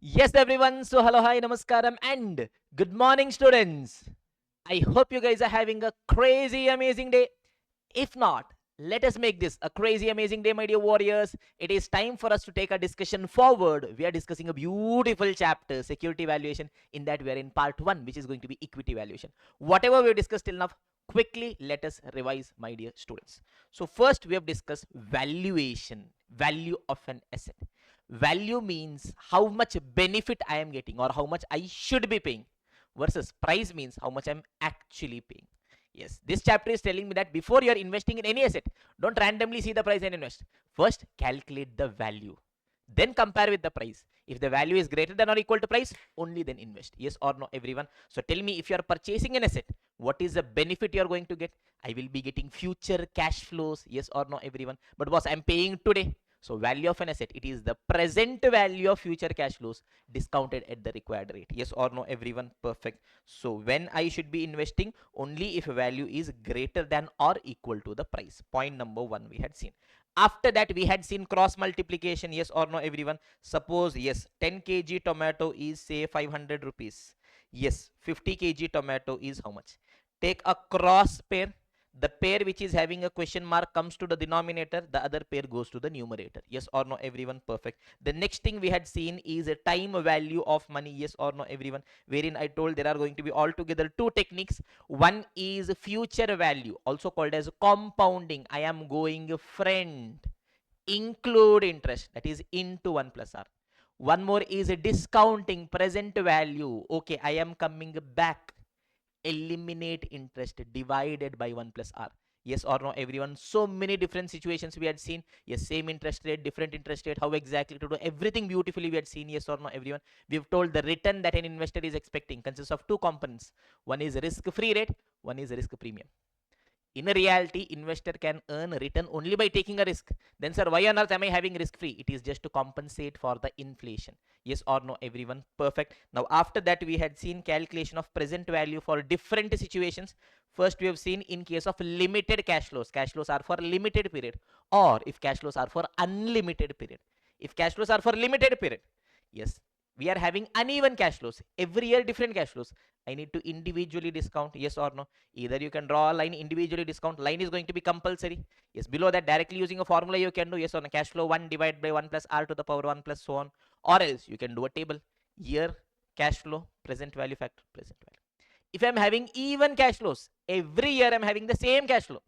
Yes, everyone. So, hello, hi, namaskaram, and good morning, students. I hope you guys are having a crazy, amazing day. If not, let us make this a crazy, amazing day, my dear warriors. It is time for us to take our discussion forward. We are discussing a beautiful chapter, security valuation. In that, we are in part one, which is going to be equity valuation. Whatever we have discussed till now, quickly let us revise, my dear students. So, first, we have discussed valuation, value of an asset. Value means how much benefit I am getting or how much I should be paying, versus price means how much I'm actually paying. Yes, this chapter is telling me that before you are investing in any asset, don't randomly see the price and invest. First, calculate the value. Then compare with the price. If the value is greater than or equal to price, only then invest. Yes or no, everyone? So tell me, if you are purchasing an asset, what is the benefit you are going to get? I will be getting future cash flows. Yes or no, everyone? But boss, I'm paying today. So value of an asset, it is the present value of future cash flows discounted at the required rate. Yes or no, everyone? Perfect. So when I should be investing? Only if value is greater than or equal to the price. Point number one we had seen. After that, we had seen cross multiplication. Yes or no, everyone? Suppose, yes, 10 kg tomato is say 500 rupees. Yes, 50 kg tomato is how much? Take a cross pair. The pair which is having a question mark comes to the denominator, the other pair goes to the numerator. Yes or no, everyone? Perfect. The next thing we had seen is a time value of money. Yes or no, everyone? Wherein I told there are going to be altogether two techniques. One is future value, also called as compounding. I am going friend, include interest, that is into 1 plus r. One more is discounting, present value. Okay, I am coming back, eliminate interest, divided by 1 plus r. Yes or no, everyone? So many different situations we had seen. Yes, same interest rate, different interest rate, how exactly to do everything beautifully we had seen. Yes or no, everyone? We've told the return that an investor is expecting consists of two components. One is risk free rate, one is risk premium. In a reality, investor can earn return only by taking a risk. Then, sir, why on earth am I having risk free? It is just to compensate for the inflation. Yes or no, everyone? Perfect. Now, after that, we had seen calculation of present value for different situations. First, we have seen in case of limited cash flows. Cash flows are for limited period, or if cash flows are for unlimited period. If cash flows are for limited period, yes, we are having uneven cash flows. Every year, different cash flows. I need to individually discount. Yes or no? Either you can draw a line, individually discount. Line is going to be compulsory. Yes, below that, directly using a formula you can do. Yes or no? Cash flow 1 divided by 1 plus r to the power 1 plus so on. Or else you can do a table. Year, cash flow, present value factor, present value. If I'm having even cash flows, every year I'm having the same cash flow.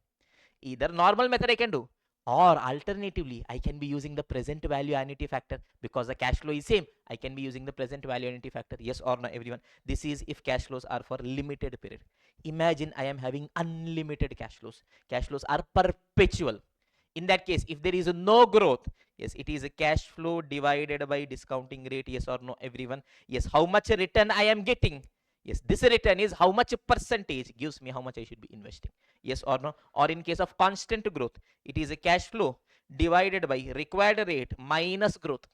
Either normal method I can do, or alternatively I can be using the present value annuity factor. Because the cash flow is same, I can be using the present value annuity factor. Yes or no, everyone? This is if cash flows are for limited period. Imagine I am having unlimited cash flows. Cash flows are perpetual. In that case, if there is no growth, yes, it is a cash flow divided by discounting rate. Yes or no, everyone? Yes, how much return I am getting? Yes, this return is how much percentage gives me how much I should be investing. Yes or no? Or in case of constant growth, it is a cash flow divided by required rate minus growth.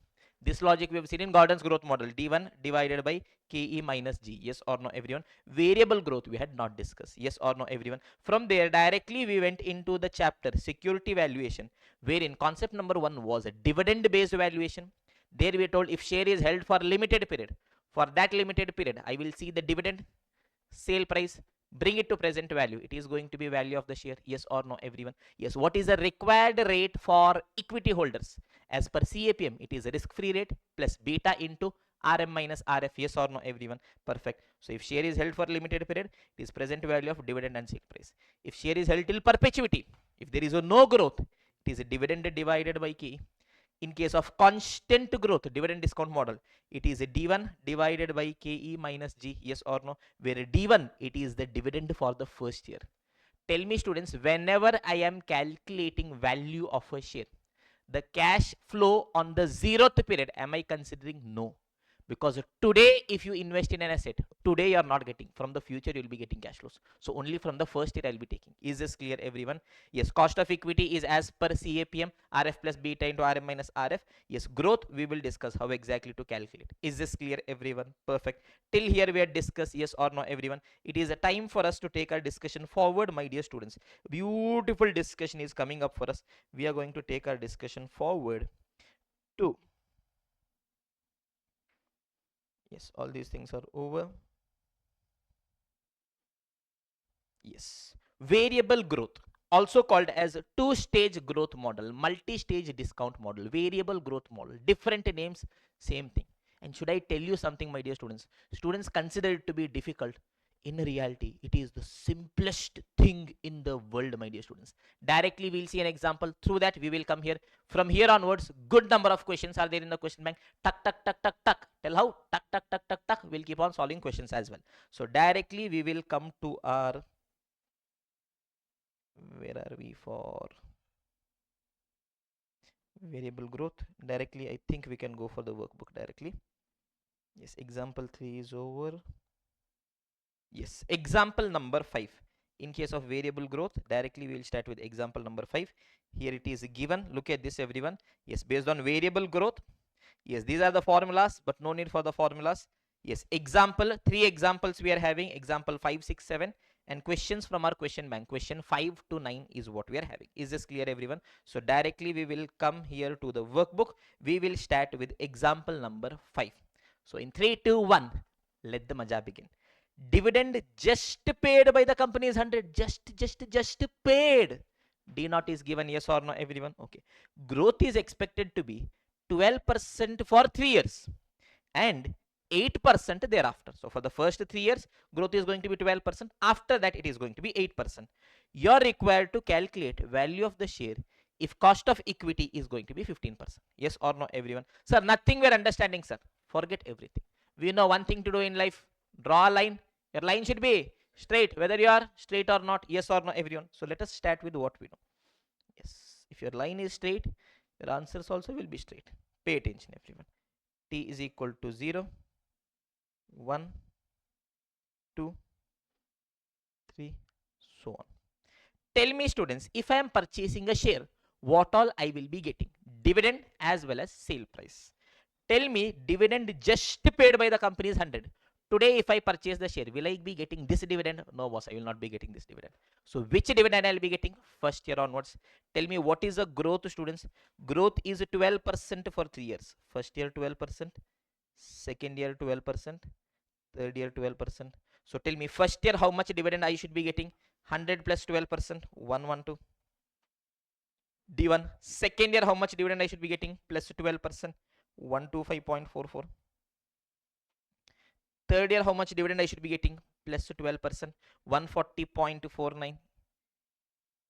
This logic we have seen in Gordon's growth model, D1 divided by KE minus G. Yes or no, everyone? Variable growth we had not discussed. Yes or no, everyone? From there, directly we went into the chapter security valuation, wherein concept number one was a dividend based valuation. There we told if share is held for limited period, for that limited period, I will see the dividend, sale price, bring it to present value. It is going to be value of the share. Yes or no, everyone? Yes. What is the required rate for equity holders? As per CAPM, it is a risk free rate plus beta into RM minus RF. Yes or no, everyone? Perfect. So if share is held for limited period, it is present value of dividend and sale price. If share is held till perpetuity, if there is no growth, it is a dividend divided by K. In case of constant growth, dividend discount model, it is a D1 divided by KE minus G. Yes or no? Where D1, it is the dividend for the first year. Tell me, students, whenever I am calculating value of a share, the cash flow on the 0th period, am I considering? No. Because today, if you invest in an asset, today you are not getting. From the future, you will be getting cash flows. So only from the first year I'll be taking. Is this clear, everyone? Yes, cost of equity is as per CAPM, RF plus beta into RM minus RF. Yes, growth, we will discuss how exactly to calculate. Is this clear, everyone? Perfect. Till here we have discussed, yes or no, everyone? It is a time for us to take our discussion forward, my dear students. Beautiful discussion is coming up for us. We are going to take our discussion forward to Yes, all these things are over. Yes. Variable growth, also called as two-stage growth model, multi-stage discount model, variable growth model, different names, same thing. And should I tell you something, my dear students? Students consider it to be difficult. In reality, it is the simplest thing in the world, my dear students. Directly, we'll see an example. Through that, we will come here. From here onwards, good number of questions are there in the question bank. Tuck, tuck, tuck, tuck, tuck. Tell how? Tuck, tuck, tuck, tuck, tuck. We'll keep on solving questions as well. So directly, we will come to our, where are we for variable growth? Directly, I think we can go for the workbook directly. Yes, example 3 is over. Yes, example number 5. In case of variable growth, directly we will start with example number 5. Here it is given. Look at this, everyone. Yes, based on variable growth. Yes, these are the formulas, but no need for the formulas. Yes, example, 3 examples we are having. Example 5, 6, 7. And questions from our question bank. Question 5 to 9 is what we are having. Is this clear, everyone? So directly we will come here to the workbook. We will start with example number 5. So in 3, 2, 1, let the maja begin. Dividend just paid by the company is 100. Just paid. D naught is given, yes or no, everyone? Okay. Growth is expected to be 12% for 3 years and 8% thereafter. So for the first 3 years, growth is going to be 12%. After that, it is going to be 8%. You are required to calculate value of the share if cost of equity is going to be 15%. Yes or no, everyone? Sir, nothing we are understanding, sir. Forget everything. We know one thing to do in life. Draw a line. Your line should be straight, whether you are straight or not. Yes or no, everyone? So let us start with what we know. Yes, if your line is straight, your answers also will be straight. Pay attention, everyone. T is equal to 0, 1, 2, 3, so on. Tell me, students, if I am purchasing a share, what all I will be getting? Dividend as well as sale price. Tell me, dividend just paid by the company is 100. Today, if I purchase the share, will I be getting this dividend? No, boss, I will not be getting this dividend. So, which dividend I will be getting? First year onwards. Tell me, what is the growth, students? Growth is 12% for 3 years. First year, 12%. Second year, 12%. Third year, 12%. So, tell me, first year, how much dividend I should be getting? 100 plus 12%. 112. D1. Second year, how much dividend I should be getting? Plus 12%. 125.44. Third year, how much dividend I should be getting? Plus 12%. 140.49.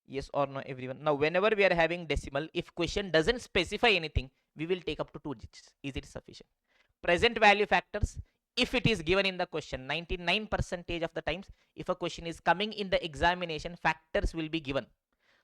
Yes or no, everyone? Now, whenever we are having decimal, if question doesn't specify anything, we will take up to 2 digits. Is it sufficient? Present value factors, if it is given in the question, 99% of the times, if a question is coming in the examination, factors will be given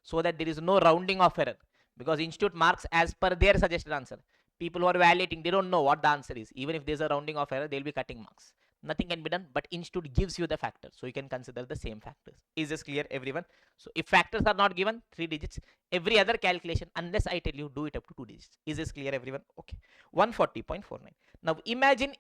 so that there is no rounding of error, because institute marks as per their suggested answer. People who are validating, they don't know what the answer is. Even if there's a rounding of error, they'll be cutting marks. Nothing can be done, but institute gives you the factors, so you can consider the same factors. Is this clear, everyone? So if factors are not given, 3 digits. Every other calculation, unless I tell you, do it up to 2 digits. Is this clear, everyone? Okay. 140.49. Now imagine.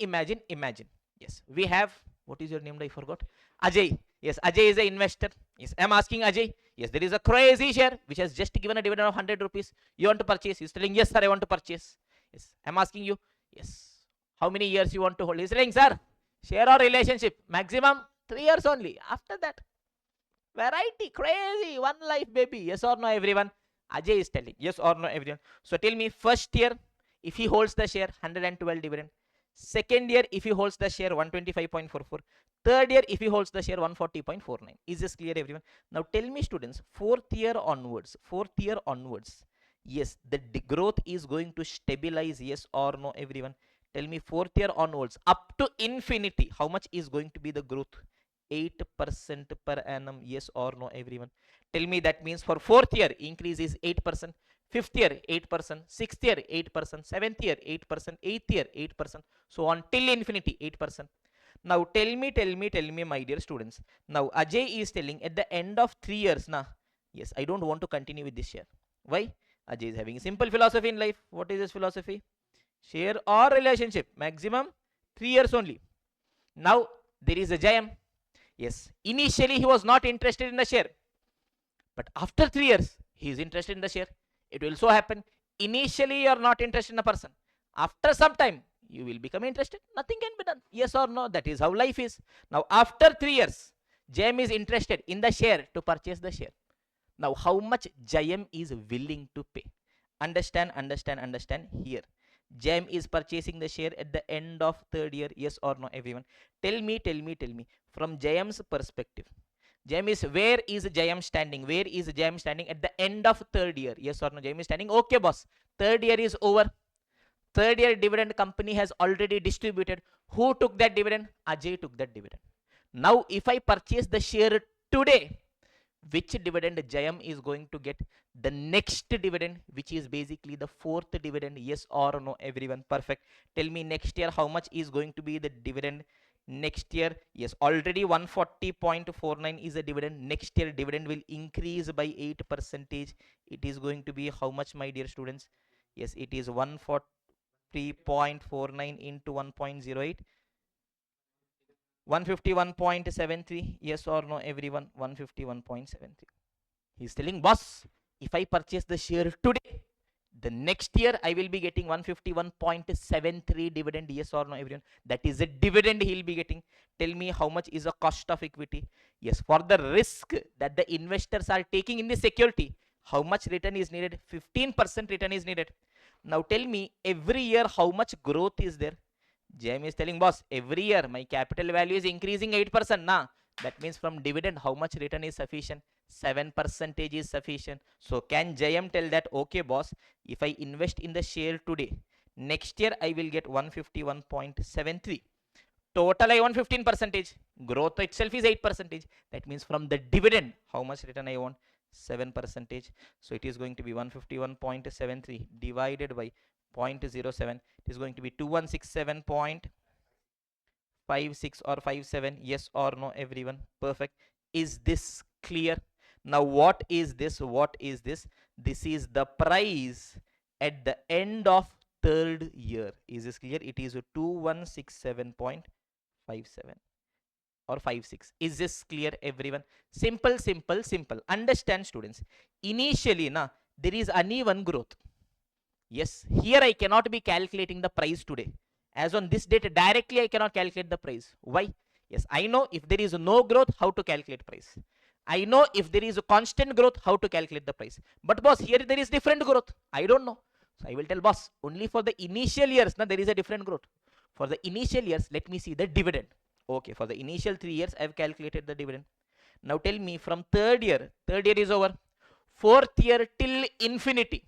Yes, we have, what is your name? I forgot. Ajay. Yes, Ajay is an investor. Yes, I'm asking Ajay. Yes, there is a crazy share which has just given a dividend of 100 rupees. You want to purchase? He's telling, yes, sir, I want to purchase. Yes, I'm asking you. Yes, how many years you want to hold? He's telling, sir, share or relationship, maximum 3 years only. After that, variety, crazy, one life, baby. Yes or no, everyone? Ajay is telling, yes or no, everyone? So tell me, first year, if he holds the share, 112 dividend. Second year, if he holds the share, 125.44. Third year, if he holds the share, 140.49. Is this clear, everyone? Now tell me, students, fourth year onwards, yes, the growth is going to stabilize, yes or no, everyone? Tell me, fourth year onwards, up to infinity, how much is going to be the growth? 8% per annum, yes or no, everyone? Tell me, that means for fourth year, increase is 8%. Fifth year, 8%. Sixth year, 8%. Seventh year, 8%. Eighth year, 8%. So on till infinity, 8%. Now tell me, my dear students. Now Ajay is telling at the end of 3 years, nah, yes, I don't want to continue with this share. Why? Ajay is having a simple philosophy in life. What is his philosophy? Share or relationship, maximum 3 years only. Now there is a Jayam. Yes, initially he was not interested in the share, but after 3 years he is interested in the share. It will so happen, initially you are not interested in a person, after some time you will become interested. Nothing can be done. Yes or no? That is how life is. Now, after 3 years, JM is interested in the share to purchase the share. Now, how much JM is willing to pay? Understand, understand, understand here. JM is purchasing the share at the end of third year. Yes or no, everyone? Tell me, tell me, tell me. From JM's perspective, JM is, where is JM standing? Where is JM standing at the end of third year? Yes or no? JM is standing. Okay, boss. Third year is over. Third year dividend company has already distributed. Who took that dividend? Ajay took that dividend. Now, if I purchase the share today, which dividend Jayam is going to get? The next dividend, which is basically the fourth dividend. Yes or no, everyone? Perfect. Tell me next year how much is going to be the dividend next year? Yes, already 140.49 is a dividend. Next year dividend will increase by 8%. It is going to be how much, my dear students? Yes, it is 140.49 into 1.08, 151.73. Yes or no, everyone? 151.73. He's telling, boss, if I purchase the share today, the next year I will be getting 151.73 dividend. Yes or no, everyone? That is a dividend he'll be getting. Tell me how much is the cost of equity? Yes, for the risk that the investors are taking in the security, how much return is needed? 15% return is needed. Now tell me, every year how much growth is there? JM is telling, boss, every year my capital value is increasing 8%. Nah, that means from dividend, how much return is sufficient? 7% is sufficient. So can JM tell that, okay, boss, if I invest in the share today, next year I will get 151.73. Total I want 15%. Growth itself is 8%. That means from the dividend, how much return I want? 7%. So it is going to be 151.73 divided by 0.07. It is going to be 2167.56 or 57. Yes or no, everyone? Perfect. Is this clear? Now what is this? What is this? This is the price at the end of third year. Is this clear? It is 2167.57 or 56. Is this clear, everyone? Simple, simple, simple. Understand, students. Initially, there is uneven growth. Yes, here I cannot be calculating the price today. As on this date, directly I cannot calculate the price. Why? Yes, I know if there is no growth, how to calculate price. I know if there is a constant growth, how to calculate the price. But boss, here there is different growth. I don't know. So I will tell boss, only for the initial years, there is a different growth. For the initial years, let me see the dividend. Okay, for the initial 3 years, I have calculated the dividend. Now tell me, from third year is over. Fourth year till infinity.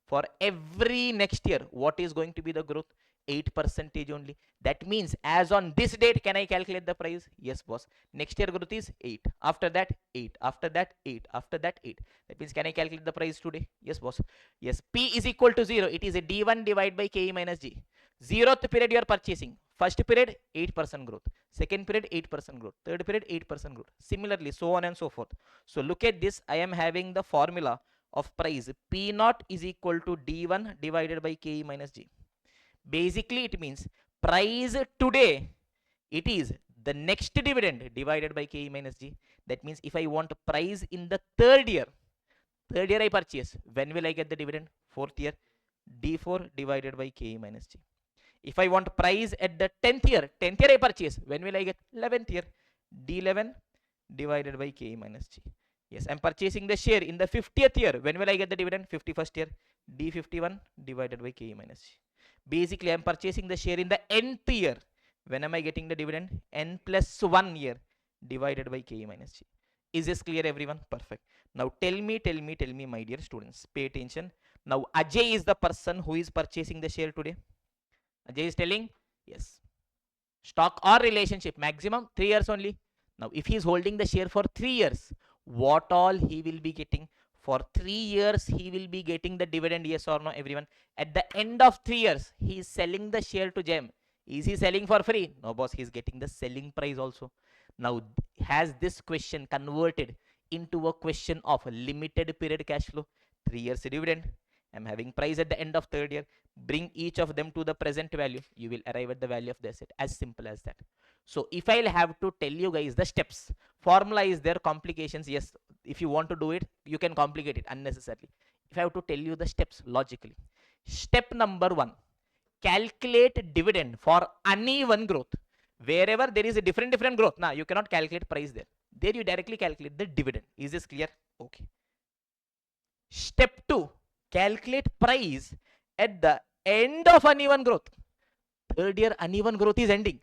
For every next year, what is going to be the growth? 8% only. That means as on this date, can I calculate the price? Yes, boss. Next year growth is 8. After that, 8. After that, 8. After that, 8. That means can I calculate the price today? Yes, boss. Yes, P is equal to 0. It is a D1 divided by KE minus G. 0th period you are purchasing. First period, 8% growth. Second period, 8% growth. Third period, 8% growth. Similarly, so on and so forth. So look at this. I am having the formula of price. P naught is equal to D1 divided by KE minus G. Basically, it means price today, it is the next dividend divided by KE minus G. That means if I want price in the third year I purchase, when will I get the dividend? Fourth year, D4 divided by KE minus G. If I want price at the 10th year I purchase, when will I get? 11th year, D11 divided by KE minus G. Yes, I'm purchasing the share in the 50th year. When will I get the dividend? 51st year, D51 divided by KE minus G. Basically, I'm purchasing the share in the nth year. When am I getting the dividend? N plus 1 year divided by KE minus G. Is this clear, everyone? Perfect. Now tell me, my dear students. Pay attention. Now Ajay is the person who is purchasing the share today. Ajay is telling, yes, stock or relationship, maximum 3 years only. Now if he is holding the share for 3 years, what all he will be getting? For 3 years he will be getting the dividend. Yes or no, everyone? At the end of 3 years, he is selling the share to JM. Is he selling for free? No, boss, he is getting the selling price also. Now has this question converted into a question of limited period cash flow? 3 years dividend, I'm having price at the end of third year. Bring each of them to the present value. You will arrive at the value of the asset. As simple as that. So if I'll have to tell you guys the steps, formula is there, complications, yes. If you want to do it, you can complicate it unnecessarily. If I have to tell you the steps logically, step number 1, calculate dividend for uneven growth. Wherever there is a different growth, now you cannot calculate price there. There you directly calculate the dividend. Is this clear? Okay. Step 2, calculate price at the end of uneven growth. Third year uneven growth is ending.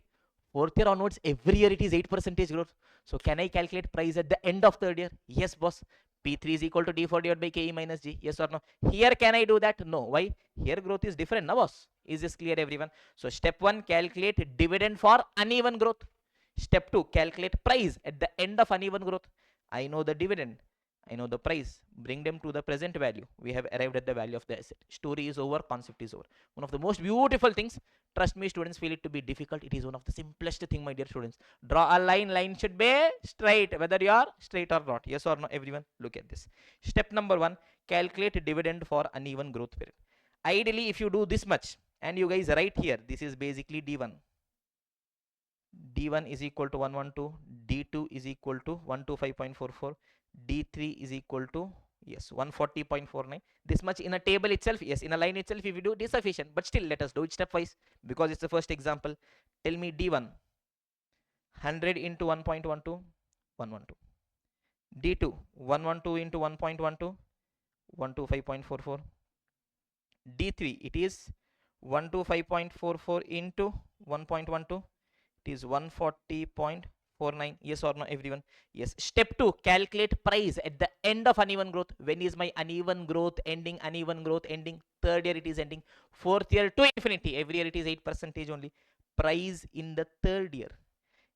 Fourth year onwards, every year it is 8% growth. So can I calculate price at the end of third year? Yes, boss. P3 is equal to D4 divided by KE minus G. Yes or no? Here can I do that? No. Why? Here growth is different, now boss. Is this clear, everyone? So step 1, calculate dividend for uneven growth. Step 2, calculate price at the end of uneven growth. I know the dividend. I know the price. Bring them to the present value. We have arrived at the value of the asset. Story is over. Concept is over. One of the most beautiful things. Trust me, students feel it to be difficult. It is one of the simplest thing, my dear students. Draw a line. Line should be straight, whether you are straight or not. Yes or no, everyone? Look at this. Step number 1, calculate dividend for uneven growth period. Ideally, if you do this much, and you guys write here, this is basically D1. D1 is equal to 112. D2 is equal to 125.44. D3 is equal to, yes, 140.49. This much in a table itself, yes, in a line itself, if you do, it is sufficient. But still, let us do it stepwise because it's the first example. Tell me D1, 100 into 1.12, 112. D2, 112 into 1.12, 125.44. D3, it is 125.44 into 1.12. It is 140.49. Yes or no, everyone? Yes. Step 2, calculate price at the end of uneven growth. When is my uneven growth ending? Uneven growth ending. Third year it is ending. Fourth year to infinity. Every year it is 8% only. Price in the third year.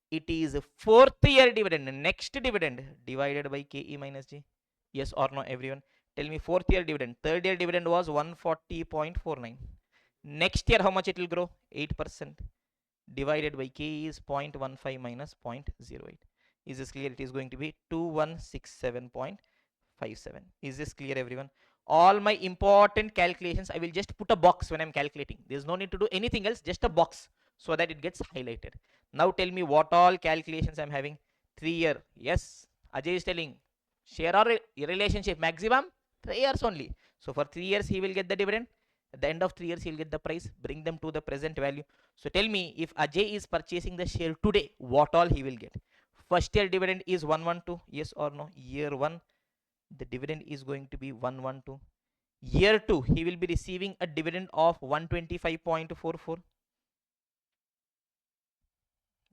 It is fourth year dividend. Next dividend divided by KE minus G. Yes or no, everyone? Tell me fourth year dividend. Third year dividend was 140.49. Next year how much it will grow? 8%. Divided by K is 0.15 minus 0.08. Is this clear? It is going to be 2167.57. Is this clear, everyone? All my important calculations, I will just put a box when I'm calculating. There's no need to do anything else, just a box so that it gets highlighted. Now tell me what all calculations I'm having. 3 year. Yes, Ajay is telling share or relationship maximum 3 years only. So for 3 years he will get the dividend. At the end of 3 years, he'll get the price. Bring them to the present value. So tell me, if Ajay is purchasing the share today, what all he will get? First year dividend is 112. Yes or no? Year 1, the dividend is going to be 112. Year 2, he will be receiving a dividend of 125.44.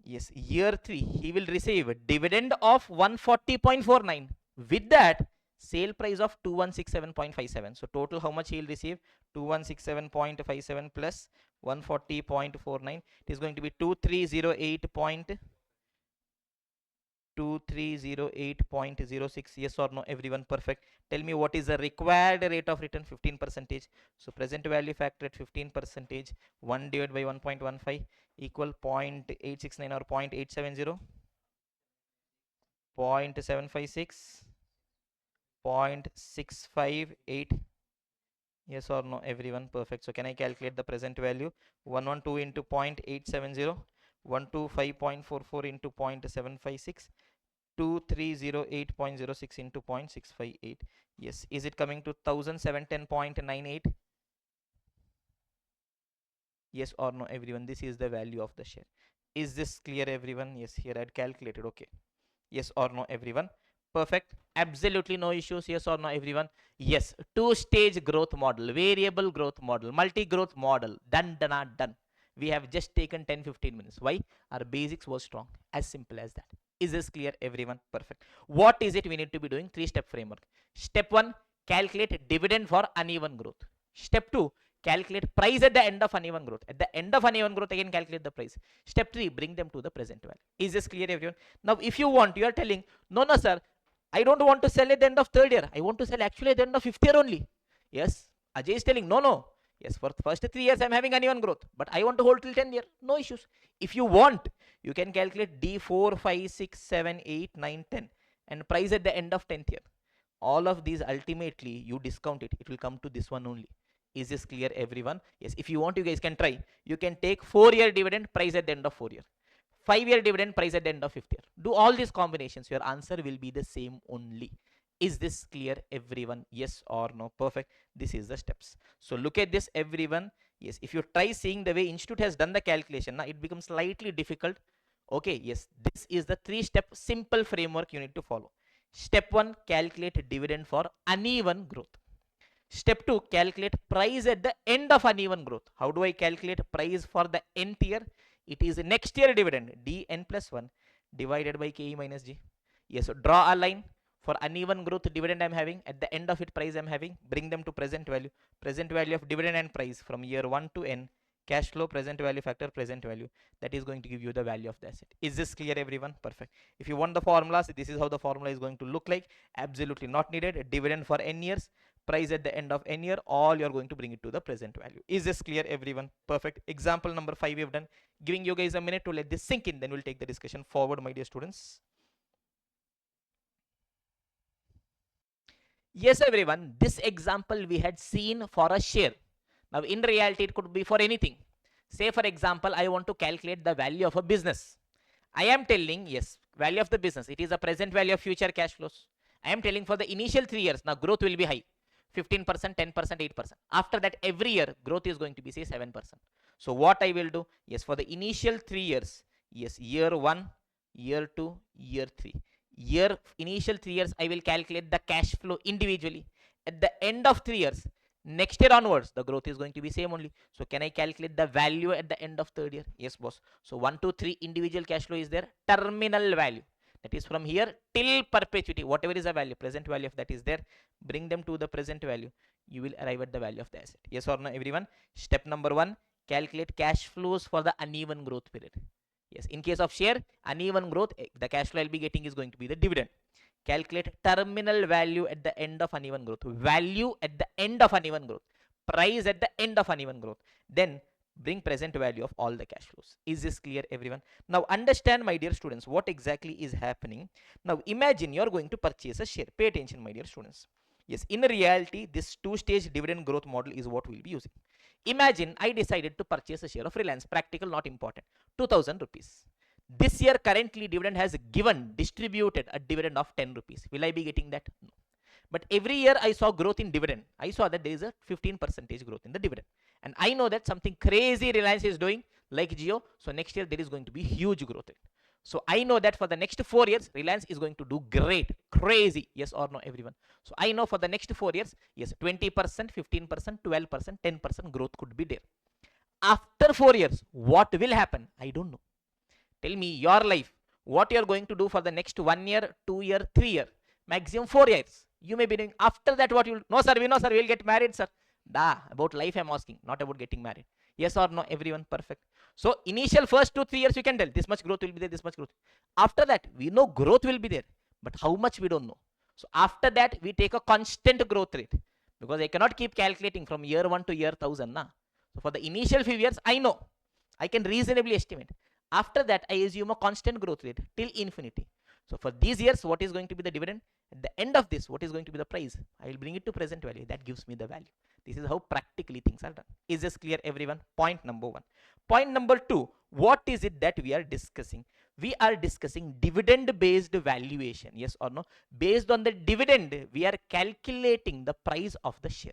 Yes, year 3, he will receive a dividend of 140.49. With that, sale price of 2167.57. So total how much he will receive? 2167.57 plus 140.49. It is going to be 2308.06. Yes or no, everyone? Perfect. Tell me what is the required rate of return? 15%. So present value factor at 15%. 1 divided by 1.15 equal 0.869 or 0.870, 0.756, 0.658. Yes or no, everyone? Perfect. So can I calculate the present value? 112 into 0.870, 125.44 into 0.756, 2308.06 into 0.658. Yes. Is it coming to 1710.98? Yes or no, everyone? This is the value of the share. Is this clear, everyone? Yes, here I had calculated. Okay. Yes or no, everyone? Perfect. Absolutely no issues. Yes or no, everyone? Yes. Two-stage growth model, variable growth model, multi-growth model. Done, done, done. We have just taken 10-15 minutes. Why? Our basics was strong. As simple as that. Is this clear, everyone? Perfect. What is it we need to be doing? 3-step framework. Step 1, calculate dividend for uneven growth. Step 2, calculate price at the end of uneven growth. At the end of uneven growth, again calculate the price. Step 3, bring them to the present value. Is this clear, everyone? Now, if you want, you are telling, no, sir, I don't want to sell at the end of third year. I want to sell actually at the end of fifth year only. Yes, Ajay is telling, no. Yes, for the first 3 years, I'm having uneven growth, but I want to hold till 10 year. No issues. If you want, you can calculate D4, 5, 6, 7, 8, 9, 10 and price at the end of 10th year. All of these ultimately you discount it. It will come to this one only. Is this clear, everyone? Yes, if you want, you guys can try. You can take 4-year dividend price at the end of 4 year. 5-year dividend price at the end of 5th year. Do all these combinations. Your answer will be the same only. Is this clear, everyone? Yes or no? Perfect. This is the steps. So look at this, everyone. Yes, if you try seeing the way institute has done the calculation, now it becomes slightly difficult. Okay, yes, this is the 3-step simple framework you need to follow. Step 1, calculate dividend for uneven growth. Step 2, calculate price at the end of uneven growth. How do I calculate price for the nth year? It is next year dividend, dn plus 1 divided by ke minus g. Yes, so draw a line for uneven growth dividend I'm having. At the end of it, price I'm having. Bring them to present value. Present value of dividend and price from year 1 to n. Cash flow, present value factor, present value. That is going to give you the value of the asset. Is this clear, everyone? Perfect. If you want the formulas, this is how the formula is going to look like. Absolutely not needed. Dividend for n years, price at the end of n year, all you're going to bring it to the present value. Is this clear, everyone? Perfect. Example number 5 we have done. Giving you guys a minute to let this sink in, then we'll take the discussion forward, my dear students. Yes, everyone, this example we had seen for a share. Now, in reality, it could be for anything. Say, for example, I want to calculate the value of a business. I am telling, yes, value of the business. It is a present value of future cash flows. I am telling for the initial 3 years, now growth will be high. 15%, 10%, 8%. After that, every year, growth is going to be, say, 7%. So, what I will do, yes, for the initial 3 years, yes, year 1, year 2, year 3. Initial 3 years, I will calculate the cash flow individually. At the end of 3 years, next year onwards, the growth is going to be same only. So can I calculate the value at the end of 3rd year? Yes, boss. So 1, 2, 3 individual cash flow is there. Terminal value, that is from here till perpetuity, whatever is the value, present value of that is there. Bring them to the present value. You will arrive at the value of the asset. Yes or no, everyone? Step number 1, calculate cash flows for the uneven growth period. Yes, in case of share, uneven growth, the cash flow I'll be getting is going to be the dividend. Calculate terminal value at the end of uneven growth. Value at the end of uneven growth. Price at the end of uneven growth. Then bring present value of all the cash flows. Is this clear, everyone? Now understand, my dear students, what exactly is happening. Now imagine you're going to purchase a share. Pay attention, my dear students. Yes, in reality, this 2-stage dividend growth model is what we'll be using. Imagine I decided to purchase a share of Reliance. Practical, not important. 2000 rupees. This year, currently, dividend has distributed a dividend of 10 rupees. Will I be getting that? No. But every year I saw growth in dividend. I saw that there is a 15% growth in the dividend. And I know that something crazy Reliance is doing, like Jio. So next year there is going to be huge growth. So I know that for the next 4 years, Reliance is going to do great, crazy. Yes or no, everyone? So I know for the next 4 years, yes, 20%, 15%, 12%, 10% growth could be there. After 4 years, what will happen? I don't know. Tell me your life. What you are going to do for the next 1 year, 2 year, 3 year, maximum 4 years. You may be doing. After that, what you will? No, sir, we know, sir, we will get married, sir. Da, about life I'm asking, not about getting married. Yes or no, everyone? Perfect. So initial first 2-3 years you can tell this much growth will be there, this much growth. After that, we know growth will be there, but how much we don't know. So after that, we take a constant growth rate, because I cannot keep calculating from year 1 to year 1000. Na? So for the initial few years, I know, I can reasonably estimate. After that, I assume a constant growth rate till infinity. So for these years, what is going to be the dividend? At the end of this, what is going to be the price? I will bring it to present value. That gives me the value. This is how practically things are done. Is this clear, everyone? Point number 1. Point number 2, what is it that we are discussing? We are discussing dividend based valuation. Yes or no? Based on the dividend, we are calculating the price of the share.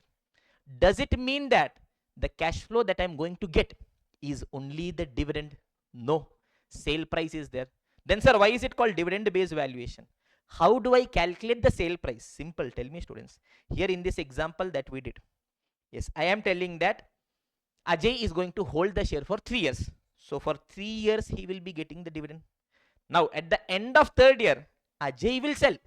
Does it mean that the cash flow that I'm going to get is only the dividend? No. Sale price is there. Then, sir, why is it called dividend based valuation? How do I calculate the sale price? Simple. Tell me, students. Here in this example that we did, yes, I am telling that Ajay is going to hold the share for 3 years. So for 3 years, he will be getting the dividend. Now, at the end of 3rd year, Ajay will sell.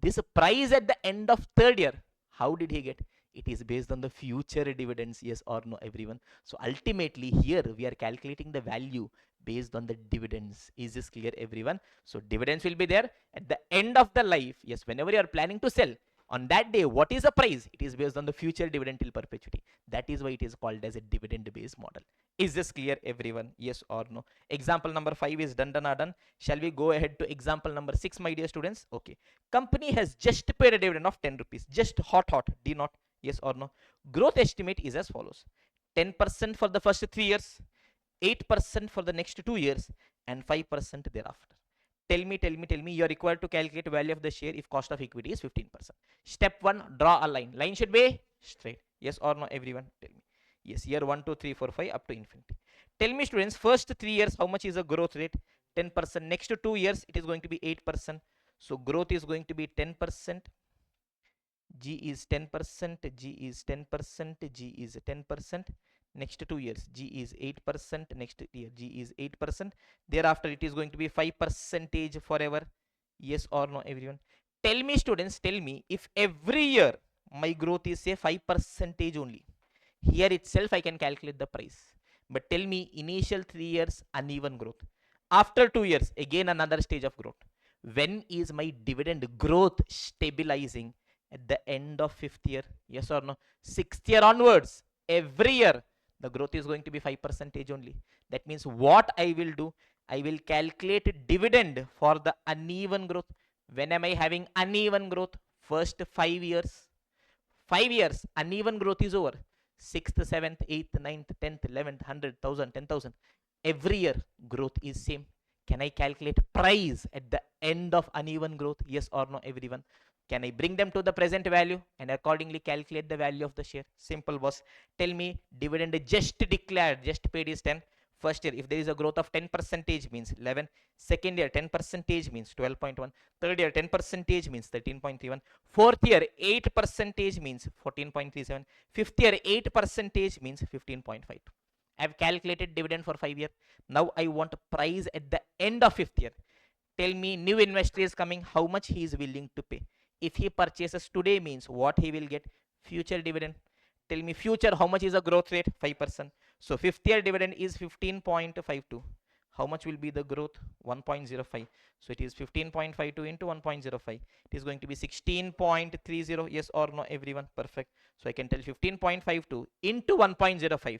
This price at the end of 3rd year, how did he get? It is based on the future dividends. Yes or no, everyone? So ultimately, here we are calculating the value based on the dividends. Is this clear, everyone? So dividends will be there at the end of the life. Yes, whenever you are planning to sell, on that day, what is the price? It is based on the future dividend till perpetuity. That is why it is called as a dividend based model. Is this clear, everyone? Yes or no? Example number 5 is done or done. Shall we go ahead to example number 6, my dear students? Okay. Company has just paid a dividend of 10 rupees. Just hot. D not. Yes or no? Growth estimate is as follows. 10% for the first 3 years, 8% for the next 2 years, and 5% thereafter. Tell me, you are required to calculate value of the share if cost of equity is 15%. Step 1, draw a line. Line should be straight. Yes or no, everyone? Tell me. Yes, year 1 2 3 4 5 up to infinity. Tell me students, first 3 years how much is the growth rate? 10%. Next 2 years it is going to be 8%. So growth is going to be 10%. G is 10%, G is 10%, G is 10%. Next 2 years G is 8%, next year G is 8%. Thereafter it is going to be 5% forever. Yes or no, everyone? Tell me students, tell me, if every year my growth is say 5% only, here itself I can calculate the price. But tell me, initial 3 years uneven growth, after 2 years again another stage of growth, when is my dividend growth stabilizing? At the end of 5th year? Yes or no? 6th year onwards, every year the growth is going to be 5% only. That means what I will do, I will calculate dividend for the uneven growth. When am I having uneven growth? First 5 years. 5 years uneven growth is over. 6th, 7th, 8th, 9th, 10th, 11th, 100, 1000, 10,000, every year growth is same. Can I calculate price at the end of uneven growth? Yes or no, everyone? Can I bring them to the present value and accordingly calculate the value of the share? Simple, boss. Tell me, dividend just declared, just paid is 10. First year, if there is a growth of 10 percentage means 11. Second year, 10 percentage means 12.1. Third year, 10 percentage means 13.31. Fourth year, 8 percentage means 14.37. Fifth year, 8 percentage means 15.52. I have calculated dividend for 5 years. Now I want price at the end of 5th year. Tell me, new investor is coming, how much he is willing to pay? If he purchases today means what he will get? Future dividend. Tell me, future, how much is the growth rate? 5%. So 5th year dividend is 15.52. How much will be the growth? 1.05. So it is 15.52 into 1.05. It is going to be 16.30. Yes or no, everyone? Perfect. So I can tell 15.52 into 1.05.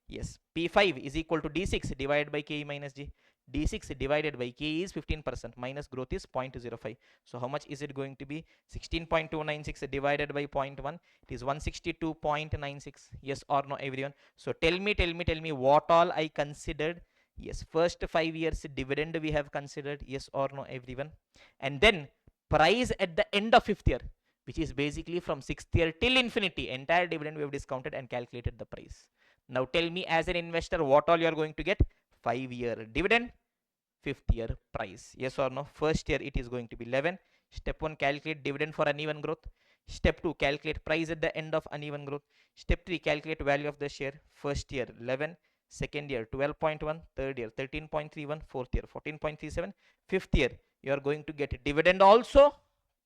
Yes, P5 is equal to D6 divided by KE minus G. D6 divided by KE is 15%, minus growth is 0.05. So how much is it going to be? 16.296 divided by 0.1. It is 162.96. Yes or no, everyone? So tell me what all I considered. Yes, first 5 years dividend we have considered. Yes or no, everyone? And then price at the end of 5th year, which is basically from 6th year till infinity, entire dividend we have discounted and calculated the price. Now tell me, as an investor, what all you are going to get? 5-year dividend, 5th year price. Yes or no? First year it is going to be 11. Step 1, calculate dividend for uneven growth. Step 2, calculate price at the end of uneven growth. Step 3, calculate value of the share. First year 11, second year 12.1, third year 13.31, fourth year 14.37, fifth year you are going to get dividend also,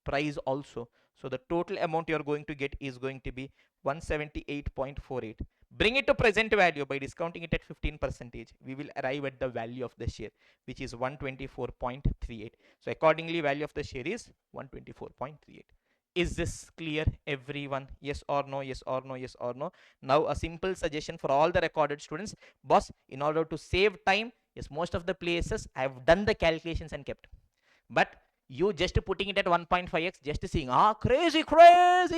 price also. So the total amount you are going to get is going to be 178.48. Bring it to present value by discounting it at 15%. We will arrive at the value of the share, which is 124.38. So accordingly, value of the share is 124.38. Is this clear, everyone? Yes or no? Yes or no? Yes or no? Now a simple suggestion for all the recorded students, boss, in order to save time, yes, most of the places I have done the calculations and kept, but you just putting it at 1.5x, just seeing, crazy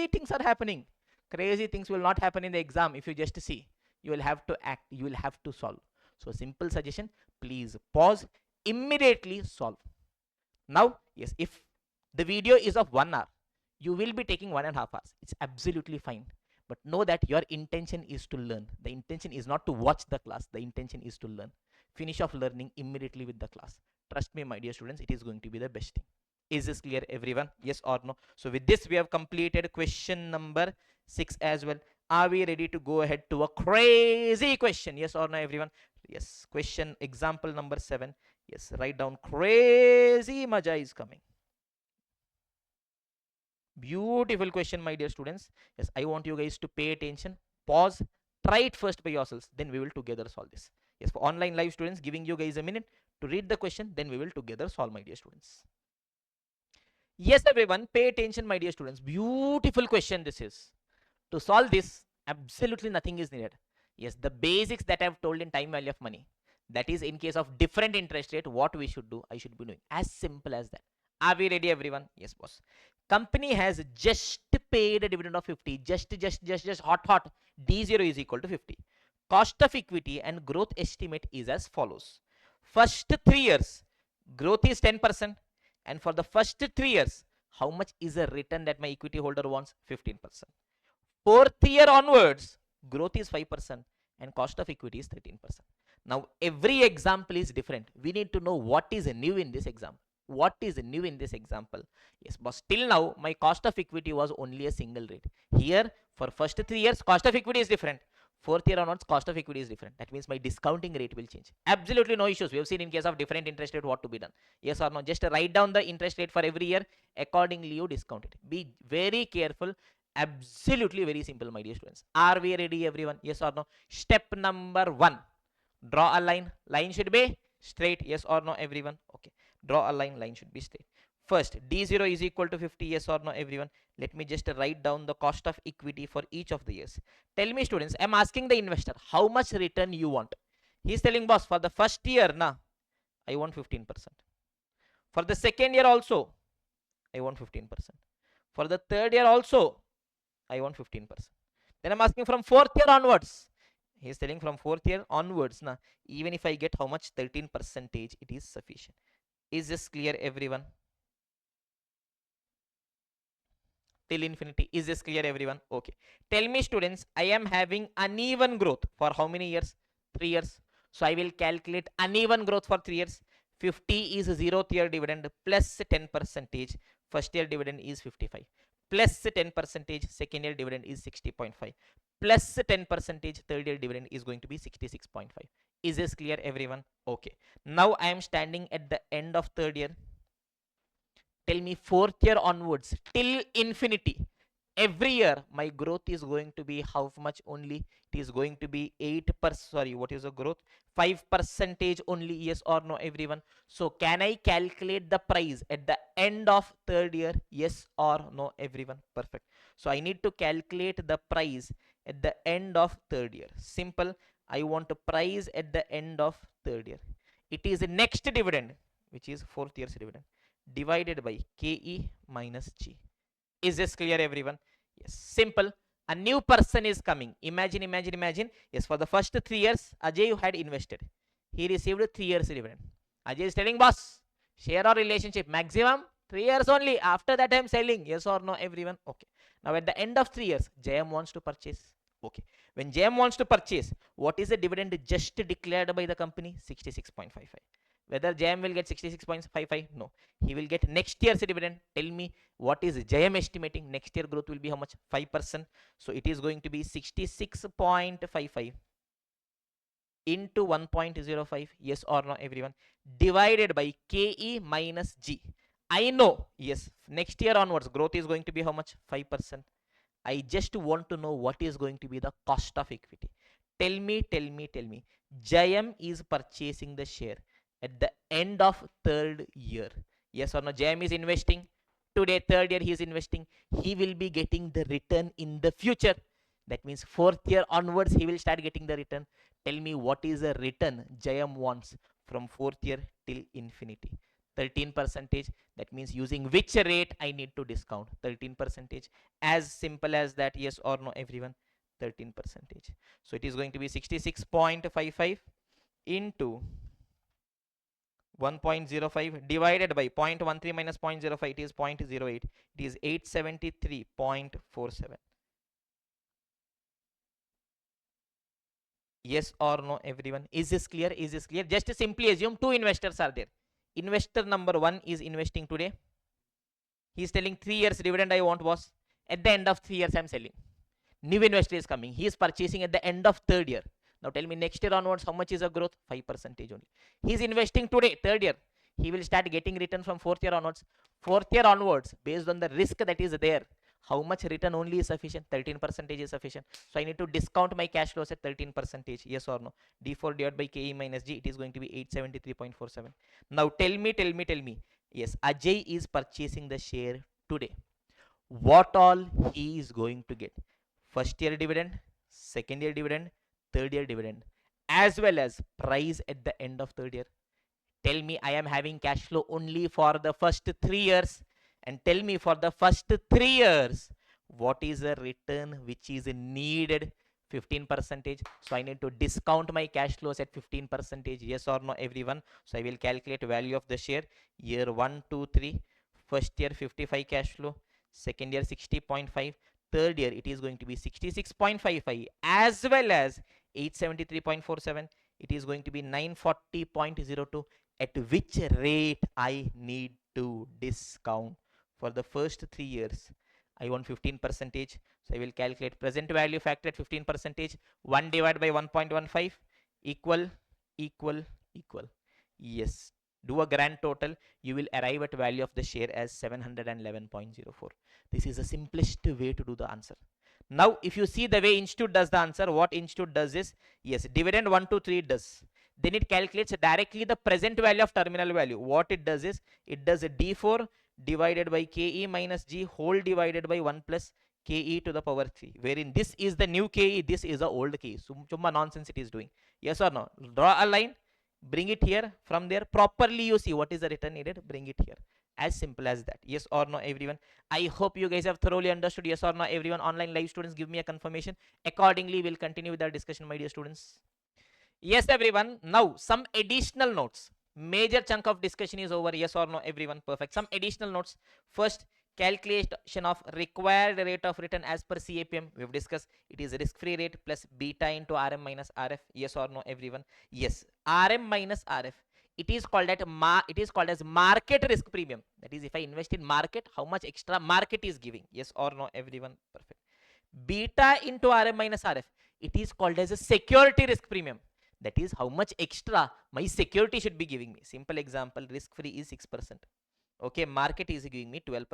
things are happening. Crazy things will not happen in the exam. If you just see, you will have to act, you will have to solve. So simple suggestion, please pause, immediately solve. Now yes, if the video is of 1 hour, you will be taking 1.5 hours. It's absolutely fine, but know that your intention is to learn. The intention is not to watch the class. The intention is to learn. Finish off learning immediately with the class. Trust me, my dear students, it is going to be the best thing. Is this clear, everyone? Yes or no? So with this, we have completed question number 6 as well. Are we ready to go ahead to a crazy question? Yes or no, everyone? Yes. Question example number 7. Yes, write down, crazy maja is coming. Beautiful question, my dear students. Yes, I want you guys to pay attention. Pause. Try it first by yourselves. Then we will together solve this. Yes, for online live students, giving you guys a minute to read the question. Then we will together solve, my dear students. Yes, everyone, pay attention, my dear students. Beautiful question this is. To solve this, absolutely nothing is needed. Yes, the basics that I've told in time value of money. That is, in case of different interest rate, what we should do, I should be doing. As simple as that. Are we ready, everyone? Yes, boss. Company has just paid a dividend of 50. Just hot. D0 is equal to 50. Cost of equity and growth estimate is as follows. First 3 years, growth is 10%. And for the first 3 years, how much is the return that my equity holder wants? 15%. Fourth year onwards, growth is 5%. and cost of equity is 13%. Now every example is different. We need to know what is new in this example. What is new in this example? Yes, but still now my cost of equity was only a single rate. Here for first 3 years cost of equity is different. Fourth year onwards cost of equity is different. That means my discounting rate will change. Absolutely no issues. We have seen in case of different interest rate what to be done. Yes or no? Just write down the interest rate for every year. Accordingly you discount it. Be very careful. Absolutely very simple, my dear students. Are we ready, everyone? Yes or no? Step number 1. Draw a line. Line should be straight. Yes or no, everyone? Okay. Draw a line. Line should be straight. First, D0 is equal to 50. Yes or no, everyone? Let me just write down the cost of equity for each of the years. Tell me, students, I'm asking the investor how much return you want. He's telling, boss, for the first year, I want 15%. For the second year also, I want 15%. For the third year also, I want 15%. Then I'm asking from fourth year onwards. He's telling from fourth year onwards, even if I get how much, 13%, it is sufficient. Is this clear, everyone? Till infinity. Is this clear, everyone? Okay. Tell me, students, I am having uneven growth for how many years? 3 years. So I will calculate uneven growth for 3 years. 50 is 0th year dividend plus 10%. First year dividend is 55. Plus 10%. Second year dividend is 60.5. Plus 10%. Third year dividend is going to be 66.5. Is this clear, everyone? Okay. Now I am standing at the end of third year. Tell me fourth year onwards till infinity. Every year my growth is going to be how much only? It is going to be 8%. Sorry, what is the growth? 5% only. Yes or no, everyone? So can I calculate the price at the end of third year? Yes or no, everyone? Perfect. So I need to calculate the price at the end of third year. Simple. I want to price at the end of third year. It is the next dividend, which is fourth year's dividend, divided by KE minus G. Is this clear, everyone? Yes. Simple. A new person is coming. Imagine. Yes, for the first 3 years, Ajay you had invested. He received 3 years dividend. Ajay is telling, boss, share or relationship, maximum 3 years only. After that, I am selling. Yes or no, everyone? Okay. Now, at the end of 3 years, JM wants to purchase. Okay. When JM wants to purchase, what is the dividend just declared by the company? 66.55. Whether JM will get 66.55? No. He will get next year's dividend. Tell me what is JM estimating? Next year growth will be how much? 5%. So it is going to be 66.55 into 1.05. Yes or no, everyone? Divided by KE minus G. I know, yes, next year onwards growth is going to be how much? 5%. I just want to know what is going to be the cost of equity. Tell me. JM is purchasing the share at the end of third year. Yes or no? JM is investing. Today, third year, he is investing. He will be getting the return in the future. That means fourth year onwards, he will start getting the return. Tell me what is the return JM wants from fourth year till infinity. 13%. That means using which rate I need to discount? 13%. As simple as that. Yes or no, everyone? 13%. So it is going to be 66.55 into 1.05 divided by 0.13 minus 0.05. It is 0.08. It is 873.47. Yes or no, everyone? Is this clear? Is this clear? Just simply assume two investors are there. Investor number 1 is investing today. He is telling 3 years dividend I want, boss. At the end of 3 years I am selling. New investor is coming. He is purchasing at the end of third year. Now tell me next year onwards how much is the growth? 5% only. He is investing today, third year. He will start getting return from fourth year onwards. Fourth year onwards, based on the risk that is there, how much return only is sufficient? 13% is sufficient. So I need to discount my cash flows at 13%. Yes or no? D4 divided by KE minus G, it is going to be 873.47. Now tell me. Yes, Ajay is purchasing the share today. What all he is going to get? First year dividend, second year dividend, third year dividend, as well as price at the end of third year. Tell me I am having cash flow only for the first 3 years, and tell me for the first 3 years what is the return which is needed? 15%. So I need to discount my cash flows at 15%. Yes or no, everyone? So I will calculate value of the share. Year 1, 2, 3. First year 55 cash flow, second year 60.5, third year it is going to be 66.55, as well as 873.47. It is going to be 940.02. At which rate I need to discount? For the first 3 years, I want 15 percentage. So I will calculate present value factor at 15 percentage. 1 divided by 1.15 equal, equal, equal. Yes. Do a grand total. You will arrive at value of the share as 711.04. This is the simplest way to do the answer. Now, if you see the way Institute does the answer, what Institute does is, yes, dividend 1 to 3 does. Then it calculates directly the present value of terminal value. What it does is, it does a D4 divided by KE minus G whole divided by 1 plus KE to the power 3. Wherein this is the new KE, this is the old KE. Chumma nonsense it is doing. Yes or no? Draw a line, bring it here. From there, properly you see what is the return needed, bring it here. As simple as that. Yes or no, everyone? I hope you guys have thoroughly understood. Yes or no, everyone? Online live students, give me a confirmation. Accordingly, we'll continue with our discussion, my dear students. Yes, everyone. Now, some additional notes. Major chunk of discussion is over. Yes or no, everyone? Perfect. Some additional notes. First, calculation of required rate of return as per CAPM. We've discussed it is risk-free rate plus beta into RM minus RF. Yes or no, everyone? Yes. RM minus RF. It is called as market risk premium. That is, if I invest in market, how much extra market is giving. Yes or no, everyone? Perfect. Beta into RM minus RF. It is called as a security risk premium. That is how much extra my security should be giving me. Simple example, risk free is 6%. Okay, market is giving me 12%.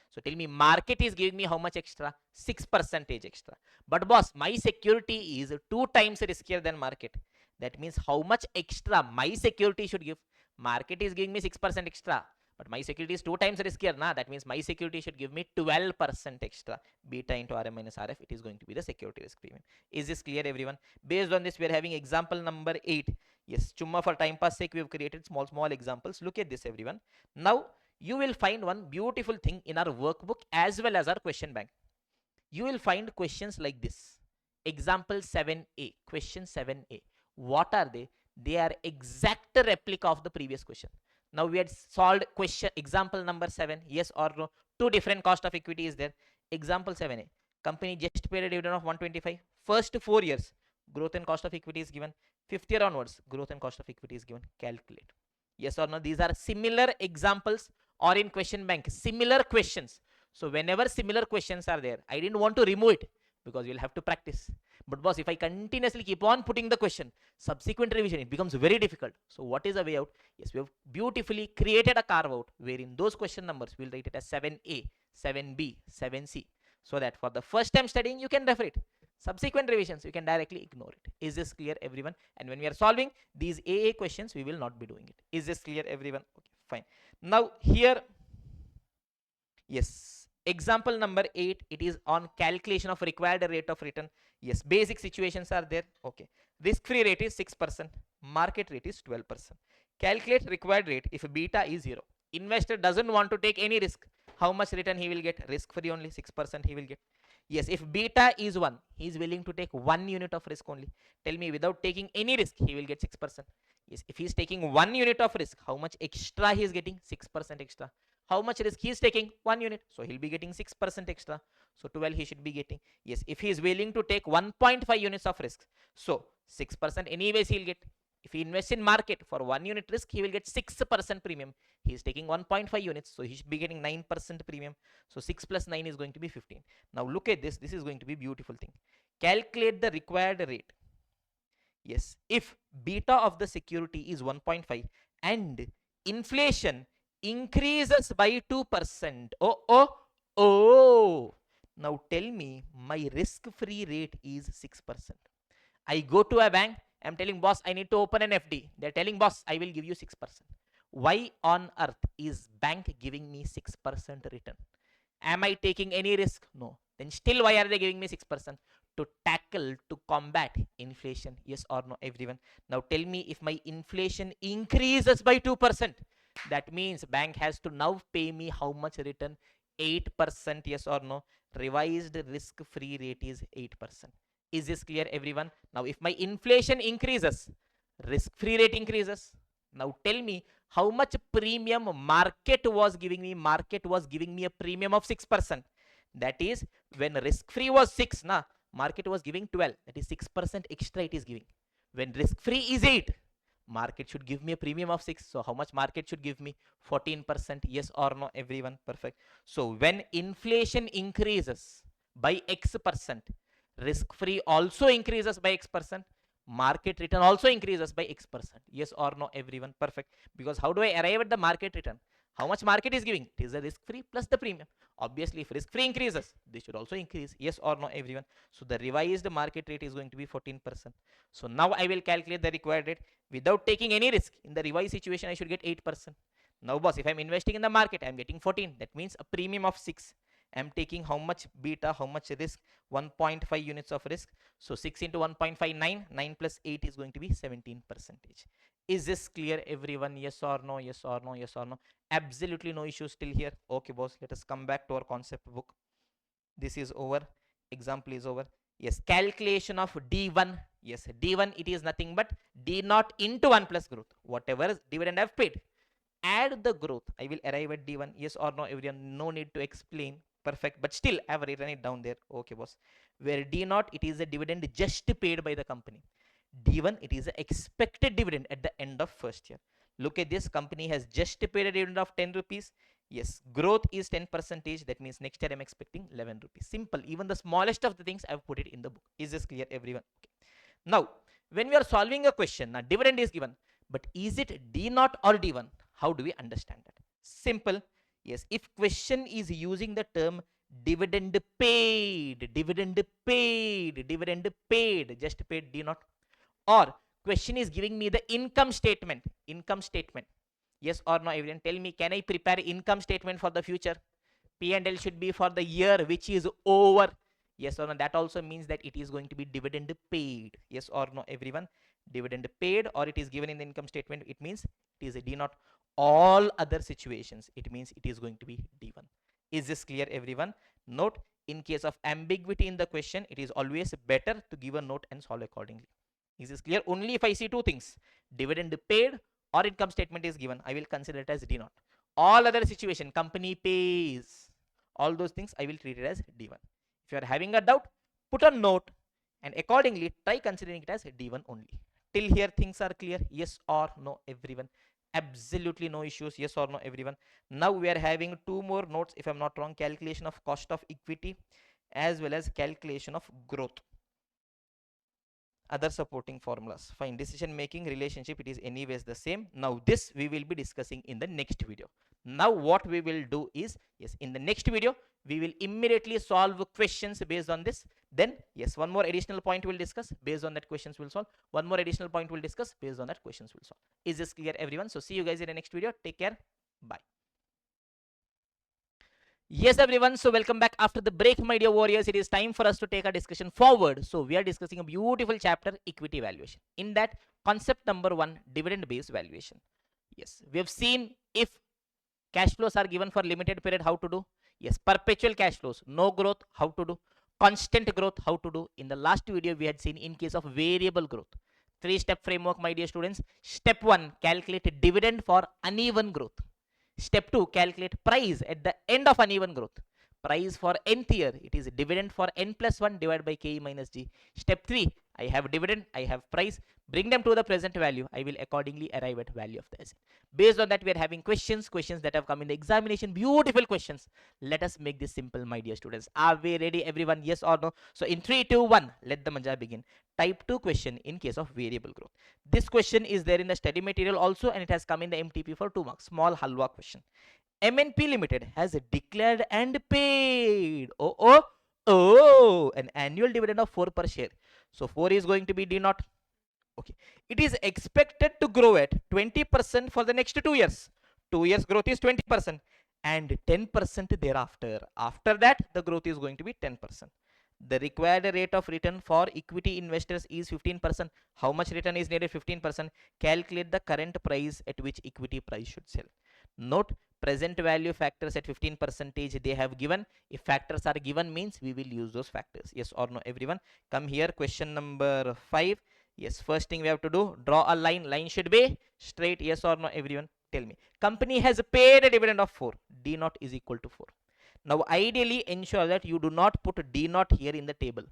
So tell me, market is giving me how much extra? 6% extra. But boss, my security is 2 times riskier than market. That means how much extra my security should give? Market is giving me 6% extra, but my security is 2 times riskier. That means my security should give me 12% extra. Beta into RM minus RF, it is going to be the security risk premium. Is this clear, everyone? Based on this, we are having example number 8. Yes, chumma for time pass sake, we have created small examples. Look at this, everyone. Now, you will find one beautiful thing in our workbook as well as our question bank. You will find questions like this. Example 7a, question 7a. What are they? They are exact replica of the previous question. Now we had solved question example number 7. Yes or no? 2 different cost of equity is there. Example 7a. Company just paid a dividend of 125. First 4 years, growth and cost of equity is given. 5th year onwards, growth and cost of equity is given. Calculate. Yes or no? These are similar examples, or in question bank, similar questions. So whenever similar questions are there, I didn't want to remove it because you'll have to practice. But boss, if I continuously keep on putting the question, subsequent revision, it becomes very difficult. So what is the way out? Yes, we have beautifully created a carve out wherein those question numbers, we'll write it as 7a, 7b, 7c. So that for the first time studying, you can refer it. Subsequent revisions, you can directly ignore it. Is this clear, everyone? And when we are solving these AA questions, we will not be doing it. Is this clear, everyone? Okay, fine. Now here, yes, example number 8, it is on calculation of required rate of return. Yes, basic situations are there. Okay, risk-free rate is 6%, market rate is 12%. Calculate required rate if beta is 0. Investor doesn't want to take any risk. How much return he will get? Risk-free only 6% he will get. Yes, if beta is 1, he is willing to take 1 unit of risk only. Tell me, without taking any risk, he will get 6%. Yes, if he is taking 1 unit of risk, how much extra he is getting? 6% extra. How much risk he is taking? 1 unit. So he'll be getting 6% extra. So 12 he should be getting. Yes, if he is willing to take 1.5 units of risk, so 6% anyways he'll get. If he invests in market for 1 unit risk, he will get 6% premium. He is taking 1.5 units, so he should be getting 9% premium. So 6 plus 9 is going to be 15. Now look at this. This is going to be a beautiful thing. Calculate the required rate. Yes, if beta of the security is 1.5 and inflation increases by 2%. Oh. Now tell me, my risk-free rate is 6%. I go to a bank, I'm telling boss, I need to open an FD. They're telling boss, I will give you 6%. Why on earth is bank giving me 6% return? Am I taking any risk? No. Then still why are they giving me 6%? To tackle, to combat inflation. Yes or no, everyone? Now tell me, if my inflation increases by 2%, that means bank has to now pay me how much return? 8%. Yes or no? Revised risk-free rate is 8%. Is this clear, everyone? Now if my inflation increases, risk-free rate increases. Now tell me, how much premium market was giving me? Market was giving me a premium of 6%. That is, when risk-free was 6, market was giving 12, that is 6% extra it is giving. When risk free is 8, market should give me a premium of 6. So how much market should give me? 14%. Yes or no, everyone? Perfect. So when inflation increases by X percent, risk free also increases by X percent, market return also increases by X percent. Yes or no, everyone? Perfect. Because how do I arrive at the market return? How much market is giving? It is the risk free plus the premium. Obviously, if risk free increases, this should also increase. Yes or no, everyone? So the revised market rate is going to be 14%. So now I will calculate the required rate without taking any risk. In the revised situation, I should get 8%. Now, boss, if I'm investing in the market, I'm getting 14. That means a premium of 6. I'm taking how much beta, how much risk? 1.5 units of risk. So 6 into 1.5, 9. 9 plus 8 is going to be 17%. Is this clear, everyone? Yes or no? Yes or no? Yes or no? Absolutely no issue still here. Okay, boss, let us come back to our concept book. This is over. Example is over. Yes, calculation of D1. Yes, D1, it is nothing but D naught into 1 plus growth. Whatever dividend I've paid, add the growth. I will arrive at D1. Yes or no, everyone? No need to explain. Perfect. But still, I have written it down there. Okay, boss. Where D naught, it is a dividend just paid by the company. D1, it is an expected dividend at the end of first year. Look at this. Company has just paid a dividend of 10 rupees. Yes, growth is 10%. That means next year I'm expecting 11 rupees. Simple. Even the smallest of the things I've put it in the book. Is this clear, everyone? Okay. Now, when we are solving a question, now dividend is given, but is it D naught or D1? How do we understand that? Simple. Yes, if question is using the term dividend paid, just paid D naught, or question is giving me the income statement, yes or no, everyone? Tell me, can I prepare income statement for the future? P&L should be for the year which is over. Yes or no? That also means that it is going to be dividend paid. Yes or no, everyone? Dividend paid, or it is given in the income statement, it means it is a D naught. All other situations, it means it is going to be D1. Is this clear, everyone? Note, in case of ambiguity in the question, it is always better to give a note and solve accordingly. Is this clear? Only if I see two things, dividend paid or income statement is given, I will consider it as D naught. All other situation, company pays, all those things, I will treat it as D1. If you are having a doubt, put a note and accordingly try considering it as D1 only. Till here things are clear? Yes or no, everyone? Absolutely no issues. Yes or no, everyone? Now we are having two more notes, if I'm not wrong: calculation of cost of equity as well as calculation of growth. Other supporting formulas. Fine. Decision making relationship, it is anyways the same. Now this we will be discussing in the next video. Now what we will do is, yes, in the next video we will immediately solve questions based on this. Then yes, one more additional point we'll discuss, based on that questions we'll solve. One more additional point we'll discuss, based on that questions we'll solve. Is this clear, everyone? So see you guys in the next video. Take care. Bye. Yes, everyone. So welcome back after the break, my dear warriors. It is time for us to take our discussion forward. So we are discussing a beautiful chapter, equity valuation. In that, concept number 1, dividend-based valuation. Yes, we have seen if cash flows are given for limited period, how to do. Yes, perpetual cash flows, no growth, how to do. Constant growth, how to do. In the last video, we had seen in case of variable growth. 3-step framework, my dear students. Step 1, calculate dividend for uneven growth. Step 2, calculate price at the end of uneven growth. Price for nth year, it is dividend for n plus 1 divided by k minus g. Step 3, I have dividend, I have price, bring them to the present value. I will accordingly arrive at value of the asset. Based on that, we are having questions that have come in the examination. Beautiful questions. Let us make this simple, my dear students. Are we ready, everyone? Yes or no? So in 3, 2, 1, let the manja begin. Type 2 question in case of variable growth. This question is there in the study material also, and it has come in the MTP for 2 marks. Small halwa question. MNP Limited has declared and paid an annual dividend of 4 per share. So 4 is going to be D naught. Okay. It is expected to grow at 20% for the next 2 years. 2 years growth is 20% and 10% thereafter. After that, the growth is going to be 10%. The required rate of return for equity investors is 15%. How much return is needed? 15%. Calculate the current price at which equity price should sell. Note, present value factors at 15% they have given. If factors are given, means we will use those factors. Yes or no, everyone? Come here, question number 5. Yes, first thing we have to do, draw a line. Line should be straight. Yes or no, everyone? Tell me. Company has paid a dividend of 4. D naught is equal to 4. Now, ideally ensure that you do not put D naught here in the table.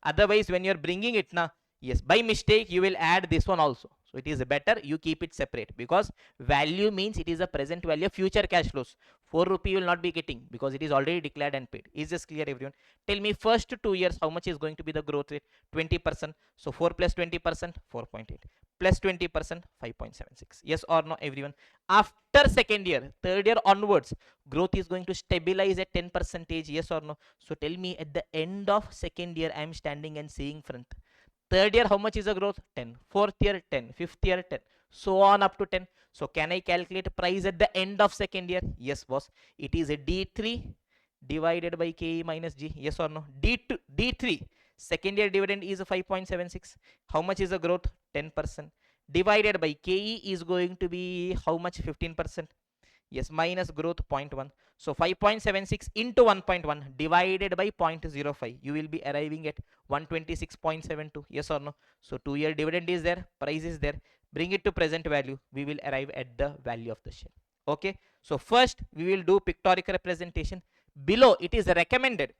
Otherwise when you're bringing it now, yes, by mistake you will add this one also. So it is better you keep it separate, because value means it is a present value of future cash flows. 4 rupee you will not be getting because it is already declared and paid. Is this clear, everyone? Tell me, first 2 years how much is going to be the growth rate? 20%. So 4 plus 20%, 4.8, plus 20%, 5.76. Yes or no, everyone? After second year, third year onwards, growth is going to stabilize at 10 percentage. Yes or no? So tell me, at the end of second year I am standing and saying front, third year how much is the growth? 10. Fourth year 10, fifth year 10, so on up to 10. So can I calculate price at the end of second year? Yes boss, it is a D3 divided by KE minus G. Yes or no? D3 second year dividend is 5.76. How much is the growth? 10%, divided by KE is going to be how much? 15%. Yes, minus growth 0.1. So 5.76 into 1.1 divided by 0.05, you will be arriving at 126.72. Yes or no? So 2-year dividend is there, price is there, bring it to present value, we will arrive at the value of the share. Okay, so first we will do pictorial representation. Below it is recommended,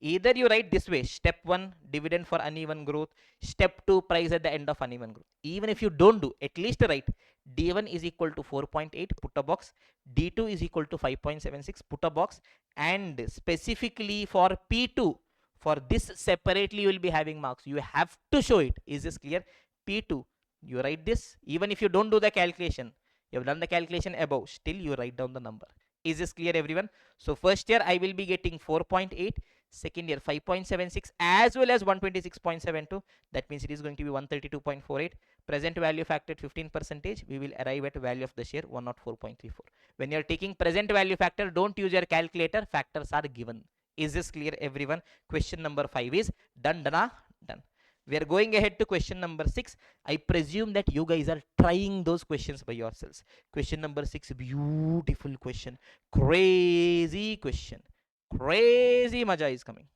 either you write this way: step 1 dividend for uneven growth, step 2 price at the end of uneven growth. Even if you don't do, at least write D1 is equal to 4.8, put a box, D2 is equal to 5.76, put a box, and specifically for P2, for this separately you will be having marks, you have to show it. Is this clear? P2, you write this, even if you don't do the calculation, you have done the calculation above, still you write down the number. Is this clear, everyone? So first year I will be getting 4.8, second year 5.76, as well as 126.72. That means it is going to be 132.48. Present value factor 15 percentage, we will arrive at value of the share 104.34. When you are taking present value factor, don't use your calculator, factors are given. Is this clear, everyone? Question number 5 is done. We are going ahead to question number 6. I presume that you guys are trying those questions by yourselves. Question number 6, beautiful question, crazy question, crazy maja is coming.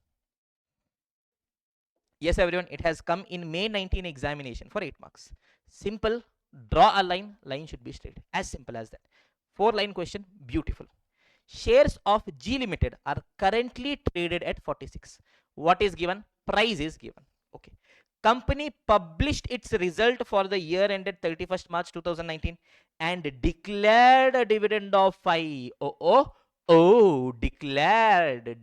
Yes, everyone, it has come in May 19 examination for 8 marks. Simple, draw a line, line should be straight, as simple as that. 4-line question, beautiful. Shares of G Limited are currently traded at 46. What is given? Price is given. Okay. Company published its result for the year ended 31st March 2019 and declared a dividend of 5. Declared.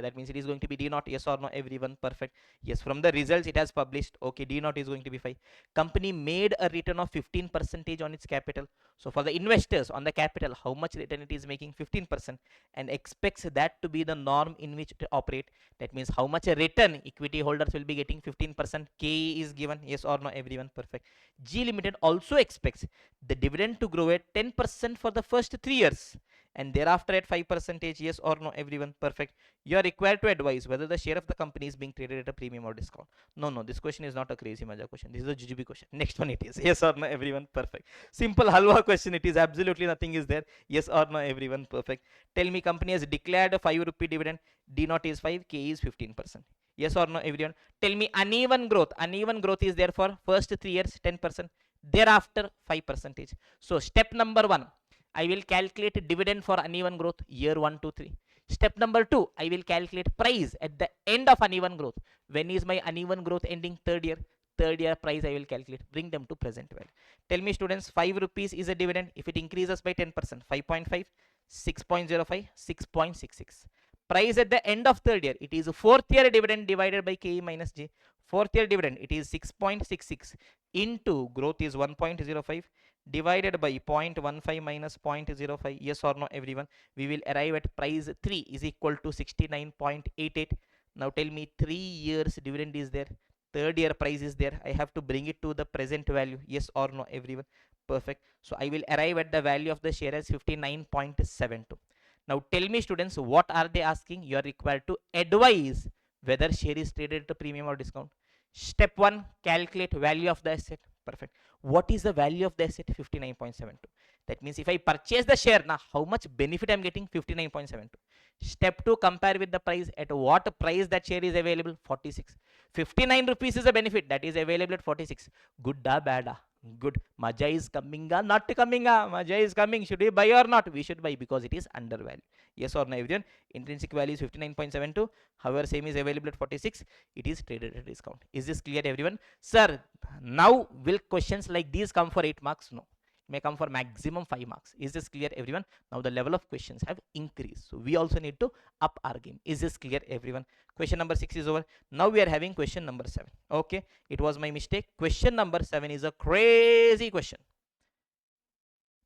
That means it is going to be D naught. Yes or no, everyone? Perfect. Yes, from the results it has published. Okay, D naught is going to be 5. Company made a return of 15% on its capital. So for the investors on the capital, how much return it is making? 15%, and expects that to be the norm in which to operate. That means how much a return equity holders will be getting? 15%. K is given. Yes or no, everyone? Perfect. G Limited also expects the dividend to grow at 10% for the first 3 years and thereafter at 5%. Yes or no, everyone? Perfect. You are required to advise whether the share of the company is being traded at a premium or discount. No, this question is not a crazy maja question. This is a jujube question. Next one it is. Yes or no, everyone? Perfect. Simple halwa question. It is absolutely nothing is there. Yes or no, everyone? Perfect. Tell me, company has declared a 5 rupee dividend. D naught is 5, K is 15%. Yes or no, everyone? Tell me, uneven growth. Uneven growth is there for first 3 years 10%, thereafter 5%. So step number 1, I will calculate dividend for uneven growth year 1 to 3. Step number 2, I will calculate price at the end of uneven growth. When is my uneven growth ending? Third year. Third year price I will calculate. Bring them to present value. Tell me, students, 5 rupees is a dividend. If it increases by 10%, 5.5, 6.05, 6.66. Price at the end of third year, it is fourth year dividend divided by KE minus J. Fourth year dividend, it is 6.66 into growth is 1.05 divided by 0.15 minus 0.05. Yes or no, everyone? We will arrive at price 3 is equal to 69.88. Now tell me, 3 years dividend is there, third year price is there, I have to bring it to the present value. Yes or no, everyone? Perfect. So I will arrive at the value of the share as 59.72. Now tell me, students, what are they asking? You are required to advise whether share is traded at a premium or discount. Step 1, calculate value of the asset. Perfect. What is the value of the asset? 59.72. That means if I purchase the share now, how much benefit I am getting? 59.72. Step 2, compare with the price. At what price that share is available? 46. 59 rupees is a benefit that is available at 46. Good da, bad da? Good. Maja is coming, not coming. Maja is coming. Should we buy or not? We should buy because it is undervalued. Yes or no, everyone? Intrinsic value is 59.72. However, same is available at 46. It is traded at a discount. Is this clear, everyone? Sir, now will questions like these come for 8 marks? No. May come for maximum 5 marks. Is this clear, everyone? Now the level of questions have increased. So we also need to up our game. Is this clear, everyone? Question number 6 is over. Now we are having question number 7. Okay, it was my mistake. Question number 7 is a crazy question.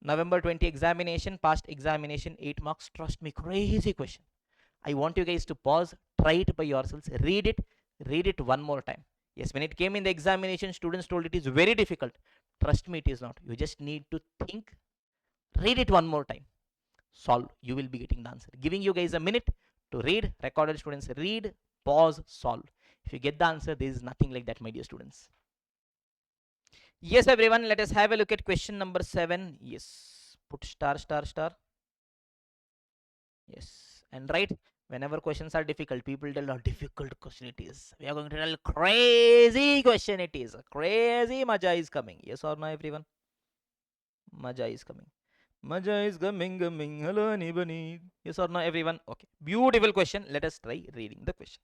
November 20 examination, past examination, 8 marks. Trust me, crazy question. I want you guys to pause, try it by yourselves, read it one more time. Yes, when it came in the examination, students told it is very difficult. Trust me, it is not. You just need to think, read it one more time, solve. You will be getting the answer. Giving you guys a minute to read. Recorded students, read, pause, solve. If you get the answer, there is nothing like that, my dear students. Yes, everyone, let us have a look at question number 7. Yes, put star, star, star. Yes, and right, whenever questions are difficult, people tell how difficult question it is. We are going to tell crazy question it is. Crazy Maja is coming. Yes or no, everyone? Maja is coming. Maja is coming. Hello, anybody? Yes or no, everyone? Okay. Beautiful question. Let us try reading the question.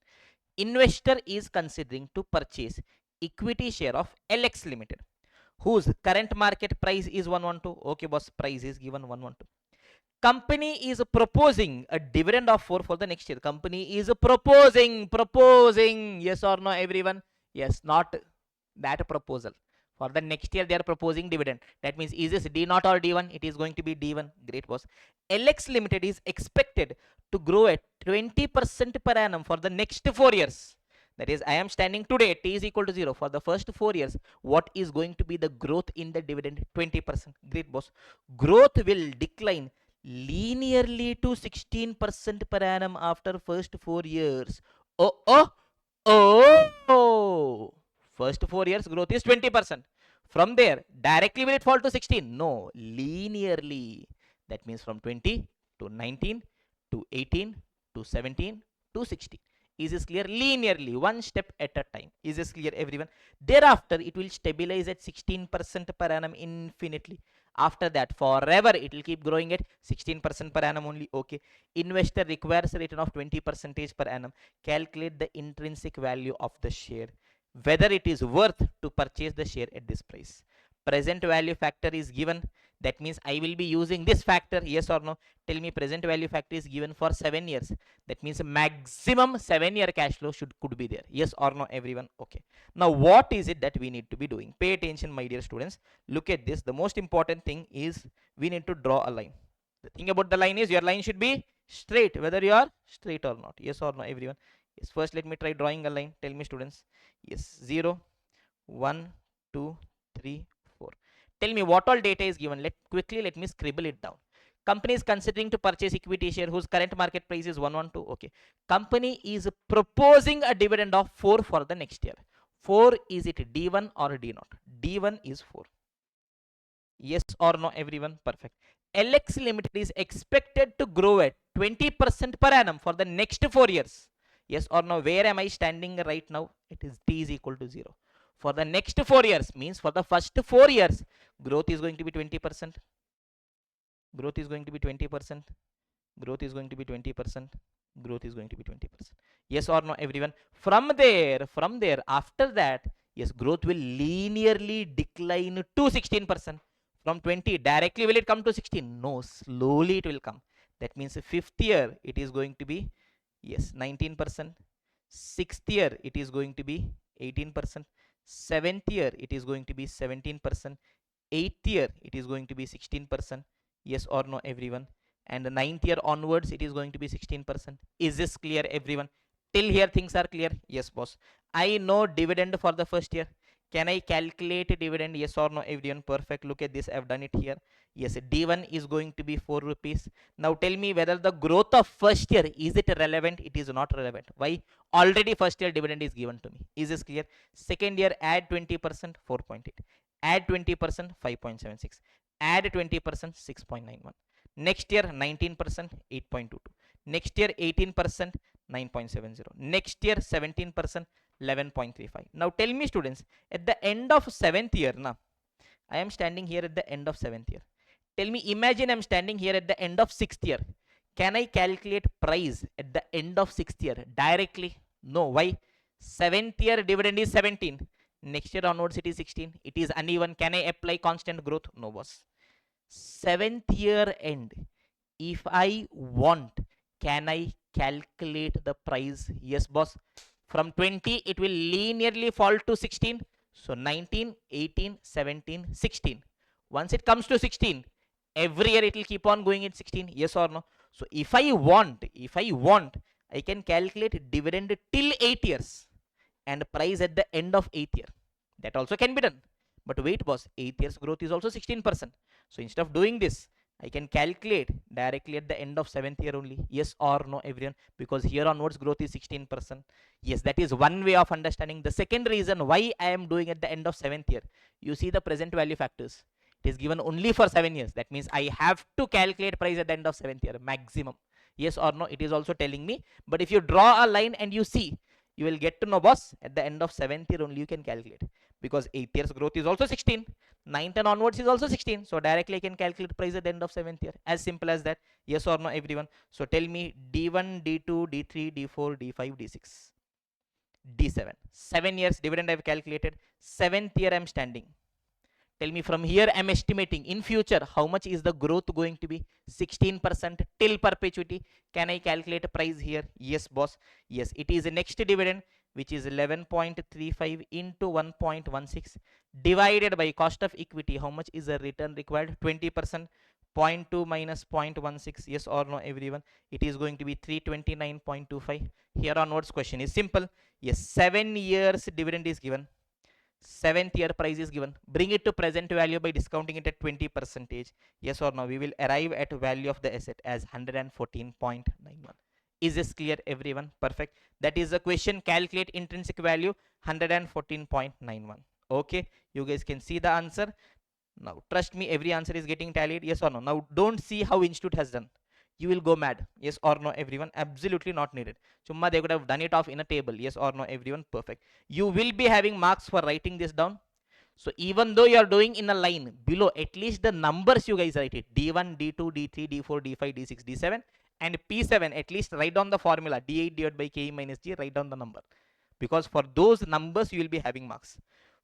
Investor is considering to purchase equity share of LX Limited, whose current market price is 112. Okay, boss, price is given 112. Company is proposing a dividend of 4 for the next year. Company is proposing. Yes or no, everyone? Yes, not that proposal. For the next year, they are proposing dividend. That means, is this D naught or D1? It is going to be D1. Great, boss. LX Limited is expected to grow at 20% per annum for the next 4 years. That is, I am standing today, T is equal to 0. For the first 4 years, what is going to be the growth in the dividend? 20%. Great, boss. Growth will decline linearly to 16% per annum after first 4 years. Oh. First 4 years growth is 20%. From there, directly will it fall to 16? No, linearly. That means from 20 to 19 to 18 to 17 to 16. Is this clear? Linearly, one step at a time. Is this clear, everyone? Thereafter, it will stabilize at 16% per annum infinitely. After that, forever, it will keep growing at 16% per annum only. Okay. Investor requires a return of 20% per annum. Calculate the intrinsic value of the share, whether it is worth to purchase the share at this price. Present value factor is given. That means I will be using this factor. Yes or no? Tell me, present value factor is given for 7 years. That means maximum 7-year cash flow could be there. Yes or no, everyone? Okay. Now, what is it that we need to be doing? Pay attention, my dear students. Look at this. The most important thing is we need to draw a line. The thing about the line is your line should be straight, whether you are straight or not. Yes or no, everyone? Yes. First, let me try drawing a line. Tell me, students. Yes. 0, 1, 2, 3, 4. Tell me what all data is given. Let me scribble it down. Company is considering to purchase equity share whose current market price is 112. Okay. Company is proposing a dividend of 4 for the next year. 4, is it D1 or D0? D1 is 4. Yes or no, everyone? Perfect. LX Limited is expected to grow at 20% per annum for the next 4 years. Yes or no? Where am I standing right now? It is T is equal to 0. For the next 4 years, means for the first 4 years, growth is going to be 20%. Growth is going to be 20%. Growth is going to be 20%. Growth is going to be 20%. Yes or no, everyone? From there, after that, yes, growth will linearly decline to 16%. From 20, directly will it come to 16? No, slowly it will come. That means 5th year, it is going to be, yes, 19%. 6th year, it is going to be 18%. 7th year, it is going to be 17%. 8th year, it is going to be 16%. Yes or no, everyone? And the 9th year onwards, it is going to be 16%. Is this clear, everyone? Till here, things are clear? Yes, boss. I know dividend for the first year. Can I calculate dividend? Yes or no, everyone? Perfect. Look at this. I've done it here. Yes, D1 is going to be 4 rupees. Now tell me whether the growth of first year, is it relevant? It is not relevant. Why? Already first year dividend is given to me. Is this clear? Second year, add 20%, 4.8. Add 20%, 5.76. Add 20%, 6.91. Next year, 19%, 8.22. Next year, 18%, 9.70. Next year, 17%, 11.35. Now tell me, students, at the end of 7th year, I am standing here at the end of 7th year. Tell me, imagine I'm standing here at the end of 6th year. Can I calculate price at the end of 6th year directly? No. Why? 7th year dividend is 17. Next year onwards it is 16. It is uneven. Can I apply constant growth? No, boss. 7th year end, if I want, can I calculate the price? Yes, boss. From 20, it will linearly fall to 16. So 19, 18, 17, 16. Once it comes to 16, every year it will keep on going at 16. Yes or no? So if I want, I can calculate dividend till 8 years and price at the end of 8th year. That also can be done. But wait, boss, 8 years growth is also 16%. So instead of doing this, I can calculate directly at the end of 7th year only. Yes or no, everyone? Because here onwards growth is 16%. Yes, that is one way of understanding. The second reason why I am doing at the end of 7th year, you see the present value factors. It is given only for 7 years. That means I have to calculate price at the end of 7th year, maximum. Yes or no? It is also telling me. But if you draw a line and you see, you will get to know, boss, at the end of 7th year only you can calculate. Because 8 years growth is also 16. 9th and onwards is also 16. So directly I can calculate price at the end of 7th year. As simple as that. Yes or no, everyone? So tell me D1, D2, D3, D4, D5, D6, D7. 7 years dividend I have calculated. 7th year I am standing. Tell me, from here I'm estimating in future how much is the growth going to be? 16% till perpetuity. Can I calculate a price here? Yes, boss. Yes, it is the next dividend, which is 11.35 into 1.16 divided by cost of equity. How much is the return required? 20%. 0.2 minus 0.16. Yes or no, everyone? It is going to be 329.25. Here onwards question is simple. Yes, 7 years dividend is given. 7th year price is given. Bring it to present value by discounting it at 20%. Yes or no? We will arrive at value of the asset as 114.91. Is this clear, everyone? Perfect. That is the question. Calculate intrinsic value 114.91. Okay, you guys can see the answer. Now trust me, every answer is getting tallied. Yes or no? Now don't see how institute has done. You will go mad. Yes or no, everyone? Absolutely not needed. Chumma, they could have done it off in a table. Yes or no, everyone? Perfect. You will be having marks for writing this down. So even though you are doing in a line below, at least the numbers you guys write it. D1, D2, D3, D4, D5, D6, D7 and P7. At least write down the formula. D8 divided by K minus G. Write down the number. Because for those numbers you will be having marks.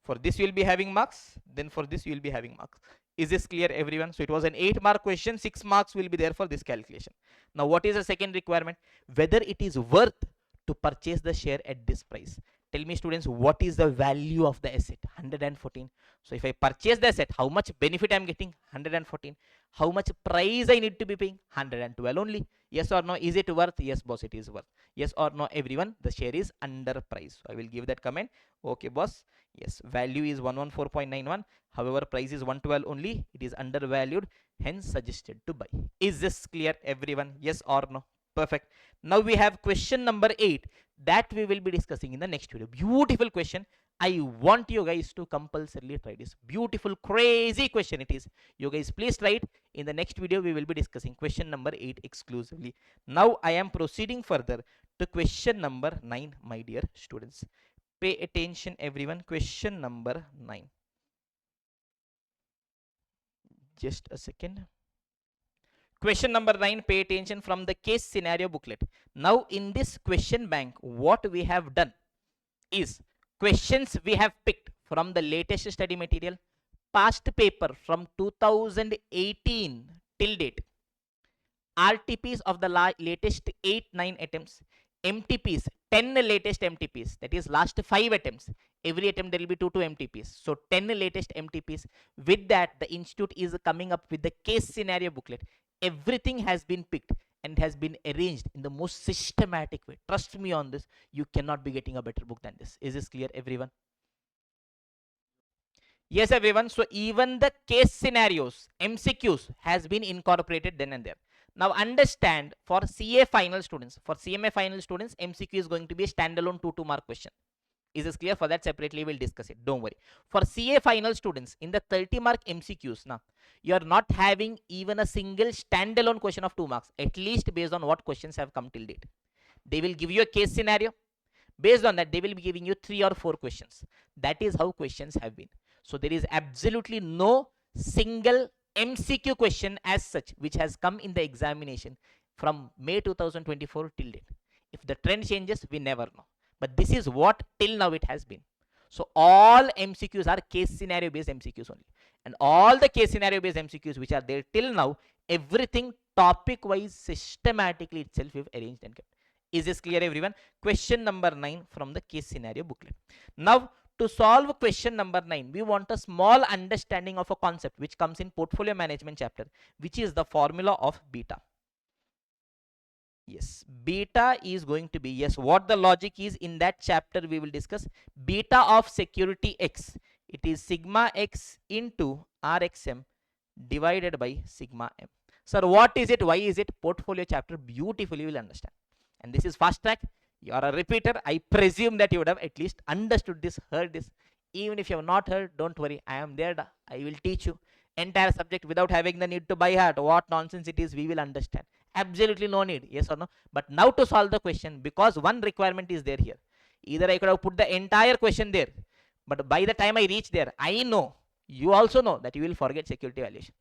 For this you will be having marks. Then for this you will be having marks. Is this clear, everyone? So it was an 8-mark question. 6 marks will be there for this calculation. Now what is the second requirement? Whether it is worth to purchase the share at this price. Tell me, students, what is the value of the asset? 114. So if I purchase the asset, how much benefit I am getting? 114. How much price I need to be paying? 112 only. Yes or no? Is it worth? Yes, boss, it is worth. Yes or no, everyone? The share is underpriced. So I will give that comment. Okay, boss. Yes, value is 114.91. However, price is 112 only. It is undervalued. Hence suggested to buy. Is this clear, everyone? Yes or no? Perfect. Now we have question number 8 that we will be discussing in the next video. Beautiful question. I want you guys to compulsorily try this. Beautiful, crazy question it is. You guys please try it. In the next video, we will be discussing question number 8 exclusively. Now I am proceeding further to question number 9, my dear students. Pay attention, everyone. Question number 9. Just a second. Question number 9, pay attention, from the case scenario booklet. Now in this question bank, what we have done is questions we have picked from the latest study material, past paper from 2018 till date, RTPs of the latest 8-9 attempts, MTPs 10 latest MTPs, that is last 5 attempts. Every attempt there will be 2 MTPs. So 10 latest MTPs. With that, the institute is coming up with the case scenario booklet. Everything has been picked and has been arranged in the most systematic way. Trust me on this. You cannot be getting a better book than this. Is this clear, everyone? Yes, everyone. So even the case scenarios, MCQs, has been incorporated then and there. Now understand, for CA final students, for CMA final students, MCQ is going to be a standalone 2 mark question. Is this clear? For that separately we'll discuss it. Don't worry. For CA final students, in the 30 mark MCQs, now you are not having even a single standalone question of 2 marks, at least based on what questions have come till date. They will give you a case scenario. Based on that, they will be giving you 3 or 4 questions. That is how questions have been. So there is absolutely no single MCQ question as such which has come in the examination from May 2024 till date. If the trend changes, we never know. But this is what till now it has been. So all MCQs are case scenario based MCQs only. And all the case scenario based MCQs which are there till now, everything topic wise systematically itself we've arranged and kept. Is this clear, everyone? Question number 9 from the case scenario booklet. Now, to solve question number 9, we want a small understanding of a concept which comes in portfolio management chapter, which is the formula of beta. Yes, beta is going to be, yes, what the logic is in that chapter we will discuss. Beta of security X, it is sigma X into RXM divided by sigma M. Sir, what is it? Why is it? Portfolio chapter, beautifully you will understand. And this is fast track. You are a repeater. I presume that you would have at least understood this, heard this. Even if you have not heard, don't worry. I am there. I will teach you entire subject without having the need to by heart. What nonsense it is, we will understand. Absolutely no need. Yes or no? But now to solve the question, because one requirement is there here. Either I could have put the entire question there, but by the time I reach there, I know, you also know that you will forget security valuation.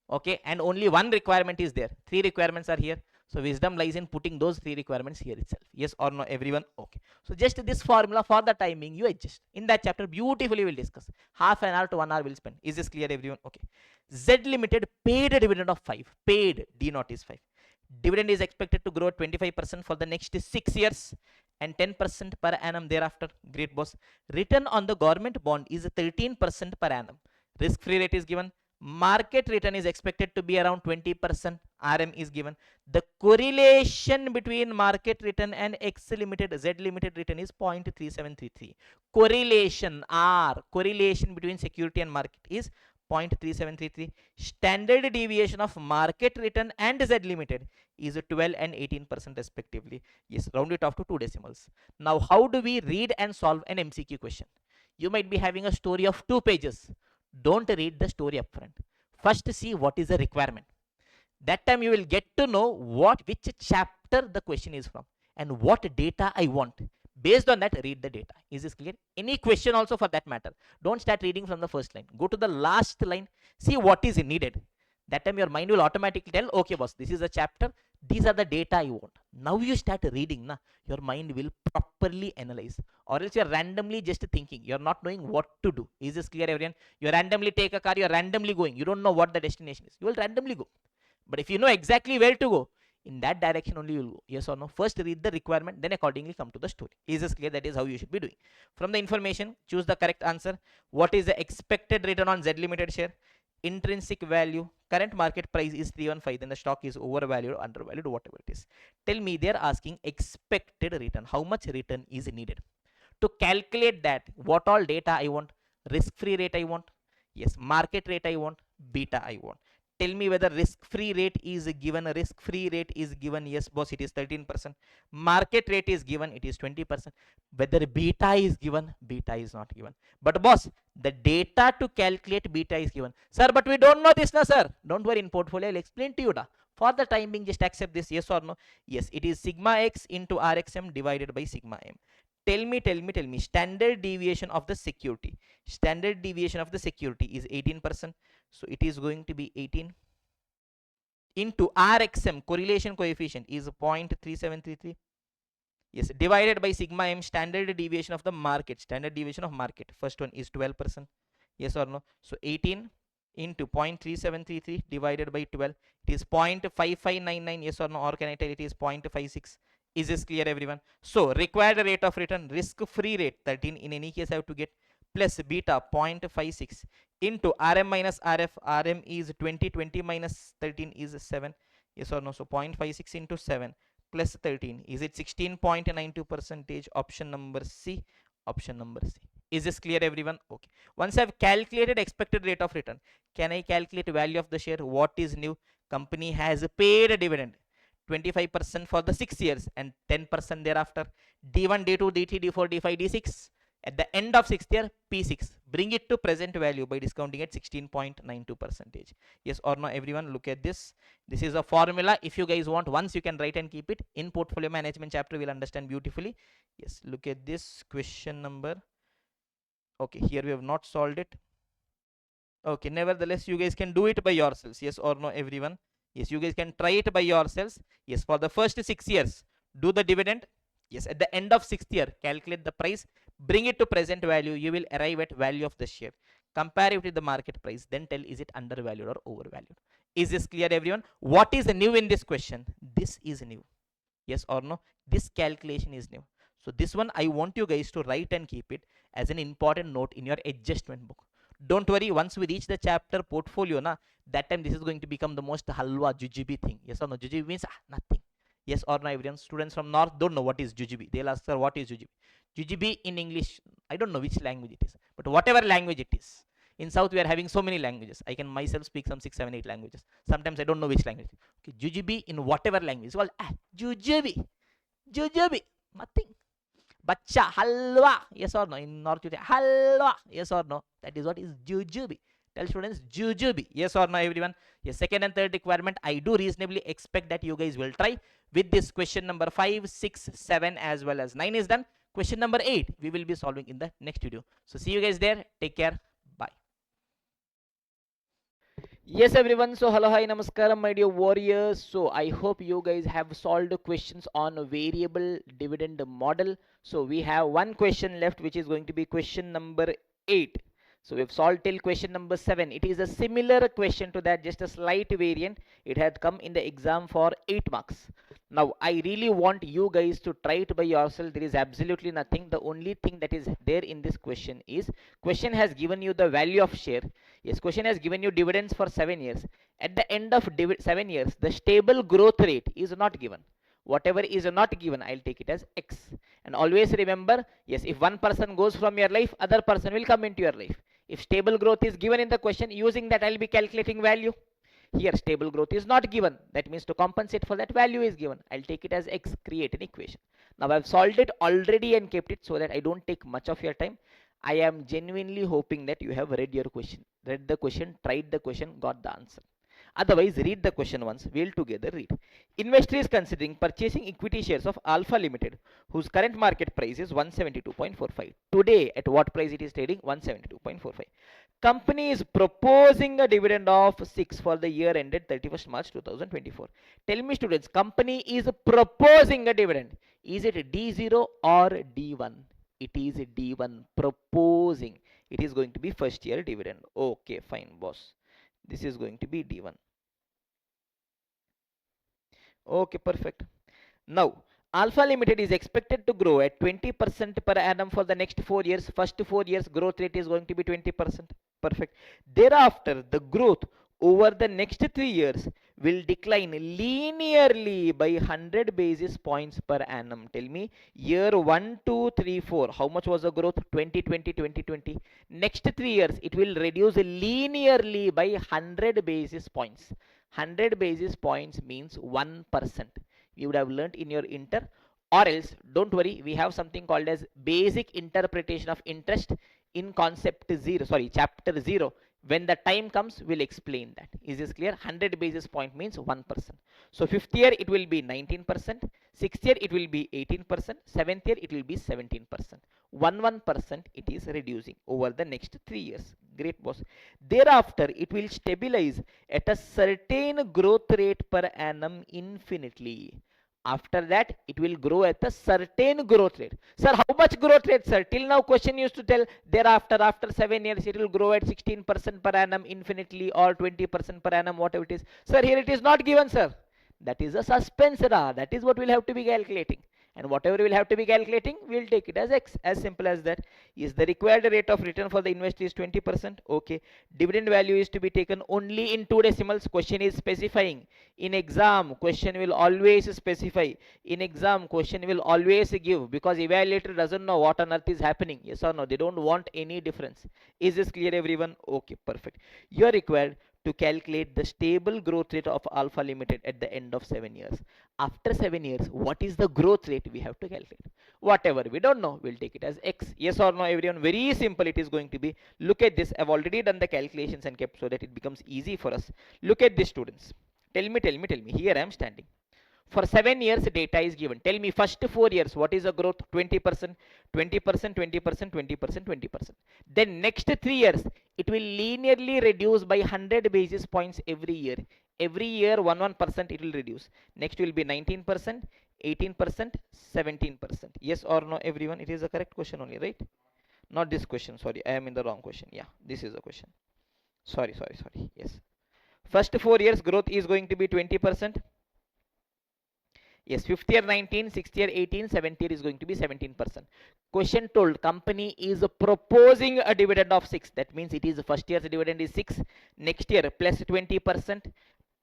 Okay, and only one requirement is there. 3 requirements are here. So wisdom lies in putting those 3 requirements here itself. Yes or no, everyone? Okay. So just this formula for the timing you adjust. In that chapter, beautifully we'll discuss. Half an hour to 1 hour we'll spend. Is this clear, everyone? Okay. Z Limited paid a dividend of 5. Paid, D naught is 5. Dividend is expected to grow 25% for the next 6 years and 10% per annum thereafter. Great, boss. Return on the government bond is 13% per annum. Risk-free rate is given. Market return is expected to be around 20%. RM is given. The correlation between market return and X limited, Z limited return is 0.3733. Correlation, R, correlation between security and market is 0.3733. Standard deviation of market return and Z limited is 12 and 18% respectively. Yes, round it off to 2 decimals. Now, how do we read and solve an MCQ question? You might be having a story of 2 pages. Don't read the story up front. First see what is the requirement. That time you will get to know which chapter the question is from and what data I want. Based on that, read the data. Is this clear? Any question also for that matter. Don't start reading from the first line. Go to the last line. See what is needed. That time your mind will automatically tell, okay boss, this is a chapter. These are the data I want. Now you start reading. Your mind will properly analyze. Or else you're randomly just thinking. You're not knowing what to do. Is this clear, everyone? You randomly take a car. You're randomly going. You don't know what the destination is. You will randomly go. But if you know exactly where to go, in that direction only you will go. Yes or no? First read the requirement, then accordingly come to the story. Is this clear? That is how you should be doing. From the information, choose the correct answer. What is the expected return on Z limited share? Intrinsic value, current market price is 315, then the stock is overvalued or undervalued, whatever it is. Tell me, they're asking expected return. How much return is needed? To calculate that, what all data I want? Risk-free rate I want. Yes, market rate I want. Beta I want. Tell me whether risk-free rate is given. Risk-free rate is given. Yes, boss, it is 13%. Market rate is given. It is 20%. Whether beta is given, beta is not given. But boss, the data to calculate beta is given. Sir, but we don't know this, na, sir. Don't worry, in portfolio, I'll explain to you. For the time being, just accept this. Yes or no? Yes, it is sigma X into RXM divided by sigma M. Tell me, standard deviation of the security. Standard deviation of the security is 18%. So it is going to be 18 into RXM, correlation coefficient is 0.3733. Yes, divided by sigma M, standard deviation of the market. Standard deviation of market. First one is 12%. Yes or no? So 18 into 0.3733 divided by 12. It is 0.5599. Yes or no? Or can I tell it is 0.56? Is this clear, everyone? So required rate of return, risk-free rate 13. In any case, I have to get plus beta 0.56 into RM minus RF. RM is 20. 20 minus 13 is 7. Yes or no? So 0.56 into 7 plus 13. Is it 16.92%? Option number C. Option number C. Is this clear, everyone? Okay. Once I've calculated expected rate of return, can I calculate value of the share? What is new? Company has paid a dividend. 25% for the 6 years and 10% thereafter. D1, D2, D3, D4, D5, D6. At the end of 6th year, P6. Bring it to present value by discounting at 16.92%. Yes or no, everyone? Look at this. This is a formula. If you guys want, once you can write and keep it. In portfolio management chapter, we'll understand beautifully. Yes, look at this question number. Okay, here we have not solved it. Okay, nevertheless, you guys can do it by yourselves. Yes or no, everyone? Yes, you guys can try it by yourselves. Yes, for the first 6 years, do the dividend. Yes, at the end of 6th year, calculate the price, bring it to present value. You will arrive at value of the share. Compare it with the market price. Then tell is it undervalued or overvalued. Is this clear, everyone? What is new in this question? This is new. Yes or no? This calculation is new. So this one I want you guys to write and keep it as an important note in your adjustment book. Don't worry, once we reach the chapter portfolio na, that time this is going to become the most halwa jujube thing. Yes or no? Jujube means nothing. Yes or no, everyone? Students from north don't know what is jujube. They'll ask, sir, what is jujube? Jujube in English, I don't know which language it is, but whatever language it is. In south we are having so many languages. I can myself speak some 6 7 8 languages. Sometimes I don't know which language. Okay, jujube in whatever language. Well, jujube, jujube, nothing. Bacha, halwa, yes or no? In North India, halwa, yes or no? That is what is jujube. Tell students jujube, yes or no, everyone? Yes, second and third requirement, I do reasonably expect that you guys will try. With this, question number 5, 6, 7 as well as 9 is done. Question number 8 we will be solving in the next video. So see you guys there. Take care. Bye. Yes, everyone. So, hello, hi, namaskaram, my dear warriors. So, I hope you guys have solved questions on a variable dividend model. So, we have one question left, which is going to be question number 8. So, we've solved till question number 7. It is a similar question to that, just a slight variant. It had come in the exam for 8 marks. Now, I really want you guys to try it by yourself. There is absolutely nothing. The only thing that is there in this question is, question has given you the value of share. Yes, question has given you dividends for 7 years. At the end of 7 years, the stable growth rate is not given. Whatever is not given, I'll take it as X. And always remember, yes, if one person goes from your life, other person will come into your life. If stable growth is given in the question, using that I'll be calculating value. Here stable growth is not given. That means to compensate for that, value is given. I'll take it as X, create an equation. Now I've solved it already and kept it so that I don't take much of your time. I am genuinely hoping that you have read your question, read the question, tried the question, got the answer. Otherwise, read the question once. We'll together read. Investor is considering purchasing equity shares of Alpha Limited, whose current market price is 172.45. Today, at what price it is trading? 172.45. Company is proposing a dividend of 6 for the year ended 31st March 2024. Tell me, students, company is proposing a dividend. Is it D0 or D1? It is D1, proposing. It is going to be first year dividend. Okay, fine, boss. This is going to be D1. Okay, perfect. Now, Alpha Limited is expected to grow at 20% per annum for the next 4 years. First 4 years growth rate is going to be 20%. Perfect. Thereafter, the growth over the next 3 years will decline linearly by 100 basis points per annum. Tell me, year 1, 2, 3, 4, how much was the growth? 2020, 2020. Next 3 years, it will reduce linearly by 100 basis points. 100 basis points means 1%. You would have learnt in your inter, or else don't worry, we have something called as basic interpretation of interest in concept 0, sorry, chapter 0. When the time comes, we'll explain that. Is this clear? 100 basis point means 1%. So 5th year it will be 19%, 6th year it will be 18%, 7th year it will be 17%. 1% it is reducing over the next 3 years. Great, boss. Thereafter, it will stabilize at a certain growth rate per annum infinitely. After that, it will grow at a certain growth rate. Sir, how much growth rate, sir? Till now, question used to tell thereafter, after 7 years, it will grow at 16% per annum infinitely or 20% per annum, whatever it is. Sir, here it is not given, sir. That is a suspense, that is what we'll have to be calculating. And whatever we'll have to be calculating, we'll take it as X. As simple as that. Is the required rate of return for the investor is 20%? Okay. Dividend value is to be taken only in 2 decimals. Question is specifying. In exam, question will always specify. In exam, question will always give, because evaluator doesn't know what on earth is happening. Yes or no? They don't want any difference. Is this clear, everyone? Okay, perfect. You are required to calculate the stable growth rate of Alpha Limited at the end of 7 years. After 7 years, what is the growth rate we have to calculate? Whatever we don't know, we'll take it as X. Yes or no, everyone? Very simple it is going to be. Look at this. I've already done the calculations and kept so that it becomes easy for us. Look at this, students. Tell me. Here I am standing. For 7 years data is given. Tell me first 4 years what is the growth? 20%, 20%, 20%, 20%, 20%. Then next 3 years it will linearly reduce by 100 basis points every year. Every year 1% it will reduce. Next will be 19%, 18%, 17%. Yes or no everyone? It is a correct question only, right? Not this question, sorry, I am in the wrong question. Yeah, this is the question. Sorry. Yes. First 4 years growth is going to be 20%. Yes, fifth year 19, sixth year 18, seventh year is going to be 17%. Question told company is proposing a dividend of 6. That means it is first year's dividend is 6. Next year plus 20%,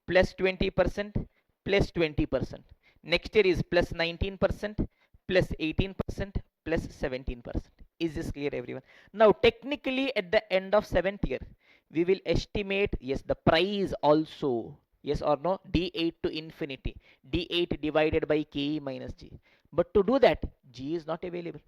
plus 20%, plus 20%. Next year is plus 19%, plus 18%, plus 17%. Is this clear everyone? Now technically at the end of 7th year, we will estimate, yes, the price also. Yes or no? D8 to infinity. D8 divided by KE minus G. But to do that, G is not available.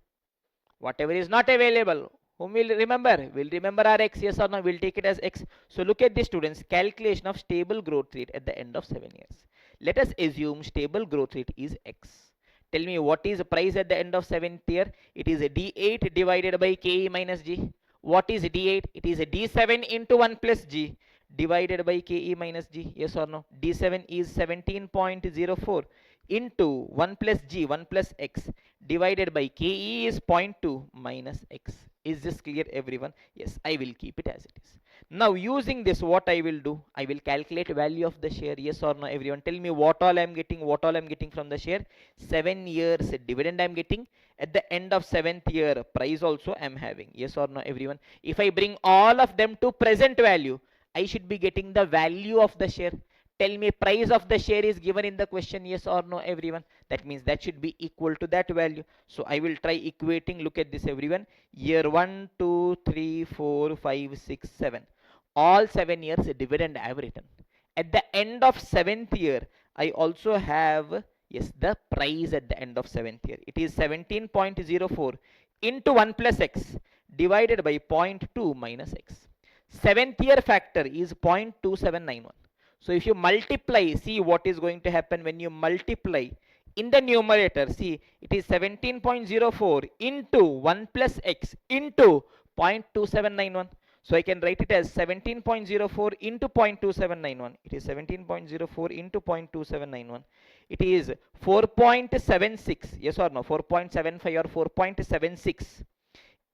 Whatever is not available, whom will remember? We'll remember our X, yes or no? We'll take it as X. So look at this, students. Calculation of stable growth rate at the end of 7 years. Let us assume stable growth rate is X. Tell me what is the price at the end of 7th year? It is a D8 divided by KE minus G. What is D8? It is a D7 into 1 plus G divided by KE minus G. Yes or no? D7 is 17.04 into 1 plus G, 1 plus X divided by KE is 0.2 minus X. Is this clear everyone? Yes, I will keep it as it is. Now using this, what I will do? I will calculate value of the share. Yes or no everyone? Tell me what all I am getting, what all I am getting from the share. 7 years dividend I am getting. At the end of 7th year price also I am having. Yes or no everyone? If I bring all of them to present value, I should be getting the value of the share. Tell me price of the share is given in the question, yes or no everyone? That means that should be equal to that value. So I will try equating. Look at this everyone. Year 1, 2, 3, 4, 5, 6, 7. All 7 years dividend I have written. At the end of 7th year, I also have, yes, the price at the end of 7th year. It is 17.04 into 1 plus X divided by 0.2 minus X. 7th year factor is 0.2791. So if you multiply, see what is going to happen when you multiply in the numerator. See, it is 17.04 into 1 plus X into 0.2791. So I can write it as 17.04 into 0.2791. It is 17.04 into 0.2791. It is 4.76. Yes or no? 4.75 or 4.76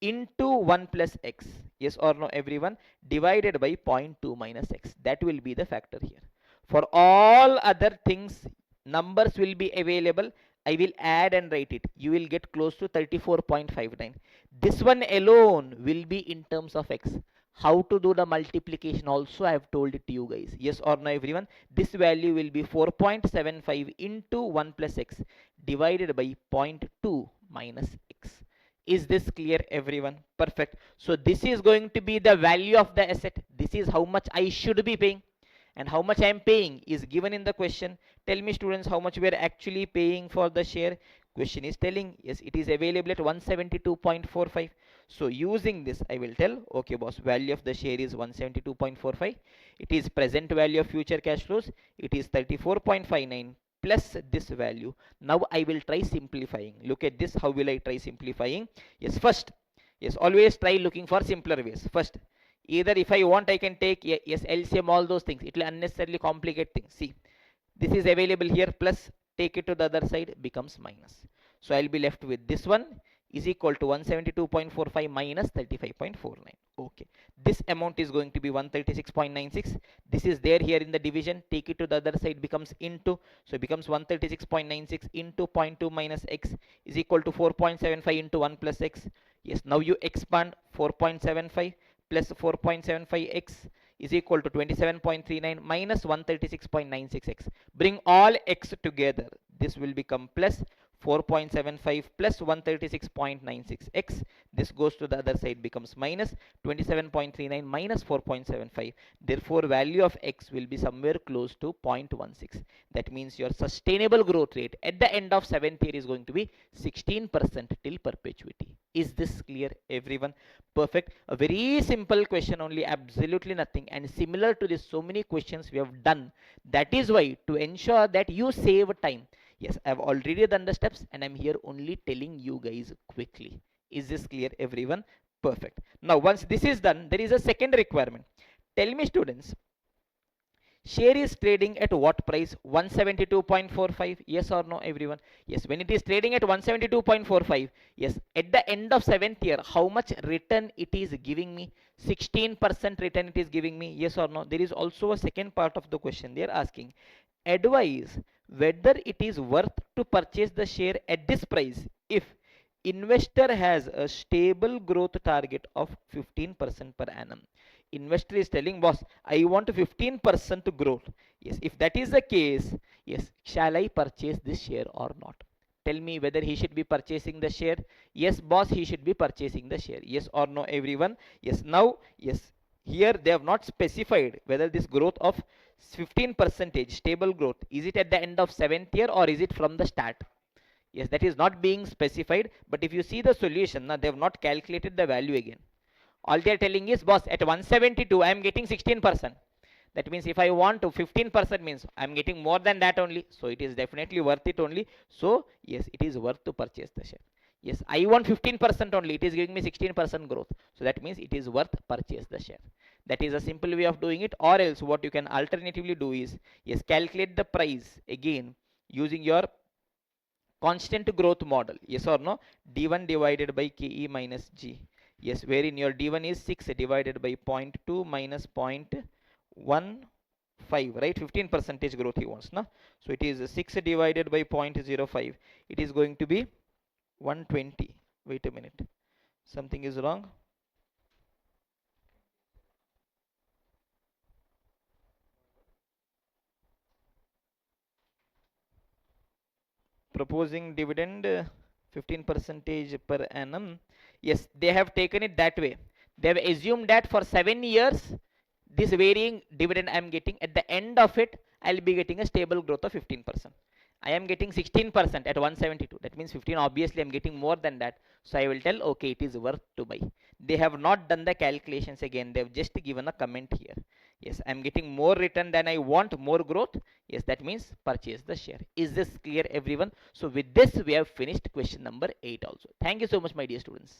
into 1 plus X. Yes or no everyone? Divided by 0.2 minus X. That will be the factor here. For all other things, numbers will be available. I will add and write it. You will get close to 34.59. This one alone will be in terms of X. How to do the multiplication also I have told it to you guys. Yes or no everyone? This value will be 4.75 into 1 plus X divided by 0.2 minus X. Is this clear everyone? Perfect. So this is going to be the value of the asset. This is how much I should be paying, and how much I am paying is given in the question. Tell me students how much we are actually paying for the share. Question is telling, yes, it is available at 172.45. So using this I will tell, okay boss, value of the share is 172.45. It is present value of future cash flows. It is 34.59 plus this value. Now I will try simplifying. Look at this. How will I try simplifying? Yes, first, yes, always try looking for simpler ways. First, either if I want I can take, yes, LCM, all those things. It will unnecessarily complicate things. See, this is available here, plus take it to the other side, becomes minus. So I'll be left with this one is equal to 172.45 minus 35.49. Okay, this amount is going to be 136.96. This is there here in the division. Take it to the other side, becomes into. So it becomes 136.96 into 0.2 minus X is equal to 4.75 into 1 plus X. Yes, now you expand. 4.75 plus 4.75X is equal to 27.39 minus 136.96X. Bring all X together. This will become plus 4.75 plus 136.96x. This goes to the other side, becomes minus 27.39 minus 4.75. Therefore, value of x will be somewhere close to 0.16. That means your sustainable growth rate at the end of 7th year is going to be 16% till perpetuity. Is this clear, everyone? Perfect. A very simple question only, absolutely nothing. And similar to this, so many questions we have done. That is why, to ensure that you save time, yes, I've already done the steps and I'm here only telling you guys quickly. Is this clear, everyone? Perfect. Now, once this is done, there is a second requirement. Tell me, students, share is trading at what price? 172.45. Yes or no, everyone? Yes, when it is trading at 172.45, yes, at the end of 7th year, how much return it is giving me? 16% return it is giving me. Yes or no? There is also a second part of the question. They are asking, advise whether it is worth to purchase the share at this price if investor has a stable growth target of 15% per annum. Investor is telling, boss, I want 15% growth. Yes, if that is the case, yes, shall I purchase this share or not? Tell me whether he should be purchasing the share. Yes, boss, he should be purchasing the share. Yes or no, everyone? Yes. Now, yes, here they have not specified whether this growth of 15 percentage stable growth, is it at the end of 7th year or is it from the start? Yes, that is not being specified. But if you see the solution, now they have not calculated the value again. All they are telling is, boss, at 172 I am getting 16%. That means if I want to 15% means I am getting more than that only, so it is definitely worth it only. So yes, it is worth to purchase the share. Yes, I want 15% only, it is giving me 16% growth, so that means it is worth purchase the share. That is a simple way of doing it. Or else what you can alternatively do is, yes, calculate the price again using your constant growth model. Yes or no? D1 divided by KE minus G. Yes, wherein your D1 is 6 divided by 0.2 minus 0.15, right? 15 percentage growth he wants, no? So it is 6 divided by 0.05. It is going to be 120. Wait a minute. Something is wrong. Proposing dividend 15 percentage per annum. Yes, they have taken it that way. They have assumed that for 7 years this varying dividend I am getting, at the end of it I'll be getting a stable growth of 15%. I am getting 16% at 172, that means 15, obviously I'm getting more than that, so I will tell, okay, it is worth to buy. They have not done the calculations again, they have just given a comment here. Yes, I'm getting more return than I want, more growth. Yes, that means purchase the share. Is this clear, everyone? So with this, we have finished question number 8 also. Thank you so much, my dear students.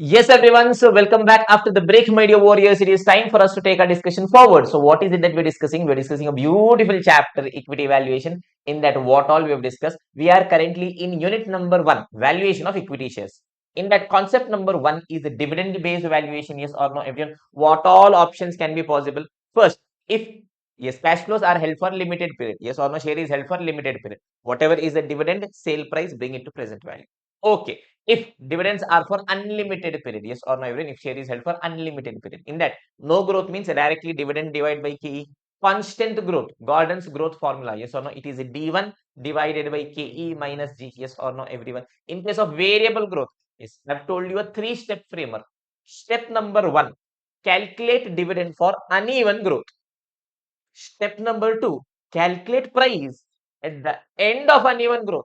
Yes, everyone. So, welcome back after the break, my dear warriors. It is time for us to take our discussion forward. So, what is it that we're discussing? We're discussing a beautiful chapter, equity valuation. In that, what all we have discussed. We are currently in unit number 1, valuation of equity shares. In that, concept number 1 is the dividend based valuation. Yes or no, everyone? What all options can be possible? First, if yes, cash flows are held for limited period. Yes or no, share is held for limited period. Whatever is the dividend sale price, bring it to present value. Okay, if dividends are for unlimited period, yes or no, everyone, if share is held for unlimited period, in that no growth means directly dividend divided by KE. Constant growth, Gordon's growth formula, yes or no, it is a D1 divided by KE minus G. Yes or no, everyone? In case of variable growth, yes, I've told you a 3-step framework. Step number 1, calculate dividend for uneven growth. Step number 2, calculate price at the end of uneven growth.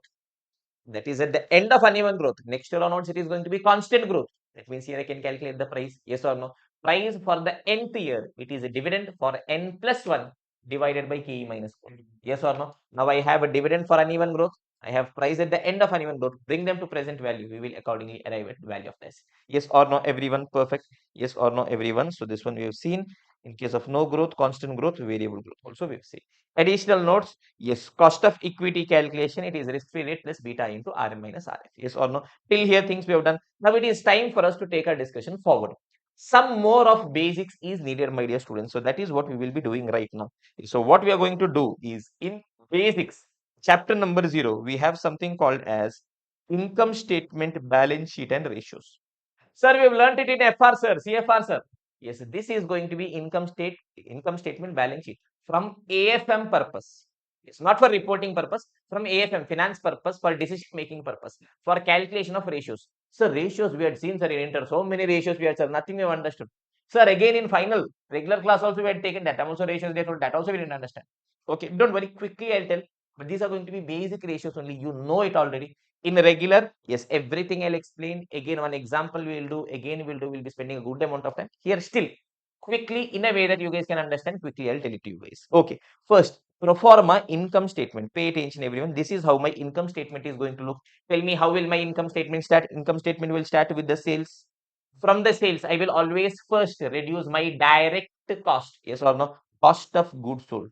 That is at the end of uneven growth. Next year onwards, it is going to be constant growth. That means here I can calculate the price. Yes or no? Price for the nth year, it is a dividend for n plus 1 divided by KE minus 1. Yes or no? Now I have a dividend for uneven growth. I have price at the end of uneven growth. Bring them to present value. We will accordingly arrive at value of this. Yes or no, everyone? Perfect. Yes or no, everyone? So this one we have seen. In case of no growth, constant growth, variable growth. Also we have seen. Additional notes. Yes, cost of equity calculation, it is risk-free rate plus beta into RM minus RF. Yes or no? Till here things we have done. Now it is time for us to take our discussion forward. Some more of basics is needed, my dear students. So that is what we will be doing right now. So what we are going to do is in basics, chapter number 0, we have something called as income statement, balance sheet and ratios. Sir, we have learned it in FR, sir, CFR, sir. Yes, this is going to be income statement balance sheet from AFM purpose. It's not for reporting purpose, from AFM, finance purpose, for decision making purpose, for calculation of ratios. So ratios we had seen, sir, in inter, so many ratios we had, sir, nothing we have understood. Sir, again in final, regular class also we had taken that. Also ratios, they told that also we didn't understand. Okay, don't worry, quickly I'll tell. But these are going to be basic ratios only. You know it already. In regular, yes, everything I'll explain. Again, one example we will do. Again, we'll be spending a good amount of time. Here still, quickly in a way that you guys can understand. Quickly, I'll tell it to you guys. Okay, first, pro forma income statement. Pay attention, everyone. This is how my income statement is going to look. Tell me, how will my income statement start? Income statement will start with the sales. From the sales, I will always first reduce my direct cost. Yes or no? Cost of goods sold.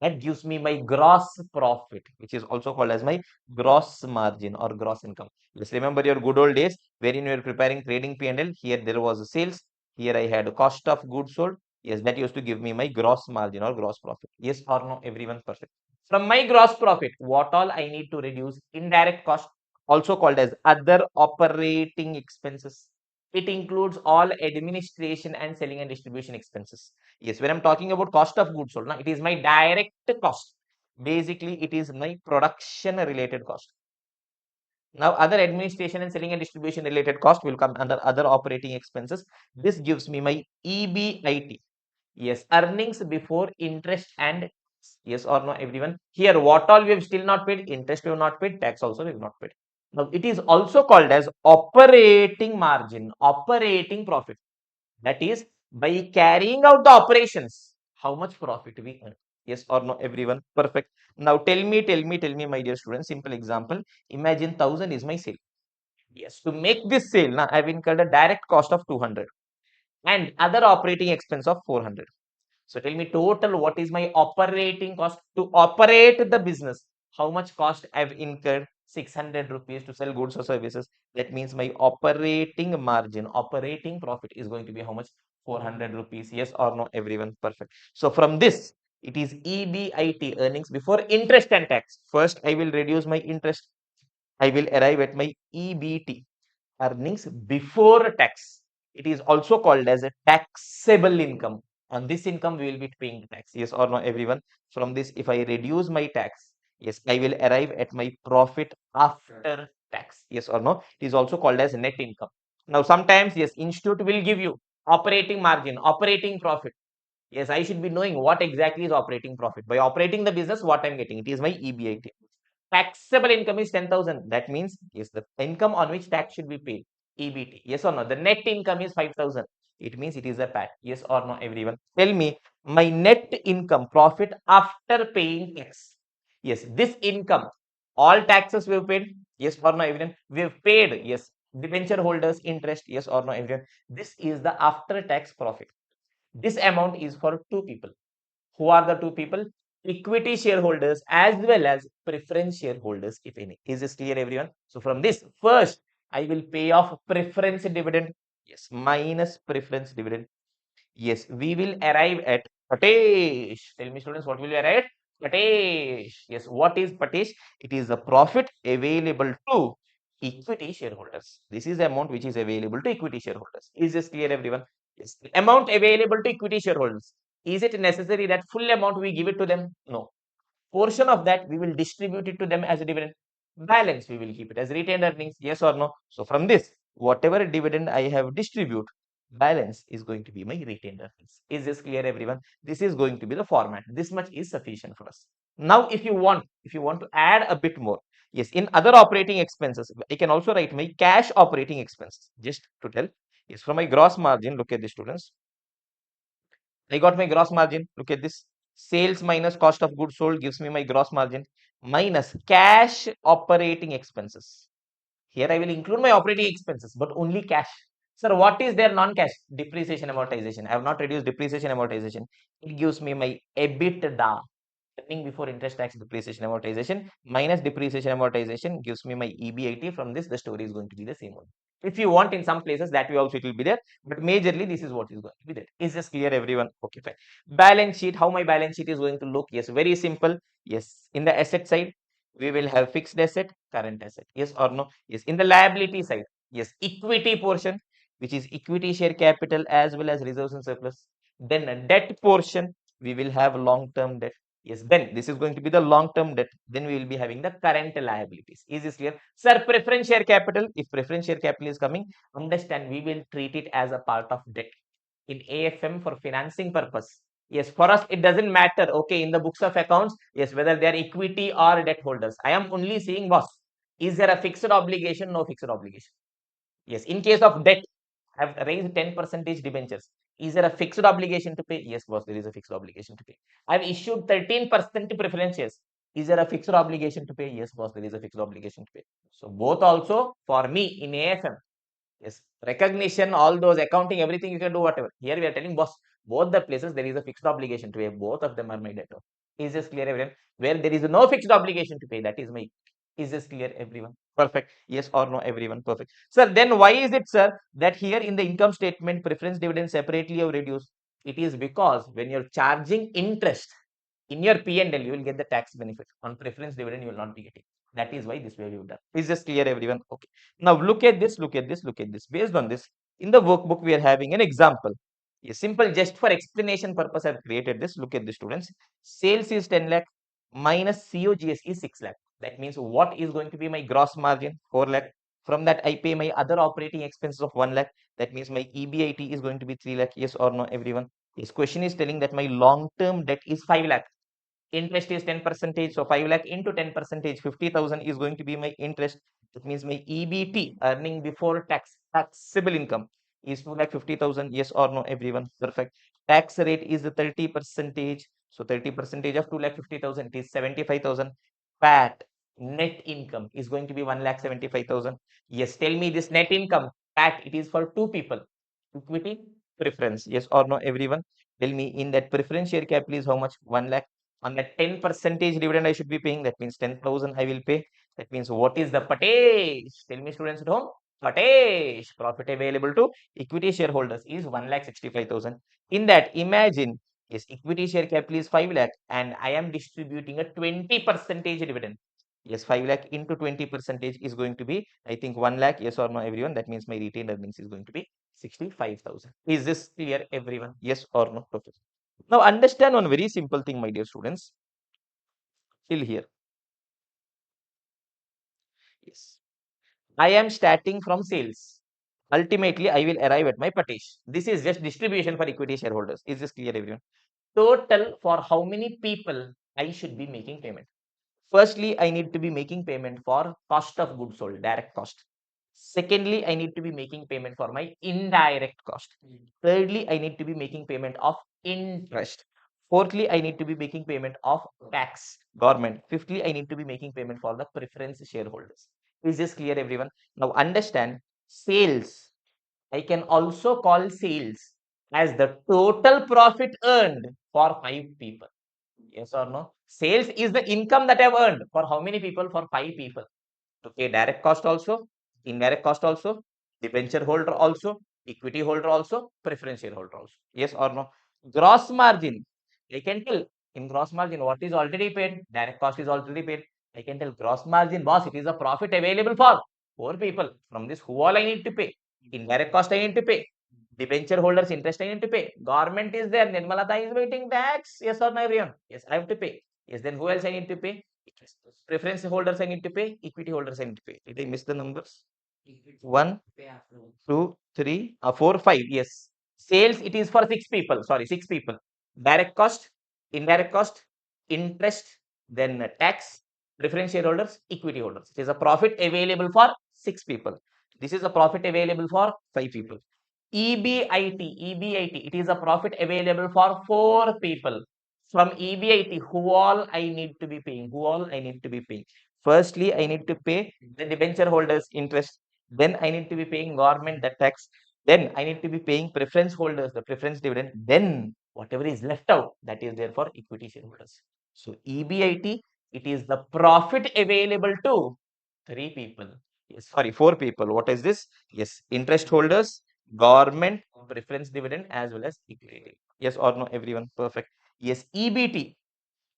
That gives me my gross profit, which is also called as my gross margin or gross income. Just remember your good old days wherein you were preparing trading P&L. Here there was a sales. Here I had a cost of goods sold. Yes, that used to give me my gross margin or gross profit. Yes or no, everyone? Perfect. From my gross profit, what all I need to reduce? Indirect cost, also called as other operating expenses. It includes all administration and selling and distribution expenses. Yes, when I'm talking about cost of goods sold, now it is my direct cost. Basically, it is my production related cost. Now, other administration and selling and distribution related cost will come under other operating expenses. This gives me my EBIT. Yes, earnings before interest and tax. Yes or no, everyone? Here, what all we have still not paid, interest we have not paid, tax also we have not paid. Now, it is also called as operating margin, operating profit. That is, by carrying out the operations, how much profit we earn. Yes or no, everyone? Perfect. Now, tell me, my dear students, simple example. Imagine 1,000 is my sale. Yes, to make this sale, now I've incurred a direct cost of 200 and other operating expense of 400. So tell me total, what is my operating cost to operate the business? How much cost I've incurred? 600 rupees to sell goods or services. That means my operating margin, operating profit is going to be how much? 400 rupees. Yes or no, everyone? Perfect. So from this, it is EBIT, earnings before interest and tax. First, I will reduce my interest. I will arrive at my EBT, earnings before tax. It is also called as a taxable income. On this income, we will be paying tax. Yes or no, everyone? From this, if I reduce my tax, yes, I will arrive at my profit after tax. Yes or no? It is also called as net income. Now, sometimes, yes, institute will give you operating margin, operating profit. Yes, I should be knowing what exactly is operating profit. By operating the business, what I'm getting, it is my EBIT. Taxable income is 10,000. That means, yes, the income on which tax should be paid, EBT. Yes or no? The net income is 5,000. It means it is a PAT. Yes or no, everyone? Tell me, my net income, profit after paying tax. Yes, this income, all taxes we've paid. Yes or no, everyone? We've paid, yes, debenture holders interest. Yes or no, everyone? This is the after tax profit. This amount is for two people. Who are the two people? Equity shareholders as well as preference shareholders, if any. Is this clear, everyone? So from this, first, I will pay off preference dividend. Yes, minus preference dividend. Yes, we will arrive at Patesh. Tell me, students, what will we arrive at? Patesh. Yes, what is Patesh? It is the profit available to equity shareholders. This is the amount which is available to equity shareholders. Is this clear, everyone? Yes. The amount available to equity shareholders. Is it necessary that full amount we give it to them? No. Portion of that we will distribute it to them as a dividend. Balance we will keep it as retained earnings. Yes or no? So from this, whatever dividend I have distribute, balance is going to be my retained earnings. Is this clear, everyone? This is going to be the format. This much is sufficient for us. Now, if you want to add a bit more, yes, in other operating expenses, I can also write my cash operating expenses. Just to tell, yes, from my gross margin, look at the students. I got my gross margin. Look at this. Sales minus cost of goods sold gives me my gross margin minus cash operating expenses. Here I will include my operating expenses, but only cash. Sir, what is their non-cash? Depreciation amortization. I have not reduced depreciation amortization. It gives me my EBITDA. Earning before interest, tax, depreciation amortization minus depreciation amortization gives me my EBIT. From this, the story is going to be the same one. If you want, in some places that way also it will be there, but majorly this is what is going to be there. Is this clear, everyone? Okay, fine. Balance sheet. How my balance sheet is going to look? Yes, very simple. Yes, in the asset side, we will have fixed asset, current asset. Yes or no? Yes. In the liability side, yes, equity portion, which is equity share capital as well as reserves and surplus. Then a debt portion, we will have long-term debt. Yes, then this is going to be the long-term debt. Then we will be having the current liabilities. Is this clear? Sir, preference share capital. If preference share capital is coming, understand we will treat it as a part of debt in AFM for financing purpose. Yes, for us it doesn't matter. Okay, in the books of accounts, yes, whether they are equity or debt holders. I am only seeing boss. Is there a fixed obligation? No fixed obligation. Yes, in case of debt, have raised 10 percentage debentures. Is there a fixed obligation to pay? Yes, boss, there is a fixed obligation to pay. I've issued 13% preference shares. Is there a fixed obligation to pay? Yes, boss, there is a fixed obligation to pay. So both also for me in AFM. Yes, recognition, all those accounting, everything you can do whatever. Here we are telling boss, both the places there is a fixed obligation to pay. Both of them are my debtor. Is this clear, everyone? Where there is no fixed obligation to pay, that is my. Is this clear, everyone? Perfect. Yes or no, everyone? Perfect. Sir, then why is it, sir, that here in the income statement, preference dividend separately have reduced? It is because when you're charging interest in your P&L, you will get the tax benefit. On preference dividend, you will not be getting. That is why this way we've done. Is this clear, everyone? Okay. Now look at this, look at this, look at this. Based on this, in the workbook, we are having an example. A simple, just for explanation purpose, I've created this. Look at the students. Sales is 10 lakh minus COGS is 6 lakh. That means what is going to be my gross margin? 4 lakh. From that, I pay my other operating expenses of 1 lakh. That means my EBIT is going to be 3 lakh. Yes or no, everyone? This question is telling that my long-term debt is 5 lakh. Interest is 10 percentage, so 5 lakh into 10 percentage, 50,000 is going to be my interest. That means my EBT, earning before tax, taxable income, is 2 lakh 50,000. Yes or no, everyone? Perfect. Tax rate is the 30 percentage, so 30 percentage of 2 lakh 50,000 is 75,000. PAT, net income, is going to be 1 lakh 75,000. Yes, tell me this net income. PAT, it is for two people. Equity, preference. Yes or no, everyone? Tell me, in that preference share capital is how much? 1 lakh. On that 10 percentage dividend I should be paying, that means 10,000 I will pay. That means what is the Patesh? Tell me, students at home. Patesh, profit available to equity shareholders is 1,65,000. In that, imagine, yes, equity share capital is 5 lakh and I am distributing a 20 percentage dividend. Yes, 5 lakh into 20 percentage is going to be, I think, 1 lakh. Yes or no, everyone? That means my retained earnings is going to be 65,000. Is this clear, everyone? Yes or no? Perfect. Now understand one very simple thing, my dear students. Till here. Yes. I am starting from sales. Ultimately, I will arrive at my Patesh. This is just distribution for equity shareholders. Is this clear, everyone? Total for how many people I should be making payment. Firstly, I need to be making payment for cost of goods sold, direct cost. Secondly, I need to be making payment for my indirect cost. Thirdly, I need to be making payment of interest. Fourthly, I need to be making payment of tax, government. Fifthly, I need to be making payment for the preference shareholders. Is this clear, everyone? Now understand, sales. I can also call sales as the total profit earned for 5 people. Yes or no? Sales is the income that I've earned for how many people? For 5 people. To pay direct cost also, indirect cost also, debenture holder also, equity holder also, preference shareholder also. Yes or no? Gross margin. I can tell in gross margin what is already paid, direct cost is already paid. I can tell gross margin, boss, it is a profit available for 4 people. From this, who all I need to pay? Indirect cost I need to pay. Debenture holders interest I need to pay. Government is there. Nirmalata is waiting tax. Yes or no, everyone? Yes, I have to pay. Yes, then who else I need to pay? Preference holders I need to pay, equity holders I need to pay. Did I miss the numbers? 1, 2, 3, 4, 5. Yes. Sales, it is for 6 people. Sorry, 6 people. Direct cost, indirect cost, interest, then tax, preference shareholders, equity holders. It is a profit available for 6 people. This is a profit available for 5 people. EBIT, it is a profit available for 4 people. From EBIT, who all I need to be paying? Who all I need to be paying? Firstly, I need to pay the debenture holders interest. Then I need to be paying government the tax. Then I need to be paying preference holders the preference dividend. Then whatever is left out, that is there for equity shareholders. So EBIT, it is the profit available to 3 people. Yes, sorry, 4 people. What is this? Yes, interest holders, government, preference dividend, as well as equity. Yes or no, everyone? Perfect. Yes, EBT.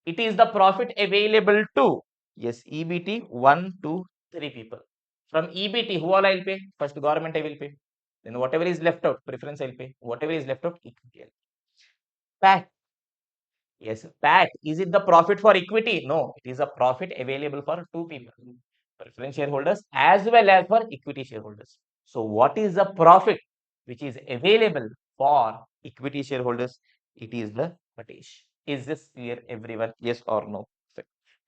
It is the profit available to, yes, EBT, 1, 2, 3 people. From EBT, who all I'll pay? First, government I will pay. Then whatever is left out, preference I'll pay. Whatever is left out, equity. PAT. Yes, PAT. Is it the profit for equity? No, it is a profit available for two people, preference shareholders as well as for equity shareholders. So, what is the profit which is available for equity shareholders? It is the Patish. Is this clear, everyone? Yes or no?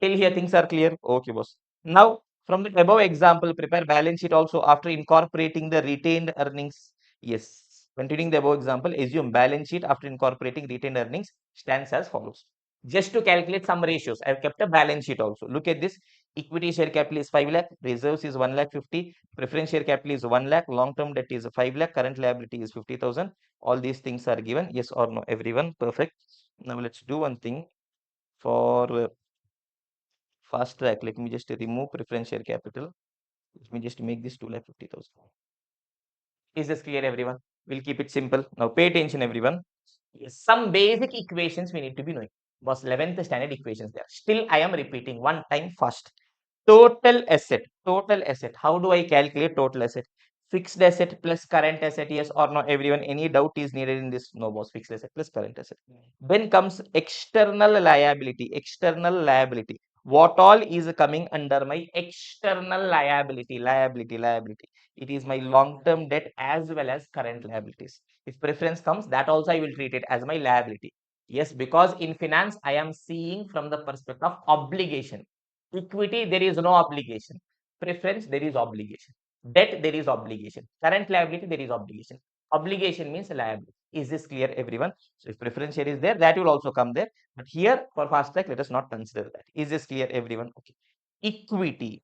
Till here, things are clear. Okay, boss. Now, from the above example, prepare balance sheet also after incorporating the retained earnings. Yes. Continuing the above example, assume balance sheet after incorporating retained earnings stands as follows. Just to calculate some ratios, I've kept a balance sheet also. Look at this. Equity share capital is 5 lakh, reserves is 1 lakh 50, preference share capital is 1 lakh, long term debt is 5 lakh, current liability is 50,000. All these things are given. Yes or no, everyone? Perfect. Now let's do one thing for fast track. Let me just remove preference share capital. Let me just make this 2,50,000. Is this clear, everyone? We'll keep it simple. Now pay attention, everyone. Yes, some basic equations we need to be knowing. Was 11th standard equations there. Still, I am repeating one time first. Total asset. Total asset. How do I calculate total asset? Fixed asset plus current asset. Yes or no, everyone? Any doubt is needed in this? No, boss. Fixed asset plus current asset. Then comes external liability. External liability. What all is coming under my external liability? Liability. It is my long-term debt as well as current liabilities. If preference comes, that also I will treat it as my liability. Yes, because in finance, I am seeing from the perspective of obligation. Equity, there is no obligation. Preference, there is obligation. Debt, there is obligation. Current liability, there is obligation. Obligation means liability. Is this clear, everyone? So if preference share is there, that will also come there. But here, for fast track, let us not consider that. Is this clear, everyone? Okay. Equity.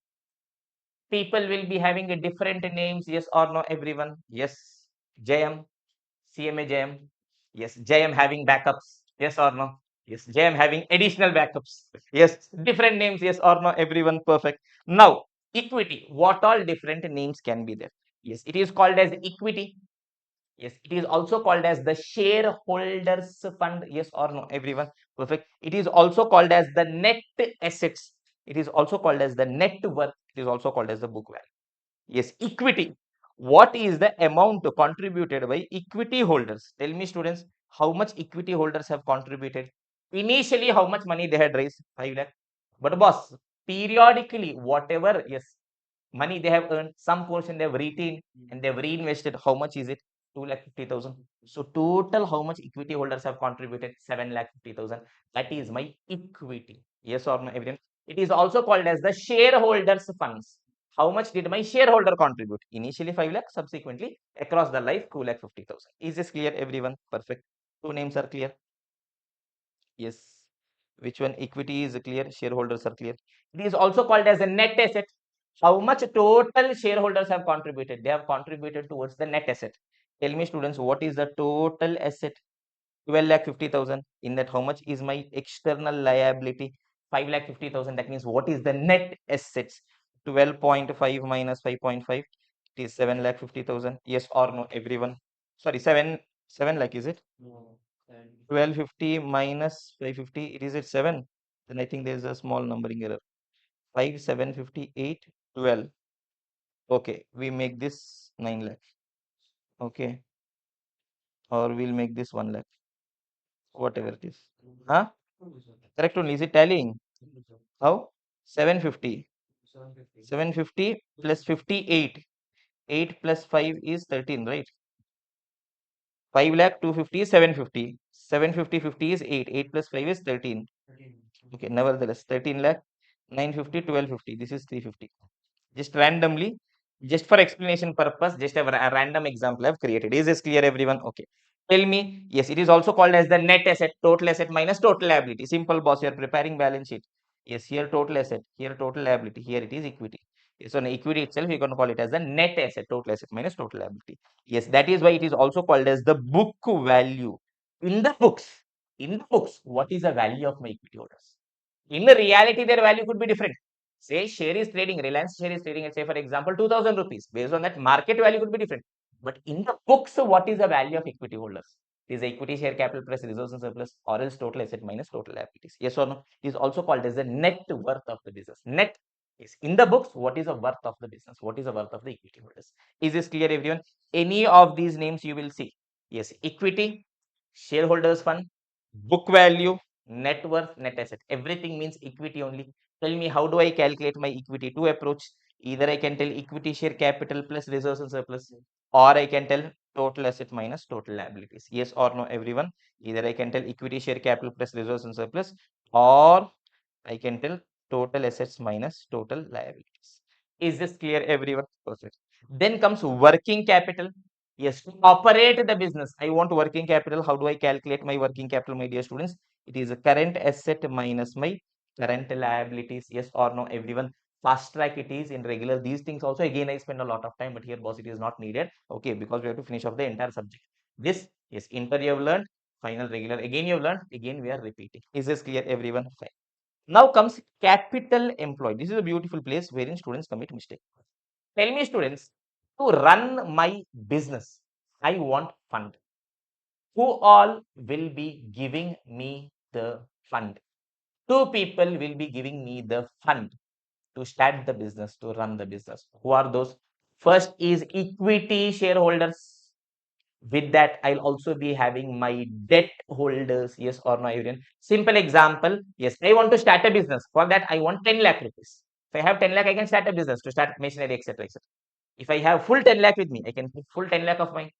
People will be having a different names. Yes or no, everyone? Yes. JM, CMA JM. Yes. JM having backups. Yes or no? Yes. JM having additional backups. Yes. Different names. Yes or no, everyone? Perfect. Now, equity. What all different names can be there? Yes. It is called as equity. Yes, it is also called as the shareholders fund. Yes or no, everyone? Perfect. It is also called as the net assets. It is also called as the net worth. It is also called as the book value. Yes, equity. What is the amount contributed by equity holders? Tell me, students, how much equity holders have contributed? Initially, how much money they had raised? 5 lakh. But boss, periodically, whatever, yes, money they have earned, some portion they have retained and they have reinvested. How much is it? 2,50,000. So total, how much equity holders have contributed? 7,50,000. That is my equity. Yes or no, everyone? It is also called as the shareholders funds. How much did my shareholder contribute? Initially 5 lakh, subsequently across the life 2,50,000. Is this clear, everyone? Perfect. Two names are clear. Yes. Which one? Equity is clear, shareholders are clear. It is also called as a net asset. How much total shareholders have contributed? They have contributed towards the net asset. Tell me, students, what is the total asset? 12,50,000. In that, how much is my external liability? 5,50,000. That means what is the net assets? 12.5 minus 5.5. It is 7,50,000. Yes or no, everyone? Sorry, 7 lakh, is it? 1250 minus 550, it is at 7. Then I think there is a small numbering error. 5, 758, 12. Okay, we make this 9 lakh. Okay, or we'll make this 1 lakh, whatever it is. Huh? Correct only. Is it tallying? How? 750. 750 plus 58. 8 plus 5 is 13, right? 5 lakh 250 is 750. 750 50 is 8. 8 plus 5 is 13. Okay, nevertheless, 13 lakh 950 1250. This is 350. Just randomly, just for explanation purpose, just a random example I've created. Is this clear, everyone? Okay. Tell me, yes, it is also called as the net asset, total asset minus total liability. Simple, boss, you are preparing balance sheet. Yes, here total asset, here total liability, here it is equity. So on equity itself, you can call it as the net asset, total asset minus total liability. Yes, that is why it is also called as the book value. In the books, what is the value of my equity holders? In the reality, their value could be different. Say share is trading, Reliance share is trading at, say, for example, 2,000 rupees. Based on that, market value could be different. But in the books, what is the value of equity holders? It is equity share capital plus reserves and surplus, or else total asset minus total liabilities. Yes or no? It is also called as the net worth of the business. Net is in the books. What is the worth of the business? What is the worth of the equity holders? Is this clear, everyone? Any of these names you will see. Yes, equity, shareholders fund, book value, net worth, net asset. Everything means equity only. Tell me, how do I calculate my equity? Two approach. Either I can tell equity share capital plus reserves and surplus, or I can tell total asset minus total liabilities. Yes or no, everyone? Either I can tell equity share capital plus reserves and surplus, or I can tell total assets minus total liabilities. Is this clear, everyone? Perfect. Then comes working capital. Yes, to operate the business, I want working capital. How do I calculate my working capital, my dear students? It is a current asset minus my current liabilities. Yes or no, everyone? Fast track it is in regular. These things also, again, I spend a lot of time, but here, boss, it is not needed. Okay, because we have to finish off the entire subject. This, yes, inter you have learned, final regular. Again, you have learned, again, we are repeating. Is this clear, everyone? Fine. Now comes capital employed. This is a beautiful place wherein students commit mistake. Tell me, students, to run my business, I want fund. Who all will be giving me the fund? Two people will be giving me the fund to start the business, to run the business. Who are those? First is equity shareholders. With that, I'll also be having my debt holders. Yes or no, Adrian? Simple example. Yes, I want to start a business. For that, I want 10 lakh rupees. If I have 10 lakh, I can start a business to start machinery, etc. etc. If I have full 10 lakh with me, I can put full 10 lakh of mine.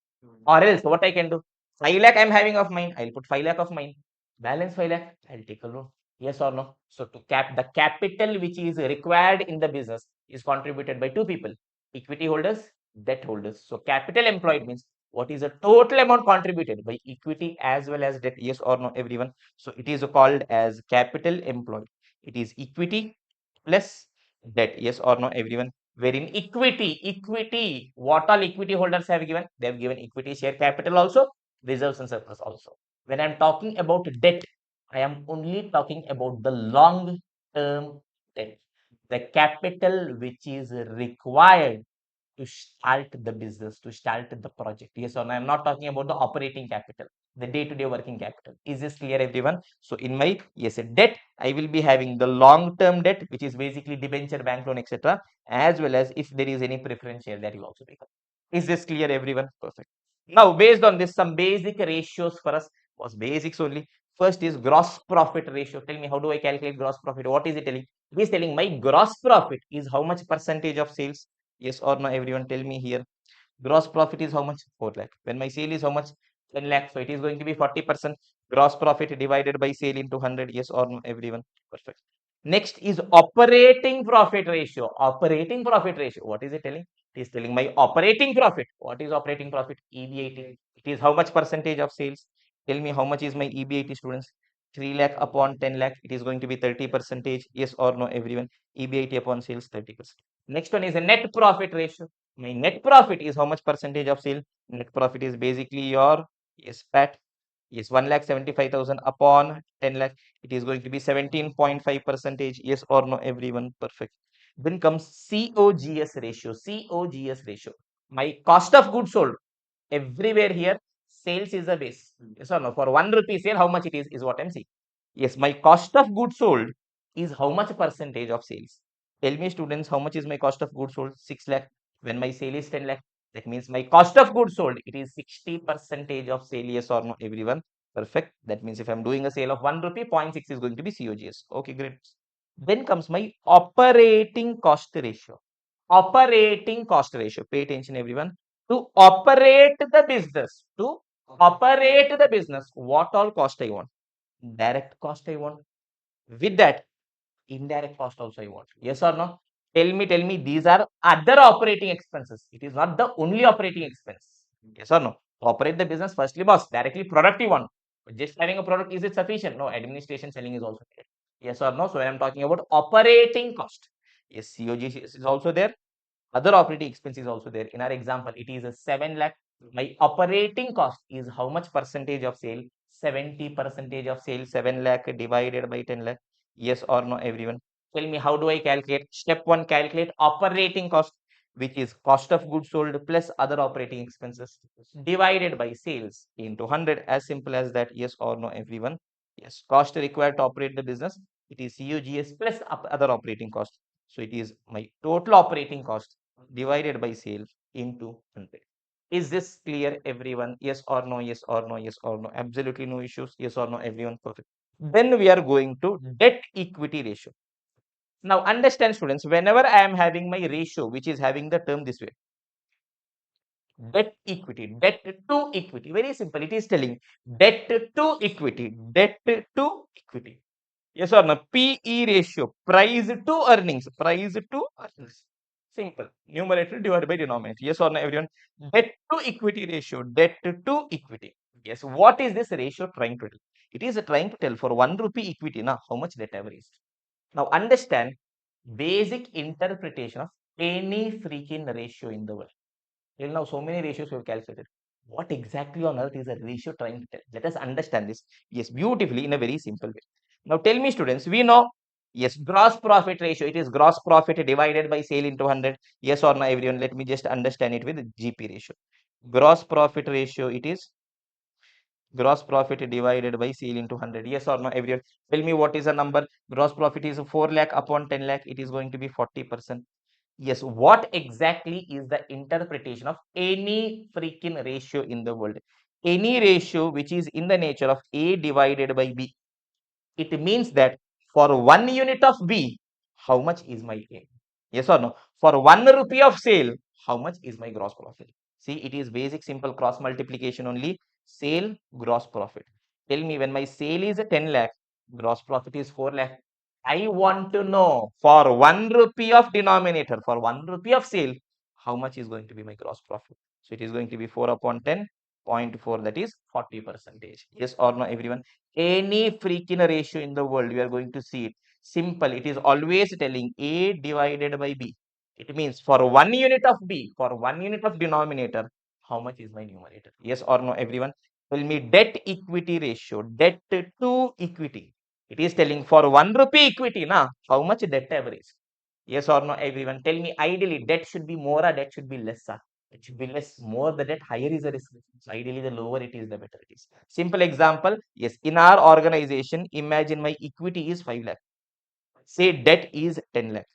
Or else, what I can do? 5 lakh I'm having of mine. I'll put 5 lakh of mine. Balance 5 lakh, I'll take a loan. Yes or no? So, to cap the capital which is required in the business is contributed by two people, equity holders, debt holders. So, capital employed means what is the total amount contributed by equity as well as debt? Yes or no, everyone? So, it is called as capital employed. It is equity plus debt. Yes or no, everyone? Wherein equity, what all equity holders have given? They have given equity share capital also, reserves and surplus also. When I'm talking about debt, I am only talking about the long term debt, the capital which is required to start the business, to start the project. Yes or no? I'm not talking about the operating capital, the day-to-day working capital. Is this clear, everyone? So in my, yes, debt, I will be having the long-term debt, which is basically debenture, bank loan, etc., as well as if there is any preference share, that will also become. Is this clear, everyone? Perfect. Now, based on this, some basic ratios for us was basics only. First is gross profit ratio. Tell me, how do I calculate gross profit? What is it telling? It is telling my gross profit is how much percentage of sales. Yes or no, everyone? Tell me here. Gross profit is how much? 4 lakh. When my sale is how much? 10 lakh. So it is going to be 40% gross profit divided by sale into 100. Yes or no, everyone? Perfect. Next is operating profit ratio. Operating profit ratio. What is it telling? It is telling my operating profit. What is operating profit? EBIT. It is how much percentage of sales? Tell me, how much is my EBIT, students? 3 lakh upon 10 lakh. It is going to be 30 percentage. Yes or no, everyone? EBIT upon sales, 30%. Next one is a net profit ratio. My net profit is how much percentage of sale? Net profit is basically your, yes, PAT. Yes, 1,75,000 upon 10 lakh. It is going to be 17.5 percentage. Yes or no, everyone? Perfect. Then comes COGS ratio. COGS ratio. My cost of goods sold. Everywhere here, sales is the base. Yes or no? For 1 rupee sale, how much it is what I'm saying. Yes, my cost of goods sold is how much percentage of sales? Tell me, students, how much is my cost of goods sold? 6 lakh. When my sale is 10 lakh, that means my cost of goods sold, it is 60 percentage of sale. Yes or no, everyone? Perfect. That means if I'm doing a sale of 1 rupee, 0.6 is going to be COGS. Okay, great. Then comes my operating cost ratio. Operating cost ratio. Pay attention, everyone. To operate the business, what all cost I want? Direct cost I want. With that, indirect cost also I want. Yes or no? Tell me, these are other operating expenses. It is not the only operating expense. Yes or no? To operate the business, firstly, boss, directly product you want. But just having a product, is it sufficient? No, administration selling is also there. Yes or no? So when I'm talking about operating cost, yes, COG is also there. Other operating expense is also there. In our example, it is a 7 lakh. My operating cost is how much percentage of sale? 70 percentage of sale. 7 lakh divided by 10 lakh. Yes or no, everyone? Tell me, how do I calculate? Step 1, calculate operating cost, which is cost of goods sold plus other operating expenses divided by sales into 100. As simple as that. Yes or no, everyone? Yes. Cost required to operate the business. It is COGS plus other operating cost. So it is my total operating cost divided by sale into 100. Is this clear, everyone? Yes or no? Yes or no? Yes or no? Absolutely no issues. Yes or no, everyone? Perfect. Then we are going to debt equity ratio. Now understand students, whenever I am having my ratio, which is having the term this way, debt equity, debt to equity, very simple. It is telling debt to equity, debt to equity. Yes or no? PE ratio, price to earnings, price to earnings. Simple. Numerator divided by denominator. Yes or no, everyone? Debt to equity ratio, debt to equity. Yes. What is this ratio trying to tell? It is trying to tell for 1 rupee equity, now how much debt I have raised. Now understand basic interpretation of any freaking ratio in the world. Till now, so many ratios we have calculated. What exactly on earth is a ratio trying to tell? Let us understand this. Yes, beautifully in a very simple way. Now, tell me, students, we know, yes, gross profit ratio. It is gross profit divided by sale into 100. Yes or no, everyone? Let me just understand it with GP ratio. Gross profit ratio, it is gross profit divided by sale into 100. Yes or no, everyone? Tell me what is the number. Gross profit is 4 lakh upon 10 lakh. It is going to be 40%. Yes, what exactly is the interpretation of any freaking ratio in the world? Any ratio which is in the nature of A divided by B. It means that for 1 unit of B, how much is my A? Yes or no? For 1 rupee of sale, how much is my gross profit? See, it is basic simple cross multiplication only. Sale, gross profit. Tell me, when my sale is 10 lakh, gross profit is 4 lakh. I want to know for 1 rupee of denominator, for 1 rupee of sale, how much is going to be my gross profit? So it is going to be 4 upon 10.4, that is 40%. Yes or no, everyone? Any freaking ratio in the world, we are going to see it. Simple. It is always telling A divided by B. It means for 1 unit of B, for 1 unit of denominator, how much is my numerator? Yes or no, everyone? Tell me debt equity ratio, debt to equity. It is telling for 1 rupee equity, na, how much debt average? Yes or no, everyone? Tell me, ideally, debt should be more or debt should be less? It should be less. More the debt, higher is the risk. So ideally, the lower it is, the better it is. Simple example. Yes, in our organization, imagine my equity is 5 lakh. Say debt is 10 lakh.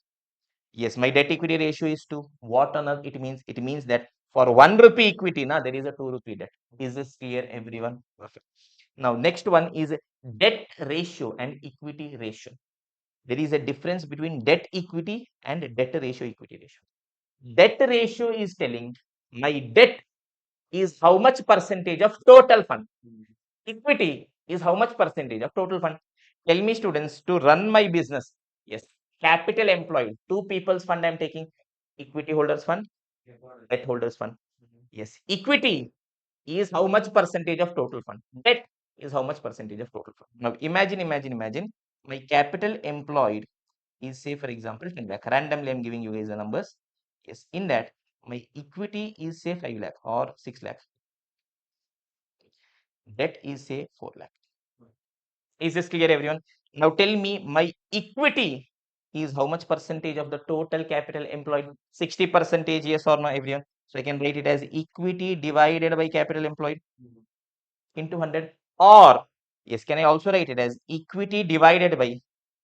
Yes, my debt equity ratio is 2. What on earth it means? It means that for 1 rupee equity, na, there is a 2 rupee debt. Is this clear, everyone? Perfect. Now, next one is debt ratio and equity ratio. There is a difference between debt equity and debt ratio equity ratio. Debt ratio is telling my debt is how much percentage of total fund. Equity is how much percentage of total fund. Tell me, students, to run my business. Yes, capital employed, 2 people's fund I'm taking. Equity holders fund, debt holders fund. Yes, equity is how much percentage of total fund. Debt is how much percentage of total fund. Now imagine my capital employed is, say, for example, 10 lakh. Randomly I'm giving you guys the numbers. Yes, in that my equity is, say, 5 lakh or 6 lakh. Debt is, say, 4 lakh. Is this clear, everyone? Now tell me, my equity is how much percentage of the total capital employed? 60%, yes or no, everyone? So I can write it as equity divided by capital employed into 100. Or, yes, can I also write it as equity divided by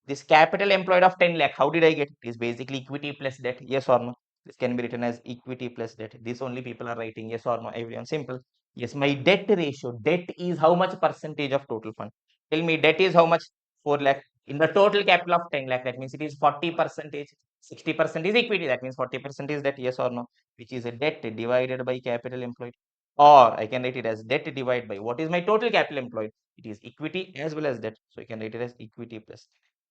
this capital employed of 10 lakh? How did I get it? Is basically equity plus debt, yes or no? This can be written as equity plus debt. This only people are writing, yes or no, everyone? Simple. Yes, my debt ratio, debt is how much percentage of total fund? Tell me, debt is how much? 4 lakh. In the total capital of 10 lakh, that means it is 40%. 60% is equity, that means 40% is debt, yes or no? Which is a debt divided by capital employed. Or I can write it as debt divided by what is my total capital employed? It is equity as well as debt. So I can write it as equity plus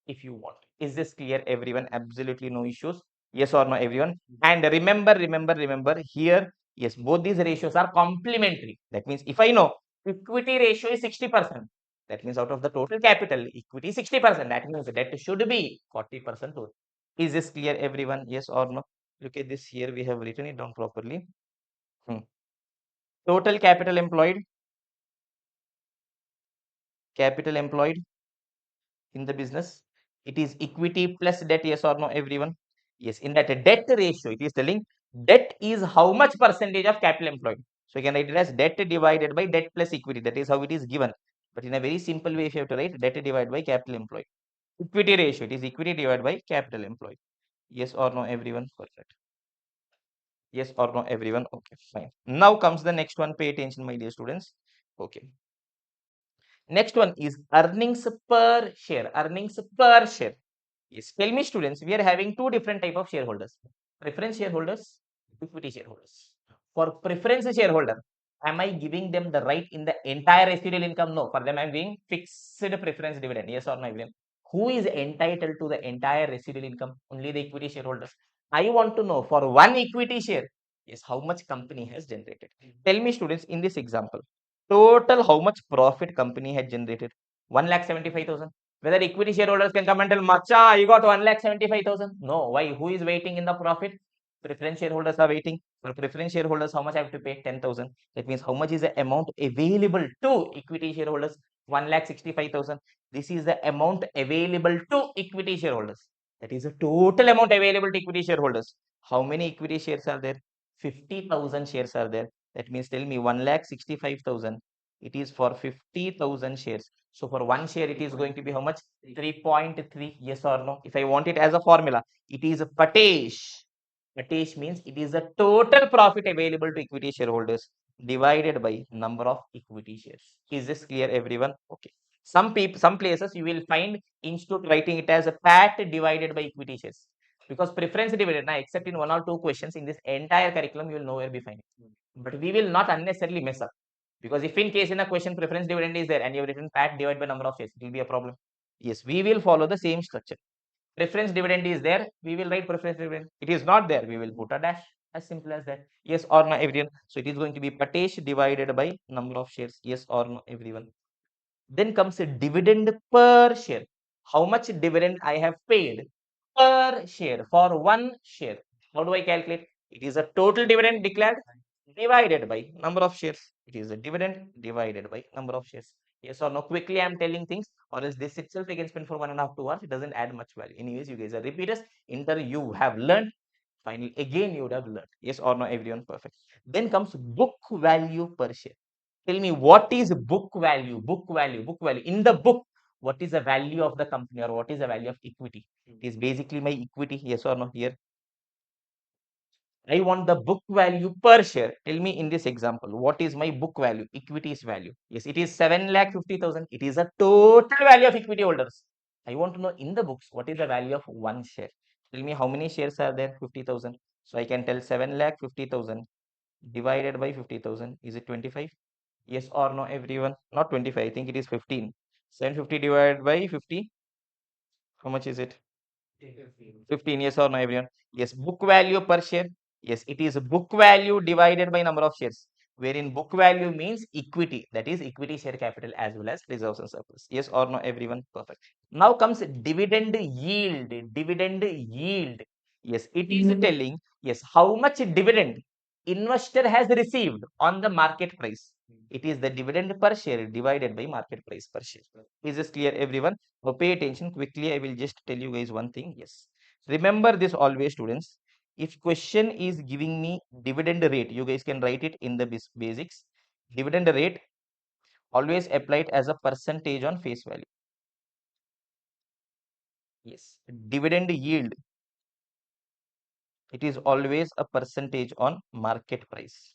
if you want. Is this clear, everyone? Absolutely no issues. Yes or no, everyone? And remember here, yes, both these ratios are complementary. That means if I know equity ratio is 60%, that means out of the total capital, equity is 60%. That means the debt should be 40% total. Is this clear, everyone? Yes or no? Look at this here. We have written it down properly. Total capital employed in the business, it is equity plus debt, yes or no, everyone? Yes, in that debt ratio, it is telling debt is how much percentage of capital employed. So you can write it as debt divided by debt plus equity. That is how it is given. But in a very simple way, if you have to write debt divided by capital employed. Equity ratio, it is equity divided by capital employed. Yes or no, everyone? Perfect. Yes or no, everyone? Okay, fine. Now comes the next one. Pay attention, my dear students. Okay. Next one is earnings per share. Earnings per share. Yes. Tell me students, we are having two different type of shareholders. Preference shareholders, equity shareholders. For preference shareholder, am I giving them the right in the entire residual income? No. For them, I'm giving fixed preference dividend. Yes or no, everyone? Who is entitled to the entire residual income? Only the equity shareholders. I want to know for one equity share, yes, how much company has generated. Tell me students in this example, total how much profit company had generated? 1,75,000. Whether equity shareholders can come and tell, Macha, you got 1,75,000. No. Why? Who is waiting in the profit? Preference shareholders are waiting. For preference shareholders, how much I have to pay? 10,000. That means how much is the amount available to equity shareholders? 1,65,000. This is the amount available to equity shareholders. That is the total amount available to equity shareholders. How many equity shares are there? 50,000 shares are there. That means tell me 1,65,000. It is for 50,000 shares. So for one share, it is going to be how much? 3.3. Yes or no? If I want it as a formula, it is a Patesh. Patesh means it is the total profit available to equity shareholders divided by number of equity shares. Is this clear, everyone? Okay. Some people, some places you will find institute writing it as a PAT divided by equity shares. Because preference dividend, except in one or two questions in this entire curriculum, you will nowhere be finding. But we will not unnecessarily mess up. Because if in case in a question preference dividend is there and you have written PAT divided by number of shares, it will be a problem. Yes, we will follow the same structure. Preference dividend is there, we will write preference dividend. It is not there, we will put a dash. As simple as that. Yes or no, everyone? So it is going to be Patesh divided by number of shares. Yes or no, everyone? Then comes a dividend per share. How much dividend I have paid per share for one share? How do I calculate? It is a total dividend declared divided by number of shares. It is a dividend divided by number of shares. Yes or no? Quickly, I'm telling things, or else this itself I can spend for 1.5 2 hours. It doesn't add much value. Anyways, you guys are repeaters. Inter, you have learned. Finally, again, you would have learned. Yes or no, everyone? Perfect. Then comes book value per share. Tell me what is book value? Book value, book value. In the book, what is the value of the company or what is the value of equity? It is basically my equity. Yes or no? Here I want the book value per share. Tell me in this example, what is my book value? Equity's value. Yes, it is 7,50,000. It is a total value of equity holders. I want to know in the books, what is the value of one share? Tell me how many shares are there? 50,000. So I can tell 7,50,000 divided by 50,000. Is it 25? Yes or no, everyone? Not 25. I think it is 15. 750 divided by 50. How much is it? 15. Yes or no, everyone? Yes. Book value per share. Yes, it is book value divided by number of shares. Wherein book value means equity. That is equity share capital as well as reserves and surplus. Yes or no, everyone? Perfect. Now comes dividend yield. Dividend yield. Yes, it is telling, yes, how much dividend investor has received on the market price. It is the dividend per share divided by market price per share. Is this clear, everyone? Now pay attention quickly. I will just tell you guys one thing. Yes. Remember this always, students. If question is giving me dividend rate, you guys can write it in the basics. Dividend rate always applied as a percentage on face value. Yes. Dividend yield, it is always a percentage on market price.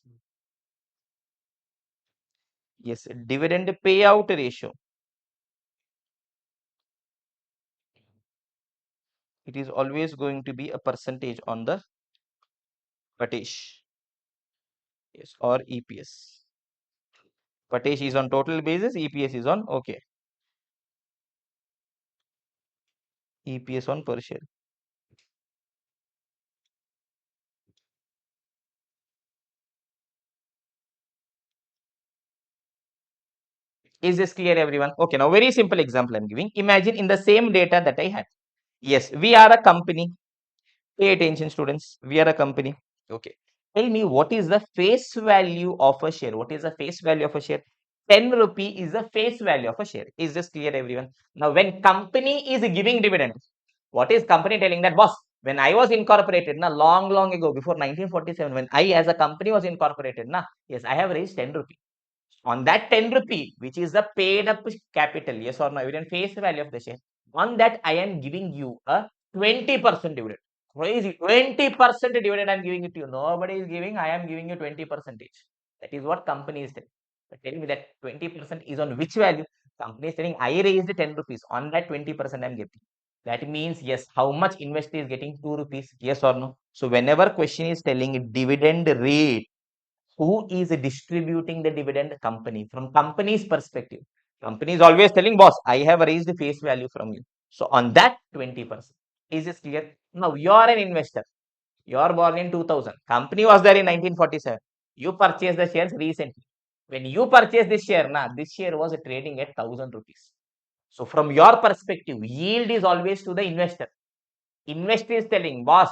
Yes. Dividend payout ratio, it is always going to be a percentage on the Patesh. Yes. Or EPS. Patesh is on total basis, EPS is on, okay, EPS on per share. Is this clear, everyone? Okay, now very simple example I'm giving. Imagine in the same data that I had. Yes, we are a company. Pay attention, students. We are a company. Okay. Tell me what is the face value of a share? What is the face value of a share? 10 rupee is the face value of a share. Is this clear, everyone? Now, when company is giving dividend, what is company telling that, boss? When I was incorporated, na, long ago, before 1947, when I as a company was incorporated, na, yes, I have raised 10 rupee. On that 10 rupee, which is the paid up capital, yes or no, evident face value of the share, on that I am giving you a 20% dividend. Crazy, 20% dividend I'm giving it to you. Nobody is giving, I am giving you 20%. That is what company is telling. But tell me that 20% is on which value? Company is telling I raised 10 rupees. On that 20% I'm getting. That means yes, how much investor is getting 2 rupees? Yes or no? So whenever question is telling dividend rate, who is distributing the dividend? Company. From company's perspective, company is always telling boss, I have raised the face value from you. So on that 20%. Is this clear? Now you are an investor. You are born in 2000. Company was there in 1947. You purchased the shares recently. When you purchased this share, this share was trading at 1000 rupees. So from your perspective, yield is always to the investor. Investor is telling, boss,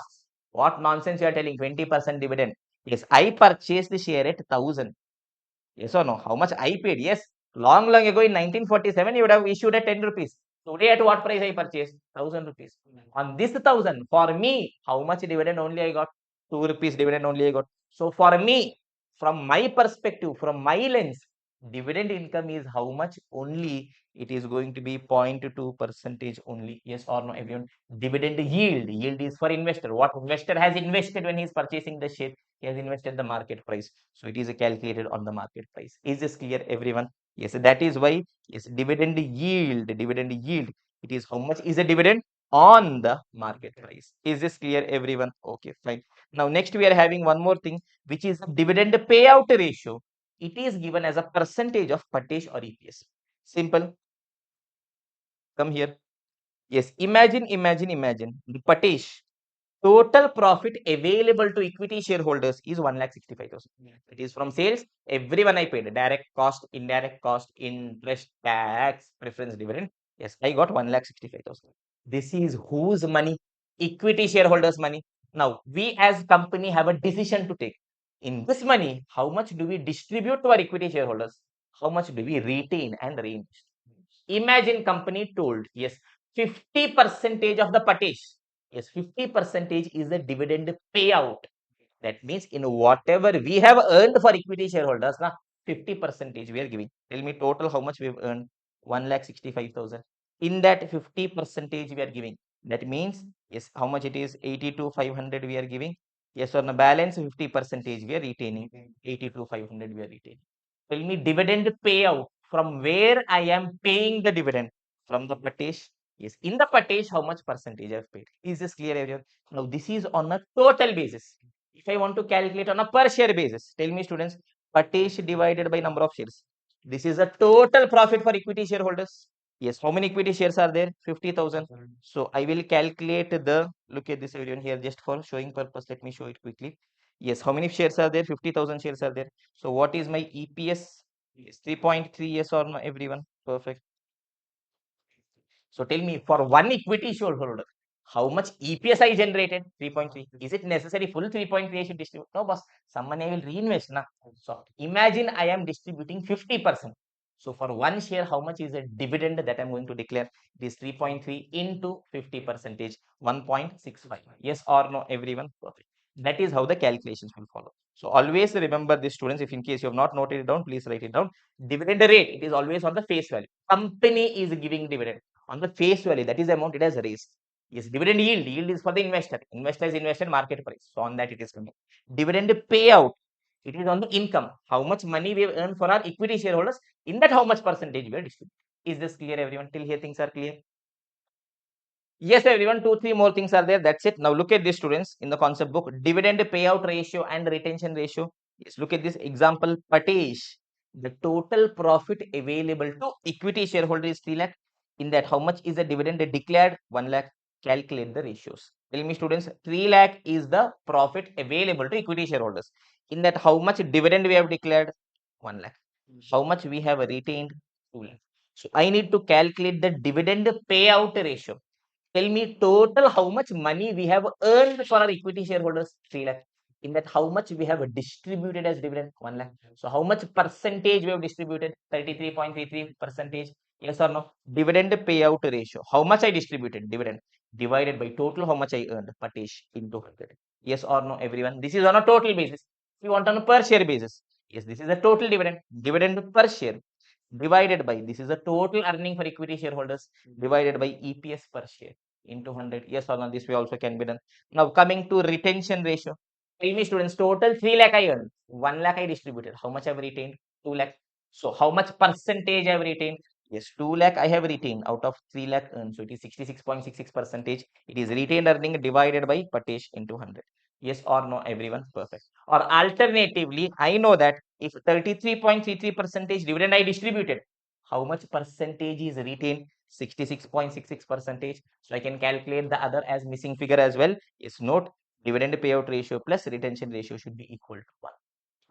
what nonsense you are telling, 20% dividend. Yes, I purchased the share at 1000. Yes or no? How much I paid? Yes. Long ago in 1947, you would have issued at 10 rupees. Today, at what price I purchased? 1000 rupees. On this 1000, for me, how much dividend only I got? 2 rupees dividend only I got. So, for me, from my perspective, from my lens, dividend income is how much only it is going to be 0.2 percentage only. Yes or no, everyone? Dividend yield is for investor. What investor has invested when he is purchasing the share? He has invested the market price. So it is calculated on the market price. Is this clear, everyone? Yes, that is why, yes, dividend yield, it is how much is the dividend on the market price. Is this clear, everyone? Okay, fine. Now, next we are having one more thing, which is the dividend payout ratio. It is given as a percentage of Patesh or EPS. Simple. Come here. Yes, imagine the Patesh total profit available to equity shareholders is 1,65,000. It is from sales. Everyone I paid direct cost, indirect cost, interest, tax, preference dividend. Yes, I got 1,65,000. This is whose money? Equity shareholders' money. Now, we as company have a decision to take. In this money, how much do we distribute to our equity shareholders? How much do we retain and reinvest? Imagine company told, yes, 50 percentage of the Patesh. Yes, 50 percentage is the dividend payout. That means in whatever we have earned for equity shareholders, 50 percentage we are giving. Tell me total how much we have earned? 1,65,000. In that 50 percentage we are giving. That means, yes, how much it is? 82,500 we are giving. Yes, on the balance 50 percentage we are retaining. 82,500 we are retaining. Tell me dividend payout from where I am paying the dividend from the Patesh. Yes, in the Patesh, how much percentage I've paid? Is this clear, everyone? Now, this is on a total basis. If I want to calculate on a per share basis, tell me, students, Patesh divided by number of shares. This is a total profit for equity shareholders. Yes, how many equity shares are there? 50,000. So I will calculate the, look at this everyone here just for showing purpose. Let me show it quickly. Yes, how many shares are there? 50,000 shares are there. So what is my EPS? Yes, 3.3, yes or no, everyone? Perfect. So tell me, for one equity shareholder, how much EPS I generated? 3.3. Is it necessary full 3.3 I should distribute? No, boss. Some money I will reinvest. So imagine I am distributing 50%. So for one share, how much is a dividend that I'm going to declare? It is 3.3 into 50 percentage, 1.65. Yes or no, everyone? Perfect. That is how the calculations will follow. So always remember this, students. If in case you have not noted it down, please write it down. Dividend rate, it is always on the face value. Company is giving dividend on the face value, that is the amount it has raised. Yes, dividend yield is for the investor. Investor is invested market price. So on that it is coming. Dividend payout, it is on the income. How much money we have earned for our equity shareholders. In that, how much percentage we are distributing. Is this clear, everyone? Till here things are clear. Yes, everyone, 3 more things are there. That's it. Now look at this, students, in the concept book, dividend payout ratio and retention ratio. Yes, look at this example, Patesh. The total profit available to equity shareholder is 3 lakh. In that, how much is the dividend declared? 1 lakh. Calculate the ratios. Tell me, students, 3 lakh is the profit available to equity shareholders. In that, how much dividend we have declared? 1 lakh. How much we have retained? 2 lakh. So I need to calculate the dividend payout ratio. Tell me total how much money we have earned for our equity shareholders? 3 lakh. In that, how much we have distributed as dividend? 1 lakh. So how much percentage we have distributed? 33.33 percentage. Yes or no? Dividend payout ratio. How much I distributed? Dividend divided by total how much I earned? Patesh into 100. Yes or no, everyone? This is on a total basis. If you want on a per share basis, yes, this is a total dividend. Dividend per share divided by, this is the total earning for equity shareholders, divided by EPS per share into 100. Yes or no, this way also can be done. Now coming to retention ratio. Tell me, students, total 3 lakh I earned, 1 lakh I distributed. How much I've retained? 2 lakh. So how much percentage I've retained? Yes, 2 lakh I have retained out of 3 lakh earned. So it is 66.66 percentage. It is retained earning divided by Patesh into 100. Yes or no, everyone? Perfect. Or alternatively, I know that if 33.33 percentage dividend I distributed, how much percentage is retained? 66.66 percentage. So I can calculate the other as missing figure as well. Yes, note dividend payout ratio plus retention ratio should be equal to 1.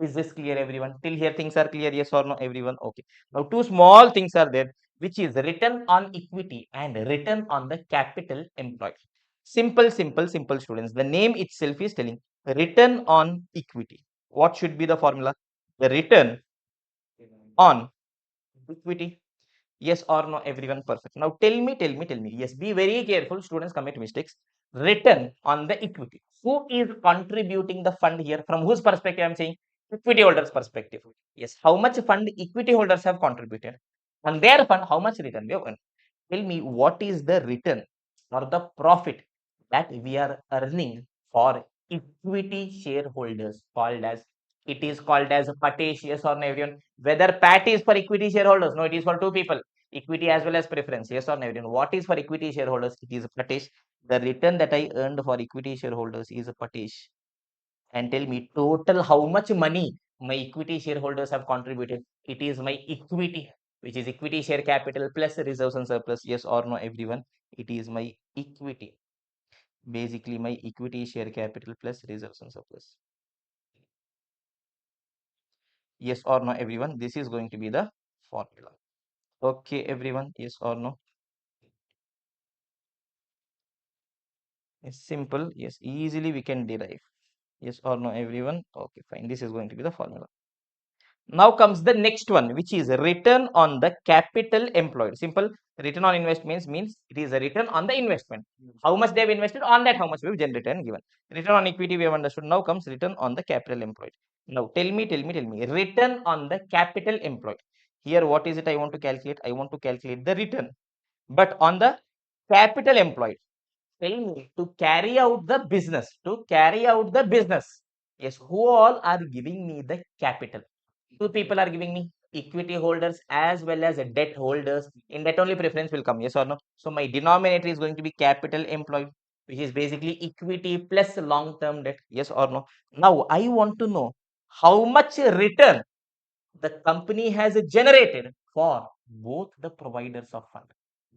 Is this clear, everyone? Till here, things are clear, yes or no, everyone? Okay. Now, two small things are there, which is return on equity and return on the capital employed. Simple, simple, simple, students. The name itself is telling return on equity. What should be the formula? The return on equity. Yes or no, everyone? Perfect. Now tell me. Yes, be very careful. Students commit mistakes. Return on the equity. Who is contributing the fund here? From whose perspective I'm saying? Equity holders' perspective. Yes. How much fund equity holders have contributed? On their fund, how much return we have earned? Tell me what is the return or the profit that we are earning for equity shareholders called as it is called as Patesh, yes or no, everyone? Whether PAT is for equity shareholders? No, it is for two people, equity as well as preference. Yes or no, everyone? What is for equity shareholders? It is Patesh. The return that I earned for equity shareholders is Patesh. And tell me total how much money my equity shareholders have contributed. It is my equity, which is equity share capital plus reserves and surplus. Yes or no, everyone? It is my equity. Basically, my equity share capital plus reserves and surplus. Yes or no, everyone? This is going to be the formula. Okay, everyone? Yes or no? It's simple. Yes, easily we can derive. Yes or no, everyone? Okay, fine. This is going to be the formula. Now comes the next one, which is return on the capital employed. Simple. Return on investments means it is a return on the investment. How much they have invested on that, how much we have generated and given. Return on equity we have understood. Now comes return on the capital employed. Now tell me. Return on the capital employed. Here, what is it I want to calculate? I want to calculate the return, but on the capital employed. Tell me to carry out the business. To carry out the business. Yes, who all are giving me the capital? Two people are giving me equity holders as well as debt holders. In that only preference will come, yes or no? So my denominator is going to be capital employed, which is basically equity plus long term debt, yes or no? Now I want to know how much return the company has generated for both the providers of fund.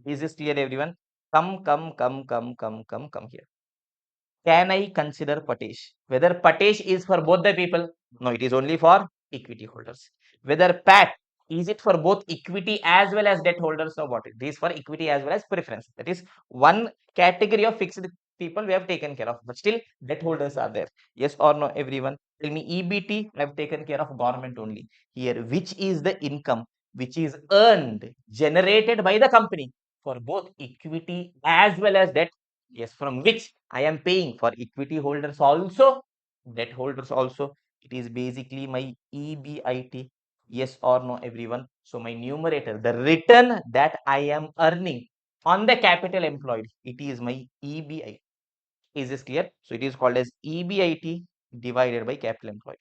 Is this clear, everyone? Come here. Can I consider Patesh? Whether Patesh is for both the people? No, it is only for equity holders. Whether PAT, is it for both equity as well as debt holders? No, what it is for equity as well as preference. That is one category of fixed people we have taken care of, but still debt holders are there. Yes or no, everyone? Tell me EBT, I have taken care of government only. Here, which is the income which is earned, generated by the company for both equity as well as debt? Yes, from which I am paying for equity holders also, debt holders also. It is basically my EBIT. Yes or no, everyone? So my numerator, the return that I am earning on the capital employed, it is my EBIT. Is this clear? So it is called as EBIT divided by capital employed.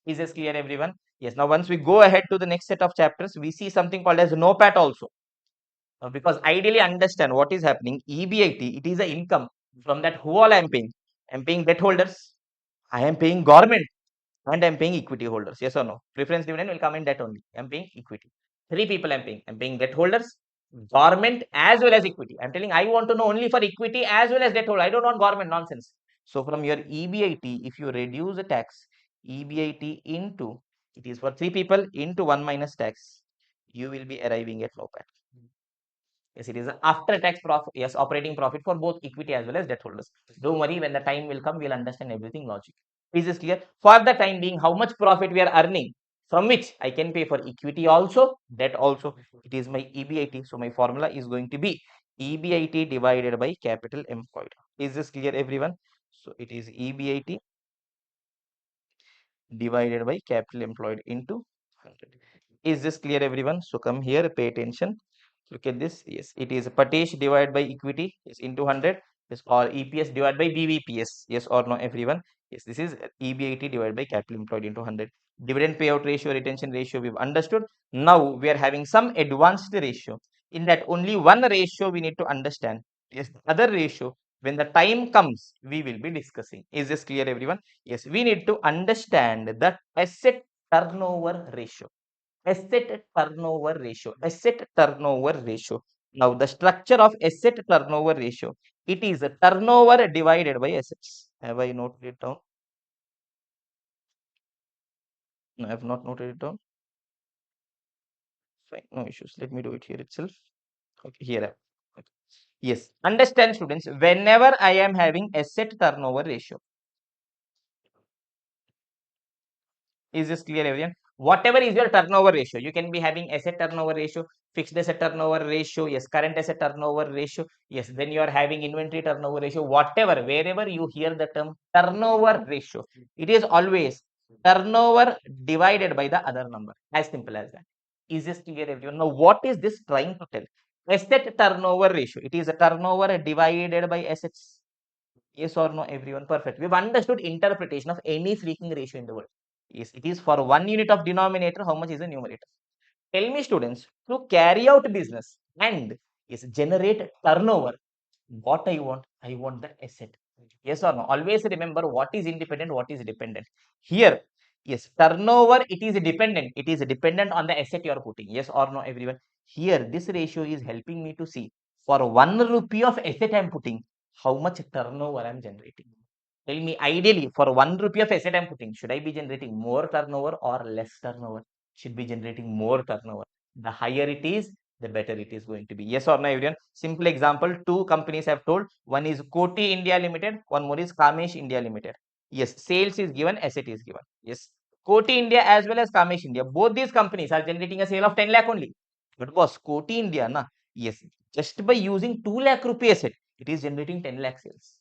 Is this clear, everyone? Yes. Now, once we go ahead to the next set of chapters, we see something called as NOPAT also. Because ideally understand what is happening. EBIT, it is the income from that who all I am paying. I am paying debt holders, I am paying government, and I am paying equity holders. Yes or no? Preference dividend will come in debt only. I am paying equity. Three people I am paying. I am paying debt holders, government, as well as equity. I am telling I want to know only for equity as well as debt holder. I don't want government nonsense. So from your EBIT, if you reduce the tax, EBIT into, it is for three people into 1 minus tax, you will be arriving at low PAT. Yes, it is after tax profit, yes, operating profit for both equity as well as debt holders. Don't worry, when the time will come, we'll understand everything logic. Is this clear? For the time being, how much profit we are earning, from which I can pay for equity also, debt also. It is my EBIT. So my formula is going to be EBIT divided by capital employed. Is this clear, everyone? So it is EBIT divided by capital employed into 100. Is this clear, everyone? So come here, pay attention. Look at this. Yes, it is Patesh divided by equity is into 100. Yes, or EPS divided by BVPS. Yes or no, everyone? Yes, this is EBIT divided by capital employed into 100. Dividend payout ratio, retention ratio, we've understood. Now we are having some advanced ratio. In that, only one ratio we need to understand. Yes, the other ratio, when the time comes, we will be discussing. Is this clear, everyone? Yes, we need to understand the asset turnover ratio. Asset turnover ratio. Now, the structure of asset turnover ratio, it is a turnover divided by assets. Have I noted it down? No, I have not noted it down. Fine, no issues. Let me do it here itself. Okay, here. Okay. Yes, understand, students. Whenever I am having asset turnover ratio, is this clear, everyone? Whatever is your turnover ratio, you can be having asset turnover ratio, fixed asset turnover ratio, yes, current asset turnover ratio, yes, then you are having inventory turnover ratio, whatever, wherever you hear the term turnover ratio, it is always turnover divided by the other number. As simple as that. Is this clear, everyone? Now, what is this trying to tell? Asset turnover ratio. It is a turnover divided by assets. Yes or no, everyone? Perfect. We've understood interpretation of any freaking ratio in the world. Yes, it is for 1 unit of denominator, how much is the numerator? Tell me, students, to carry out business and yes, generate turnover, what I want? I want the asset. Yes or no? Always remember what is independent, what is dependent. Here, yes, turnover, it is dependent. It is dependent on the asset you are putting. Yes or no, everyone? Here, this ratio is helping me to see for 1 rupee of asset I am putting, how much turnover I am generating. Tell me, ideally, for 1 rupee of asset I'm putting, should I be generating more turnover or less turnover? Should be generating more turnover. The higher it is, the better it is going to be. Yes or no, everyone? Simple example, two companies have told. One is Koti India Limited, one more is Kamesh India Limited. Yes, sales is given, asset is given. Yes, Koti India as well as Kamesh India, both these companies are generating a sale of 10 lakh only. But boss, Koti India, na, yes, just by using 2 lakh rupee asset, it is generating 10 lakh sales.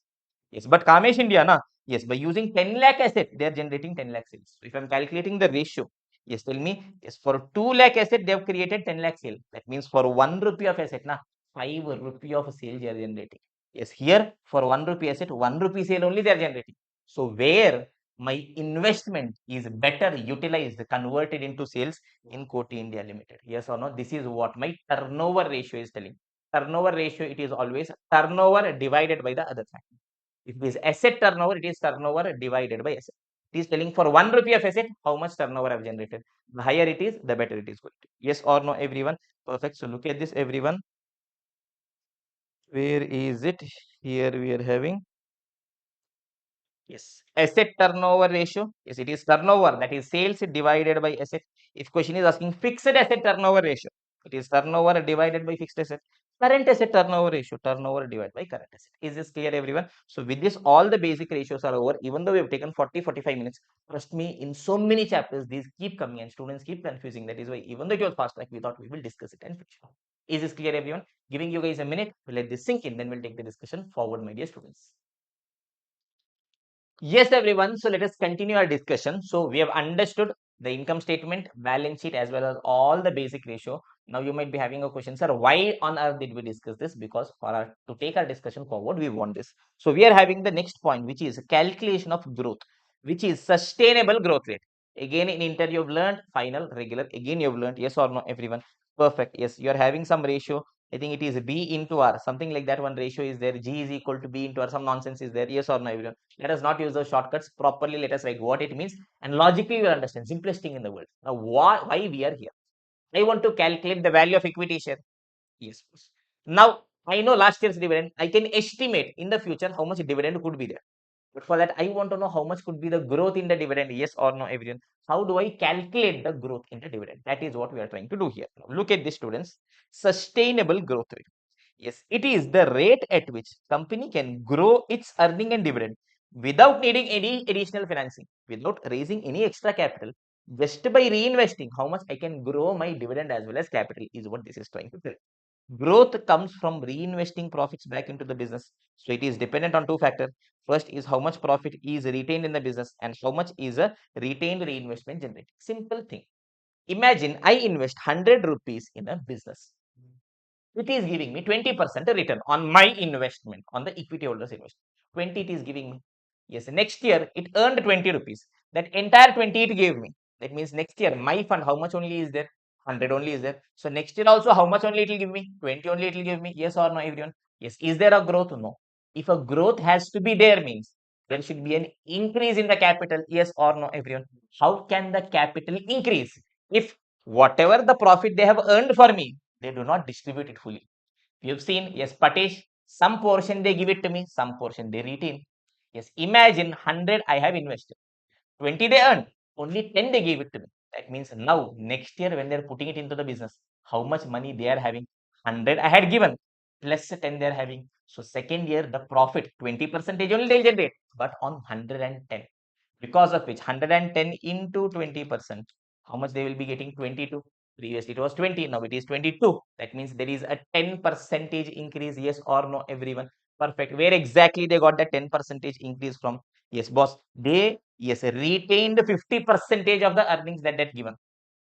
Yes, but Kamesh India, na, yes, by using 10 lakh asset, they are generating 10 lakh sales. So if I'm calculating the ratio, yes, tell me, yes, for 2 lakh asset, they have created 10 lakh sale. That means for 1 rupee of asset, na, 5 rupee of sale they are generating. Yes, here for 1 rupee asset, 1 rupee sale only they are generating. So where my investment is better utilized, converted into sales in Koti India Limited. Yes or no? This is what my turnover ratio is telling. Turnover ratio, it is always turnover divided by the other factor. If it is asset turnover, it is turnover divided by asset. It is telling for 1 rupee of asset, how much turnover I've generated. The higher it is, the better it is going to. Yes or no, everyone? Perfect. So look at this, everyone. Where is it? Here we are having. Yes, asset turnover ratio. Yes, it is turnover, that is sales divided by asset. If question is asking fixed asset turnover ratio, it is turnover divided by fixed asset. Current asset turnover ratio, turnover divided by current asset. Is this clear, everyone? So with this, all the basic ratios are over. Even though we have taken 40-45 minutes, trust me, in so many chapters, these keep coming and students keep confusing. That is why even though it was fast track, we thought we will discuss it and finish. Is this clear, everyone? Giving you guys a minute to let this sink in, then we'll take the discussion forward, my dear students. Yes, everyone. So let us continue our discussion. So we have understood the income statement, balance sheet, as well as all the basic ratio. Now you might be having a question, sir, why on earth did we discuss this? Because to take our discussion forward, we want this. So we are having the next point, which is calculation of growth, which is sustainable growth rate. Again, in inter you've learned, final, regular. Again, you've learned, yes or no, everyone. Perfect. Yes, you are having some ratio. I think it is B into R, something like that. One ratio is there. G is equal to B into R. Some nonsense is there. Yes or no, everyone. Let us not use those shortcuts properly. Let us write what it means and logically you will understand. Simplest thing in the world. Now, why we are here? I want to calculate the value of equity share. Yes. Now, I know last year's dividend. I can estimate in the future how much dividend could be there. But for that, I want to know how much could be the growth in the dividend. Yes or no, everyone. How do I calculate the growth in the dividend? That is what we are trying to do here. Now, look at this, students. Sustainable growth rate. Yes, it is the rate at which company can grow its earning and dividend without needing any additional financing, without raising any extra capital, just by reinvesting how much I can grow my dividend as well as capital is what this is trying to tell. Growth comes from reinvesting profits back into the business. So it is dependent on two factors. First is how much profit is retained in the business and how much is a retained reinvestment generated. Simple thing. Imagine I invest 100 rupees in a business. It is giving me 20% return on my investment, on the equity holders investment. 20 it is giving me. Yes, next year it earned 20 rupees. That entire 20 it gave me. That means next year my fund, how much only is there? 100 only is there. So next year also how much only it will give me? 20 only it will give me. Yes or no, everyone? Yes. Is there a growth? No. If a growth has to be there means there should be an increase in the capital. Yes or no, everyone? How can the capital increase? If whatever the profit they have earned for me, they do not distribute it fully. You've seen, yes, Patish, some portion they give it to me, some portion they retain. Yes, imagine 100 I have invested, 20 they earned, only 10 they gave it to me. That means now, next year, when they're putting it into the business, how much money they are having? 100 I had given, plus 10 they're having. So, second year, the profit 20% only they'll generate, but on 110. Because of which 110 into 20%, how much they will be getting? 22. Previously it was 20, now it is 22. That means there is a 10 percentage increase. Yes or no, everyone? Perfect. Where exactly they got that 10 percentage increase from? Yes, boss. They, yes, retained 50 percentage of the earnings that that given.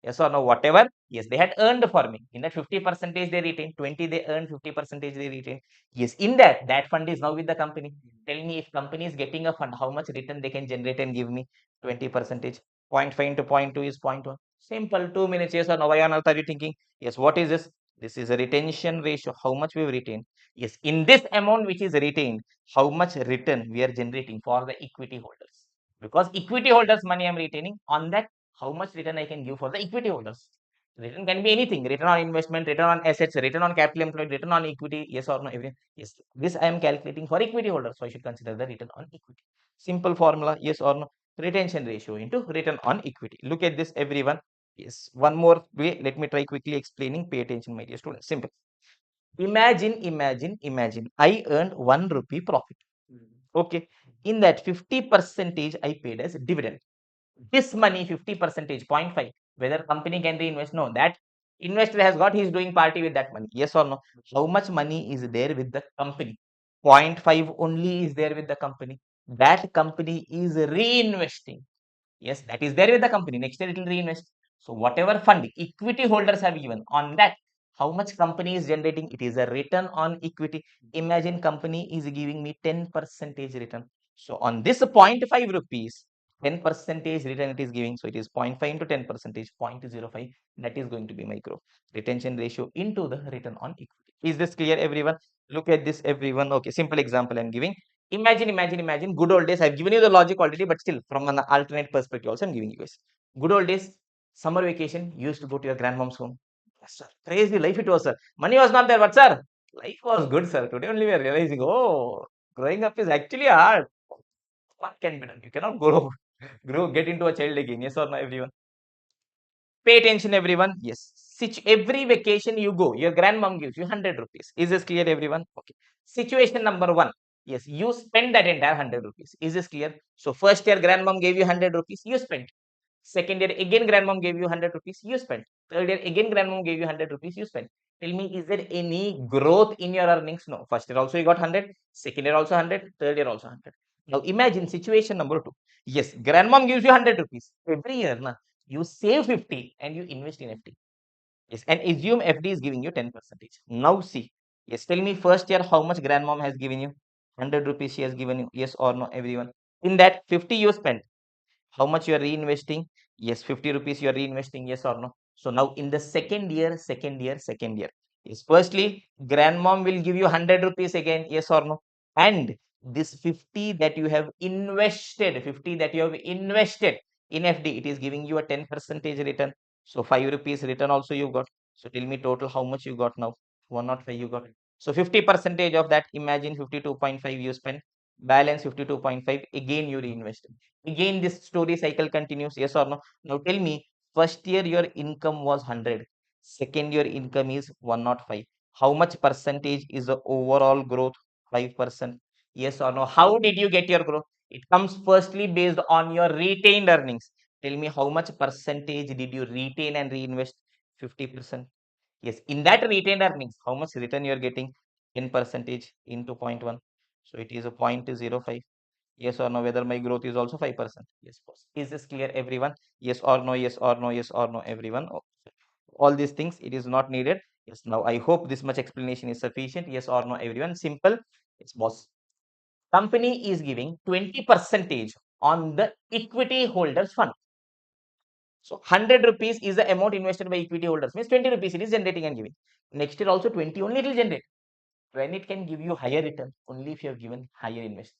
Yes or no? Whatever. Yes, they had earned for me. In that 50 percentage they retain, 20 they earned, 50 percentage they retain. Yes, in that fund is now with the company. Tell me, if company is getting a fund, how much return they can generate and give me? 20 percentage. 0.5 into 0.2 is 0.1. Simple. 2 minutes. Yes or no? Why on earth are you thinking? Yes, what is this? This is a retention ratio. How much we have retained? Yes, in this amount which is retained, how much return we are generating for the equity holders? Because equity holders money I'm retaining, on that how much return I can give for the equity holders. Return can be anything: return on investment, return on assets, return on capital employed, return on equity. Yes or no? Everything. Yes. This I am calculating for equity holders, so I should consider the return on equity. Simple formula. Yes or no? Retention ratio into return on equity. Look at this, everyone. Yes. One more way. Let me try quickly explaining. Pay attention, my dear students. Simple. Imagine. I earned 1 rupee profit. Okay. In that 50 percentage I paid as dividend. This money 50 percentage 0.5, whether company can reinvest? No, that investor has got, he's doing party with that money. Yes or no? How much money is there with the company? 0.5 only is there with the company. That company is reinvesting. Yes, that is there with the company. Next year it will reinvest. So whatever fund equity holders have given, on that, how much company is generating? It is a return on equity. Imagine company is giving me 10 percentage return. So on this 0.5 rupees, 10 percentage return it is giving. So it is 0.5 into 10 percentage, 0.05. That is going to be my growth. Retention ratio into the return on equity. Is this clear, everyone? Look at this, everyone. Okay, simple example I'm giving. Imagine good old days. I've given you the logic already, but still from an alternate perspective also I'm giving you guys. Good old days, summer vacation, you used to go to your grandmom's home. Yes, sir. Crazy life it was, sir. Money was not there, but sir, life was good, sir. Today only we are realizing, oh, growing up is actually hard. What can be done? You cannot get into a child again. Yes or no, everyone? Pay attention, everyone. Yes. Every vacation you go, your grandmom gives you 100 rupees. Is this clear, everyone? Okay. Situation number one. Yes, you spend that entire 100 rupees. Is this clear? So, first year, grandmom gave you 100 rupees, you spent. Second year, again, grandmom gave you 100 rupees, you spent. Third year, again, grandmom gave you 100 rupees, you spent. Tell me, is there any growth in your earnings? No. First year also you got 100, second year also 100, third year also 100. Now, imagine situation number two. Yes, grandmom gives you 100 rupees every year. Na? You save 50 and you invest in FD. Yes, and assume FD is giving you 10 percentage. Now see, yes, tell me first year how much grandmom has given you? 100 rupees she has given you. Yes or no, everyone? In that 50 you spent. How much you are reinvesting? Yes, 50 rupees you are reinvesting. Yes or no? So now in the second year. Yes, firstly, grandmom will give you 100 rupees again. Yes or no? And this 50 that you have invested, 50 that you have invested in FD, it is giving you a 10 percentage return. So 5 rupees return also you got. So tell me total how much you got now? 105 you got. So 50 percentage of that, imagine 52.5 you spend. Balance 52.5, again you reinvest. Again this story cycle continues. Yes or no? Now tell me, first year your income was 100, second year income is 105. How much percentage is the overall growth? 5%. Yes or no? How did you get your growth? It comes firstly based on your retained earnings. Tell me how much percentage did you retain and reinvest? 50%. Yes, in that retained earnings, how much return you are getting? 10 percentage into 0.1. So it is a 0.05. Yes or no, whether my growth is also 5%? Yes, boss. Is this clear, everyone? Yes or no, yes or no, yes or no, everyone? Oh, all these things, it is not needed. Yes, now I hope this much explanation is sufficient. Yes or no, everyone? Simple. Yes, boss. Company is giving 20% on the equity holders fund. So 100 rupees is the amount invested by equity holders, means 20 rupees it is generating and giving. Next year also 20 only it will generate. When it can give you higher return? Only if you have given higher investment.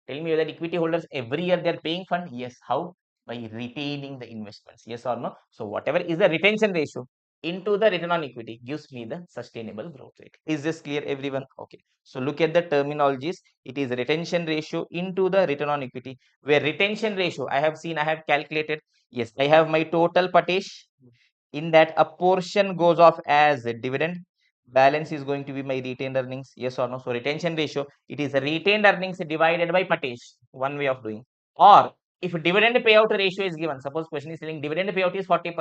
Tell me whether equity holders every year they are paying fund? Yes. How? By retaining the investments. Yes or no? So whatever is the retention ratio into the return on equity gives me the sustainable growth rate. Is this clear, everyone? Okay. So look at the terminologies. It is retention ratio into the return on equity. Where retention ratio, I have seen, I have calculated. Yes, I have my total Patesh. In that, a portion goes off as a dividend. Balance is going to be my retained earnings. Yes or no? So retention ratio, it is retained earnings divided by Patesh. One way of doing. Or if dividend payout ratio is given, suppose question is telling dividend payout is 40%.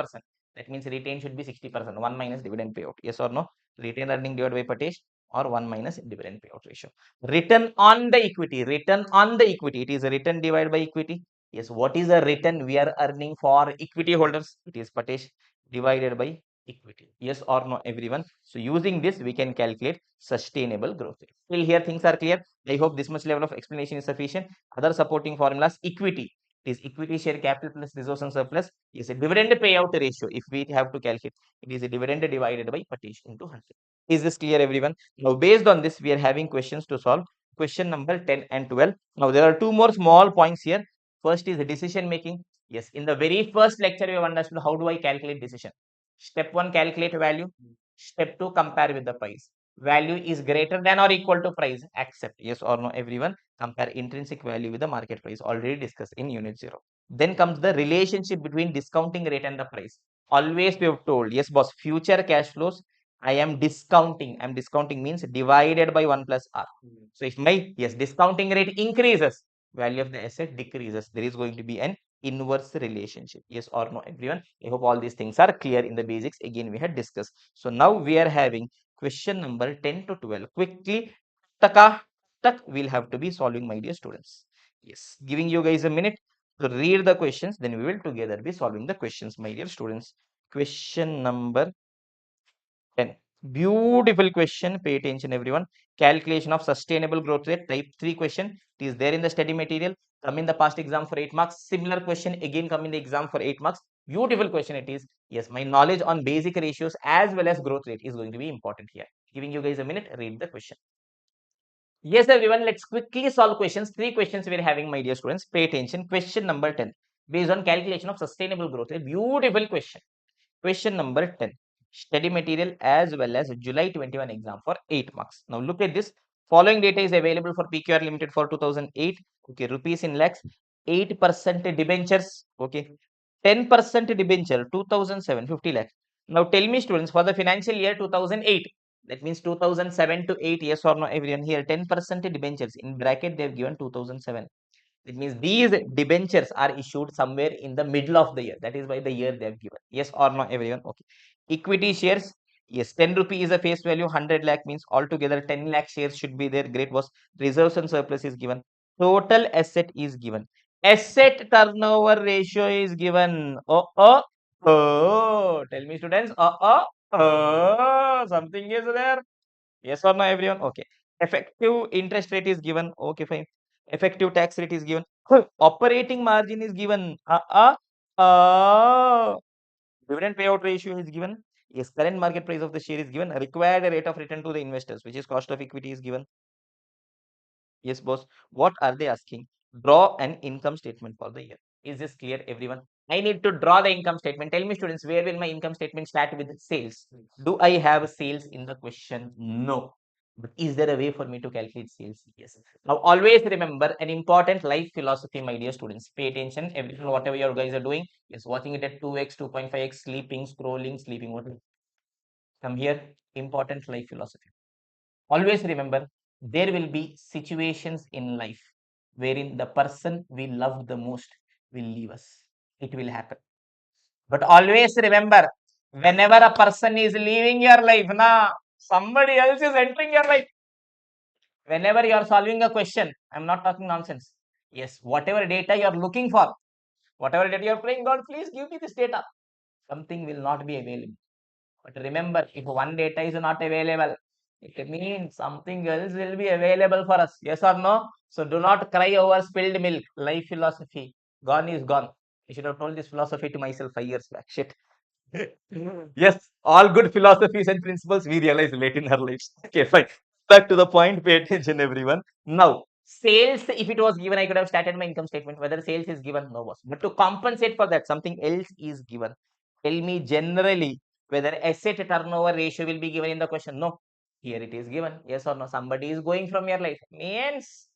That means retained should be 60%. 1 minus dividend payout. Yes or no? Retained earning divided by Patesh, or 1 minus dividend payout ratio. Return on the equity. Return on the equity. It is return divided by equity. Yes. What is the return we are earning for equity holders? It is Patesh divided by equity. Yes or no, everyone? So using this, we can calculate sustainable growth rate. Till here, things are clear. I hope this much level of explanation is sufficient. Other supporting formulas: equity. It is equity share capital plus resource and surplus. Is a dividend payout ratio. If we have to calculate, it is a dividend divided by Patesh into 100. Is this clear, everyone? Now, based on this, we are having questions to solve. Question number 10 and 12. Now, there are two more small points here. First is decision making. Yes, in the very first lecture, you have understood how do I calculate decision. Step 1, calculate value. Step 2, compare with the price. Value is greater than or equal to price. Accept. Yes or no, everyone? Compare intrinsic value with the market price. Already discussed in unit 0. Then comes the relationship between discounting rate and the price. Always we have told, yes, boss, future cash flows, I am discounting. I am discounting means divided by 1 plus R. So if my, yes, discounting rate increases, value of the asset decreases. There is going to be an inverse relationship. Yes or no, everyone? I hope all these things are clear in the basics. Again, we had discussed. So now we are having question number 10 to 12. Quickly, taka, tak, we'll have to be solving, my dear students. Yes, giving you guys a minute to read the questions, then we will together be solving the questions, my dear students. Question number 10. Beautiful question. Pay attention, everyone. Calculation of sustainable growth rate, type 3 question. It is there in the study material. Come in the past exam for 8 marks. Similar question again come in the exam for 8 marks. Beautiful question it is. Yes, my knowledge on basic ratios as well as growth rate is going to be important here. Giving you guys a minute, read the question. Yes, everyone, let's quickly solve questions. 3 questions we are having, my dear students. Pay attention. Question number 10. Based on calculation of sustainable growth rate. Beautiful question. Question number 10. Study material as well as July 21 exam for 8 marks. Now look at this. Following data is available for PQR Limited for 2008. Okay, rupees in lakhs. 8% debentures. Okay. 10% debenture, 2007, 50 lakhs. Now tell me, students, for the financial year 2008, that means 2007 to 8, yes or no, everyone? Here 10% debentures, in bracket they have given 2007. It means these debentures are issued somewhere in the middle of the year. That is why the year they have given. Yes or no, everyone? Okay. Equity shares. Yes, 10 rupee is a face value. 100 lakh means altogether 10 lakh shares should be there. Great was. Reserves and surplus is given. Total asset is given. Asset turnover ratio is given. Oh. Tell me, students. Something is there. Yes or no, everyone? Okay. Effective interest rate is given. Okay, fine. Effective tax rate is given. Operating margin is given. Dividend payout ratio is given. Yes, current market price of the share is given. Required rate of return to the investors, which is cost of equity, is given. Yes, boss. What are they asking? Draw an income statement for the year. Is this clear, everyone? I need to draw the income statement. Tell me, students, where will my income statement start with sales? Do I have sales in the question? No. But is there a way for me to calculate sales? Yes. Now, always remember an important life philosophy, my dear students. Pay attention. Everything, whatever you guys are doing, is watching it at 2x, 2.5x, sleeping, scrolling, sleeping. Whatever. Come here. Important life philosophy. Always remember, there will be situations in life wherein the person we love the most will leave us. It will happen. But always remember, whenever a person is leaving your life, somebody else is entering your life. Whenever you are solving a question, I'm not talking nonsense. Yes, whatever data you are looking for, whatever data you are praying, God, please give me this data. Something will not be available. But remember, if one data is not available, It means something else will be available for us. Yes or no? So do not cry over spilled milk. Life philosophy. Gone is gone. I should have told this philosophy to myself 5 years back. Shit. Yes, all good philosophies and principles we realize late in our lives. Okay, fine. Back to the point. Pay attention, everyone. Now, sales, if it was given, I could have started my income statement. Whether sales is given, no boss. But to compensate for that, something else is given. Tell me generally whether asset turnover ratio will be given in the question. No. Here it is given. Yes or no? Somebody is going from your life. Means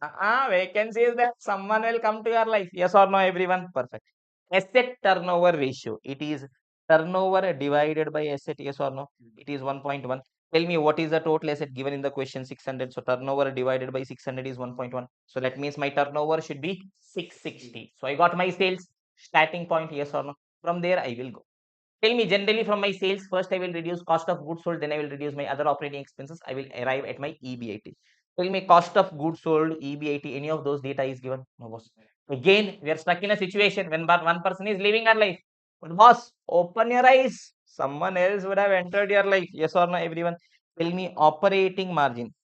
vacancy is there. Someone will come to your life. Yes or no, everyone? Perfect. Asset turnover ratio. It is turnover divided by asset. Yes or no? It is 1.1. Tell me what is the total asset given in the question 600. So turnover divided by 600 is 1.1. So that means my turnover should be 660. So I got my sales starting point. Yes or no? From there I will go. Tell me generally from my sales, first I will reduce cost of goods sold, then I will reduce my other operating expenses. I will arrive at my EBIT. Tell me cost of goods sold, EBIT, any of those data is given? No, boss. Again, we are stuck in a situation when one person is living our life. But boss, open your eyes. Someone else would have entered your life. Yes or no, everyone? Tell me operating margin.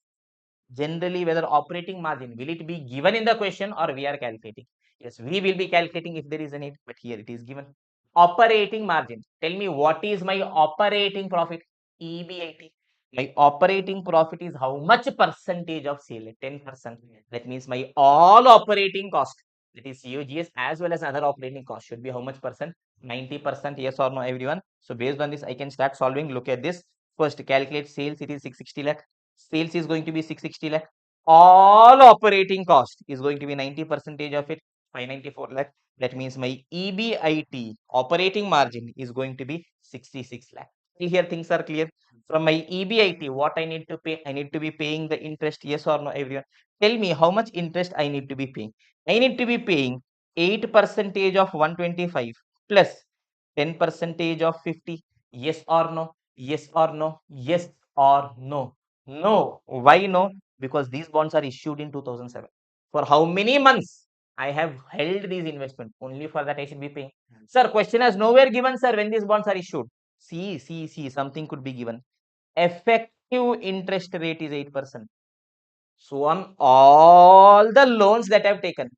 Generally, whether operating margin, will it be given in the question or we are calculating? Yes, we will be calculating if there is a need, but here it is given. Operating margin. Tell me what is my operating profit? EBIT. My operating profit is how much percentage of sale? 10%. That means my all operating cost, that is COGS as well as other operating cost, should be how much percent? 90%. Yes or no, everyone? So based on this, I can start solving. Look at this. First, calculate sales. It is 660 lakh. Sales is going to be 660 lakh. All operating cost is going to be 90 percentage of it, 594 lakh. That means my EBIT operating margin is going to be 66 lakh. Here things are clear. From my EBIT, what I need to pay? I need to be paying the interest. Yes or no, everyone? Tell me how much interest I need to be paying. I need to be paying 8 percentage of 125 plus 10 percentage of 50. Yes or no? Yes or no? Yes or no? No. Why no? Because these bonds are issued in 2007. For how many months I have held these investment? Only for that I should be paying. Sir, question has nowhere given, sir, when these bonds are issued. See, something could be given. Effective interest rate is 8%. So on all the loans that I've taken,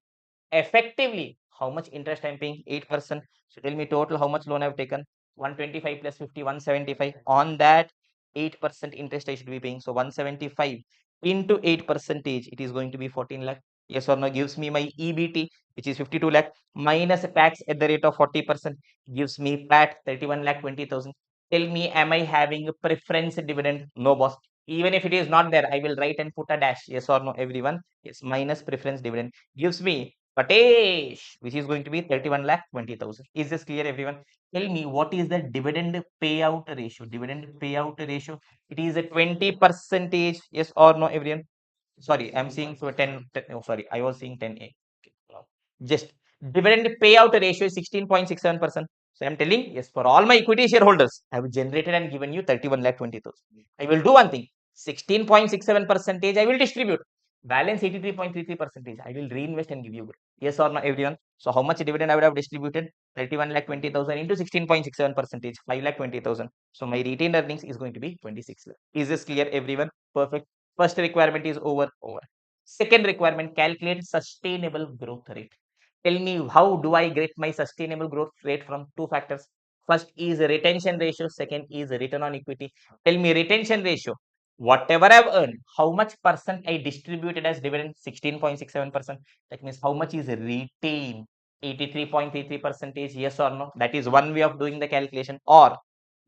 effectively, how much interest I'm paying? 8%. So tell me total how much loan I've taken? 125 plus 50, 175. On that, 8% interest I should be paying. So 175 into 8 percentage, it is going to be 14 lakh. Yes or no? Gives me my EBT, which is 52 lakh, minus tax at the rate of 40%, gives me PAT 31 lakh 20,000. Tell me, am I having a preference dividend? No, boss. Even if it is not there, I will write and put a dash. Yes or no, everyone? Yes, minus preference dividend gives me Tabish, which is going to be 31 lakh 20,000. Is this clear, everyone? Tell me what is the dividend payout ratio? Dividend payout ratio. It is a 20 percentage. Yes or no, everyone? Sorry, I'm seeing so 10, oh, sorry, I was seeing 10A. Okay, just dividend payout ratio is 16.67%. So I'm telling, yes, for all my equity shareholders, I have generated and given you 31 lakh 20,000. I will do one thing, 16.67 percentage I will distribute. Balance 83.33 percentage I will reinvest and give you. Yes or no, everyone? So how much dividend I would have distributed? 31 lakh 20,000 into 16.67 percentage, 5 lakh 20,000. So my retained earnings is going to be 26 lakh. Is this clear, everyone? Perfect. First requirement is over. Second requirement, calculate sustainable growth rate. Tell me, how do I get my sustainable growth rate? From two factors. First is retention ratio. Second is return on equity. Tell me retention ratio. Whatever I've earned, how much percent I distributed as dividend? 16.67%. That means how much is retained? 83.33 percentage. Yes or no? That is one way of doing the calculation. Or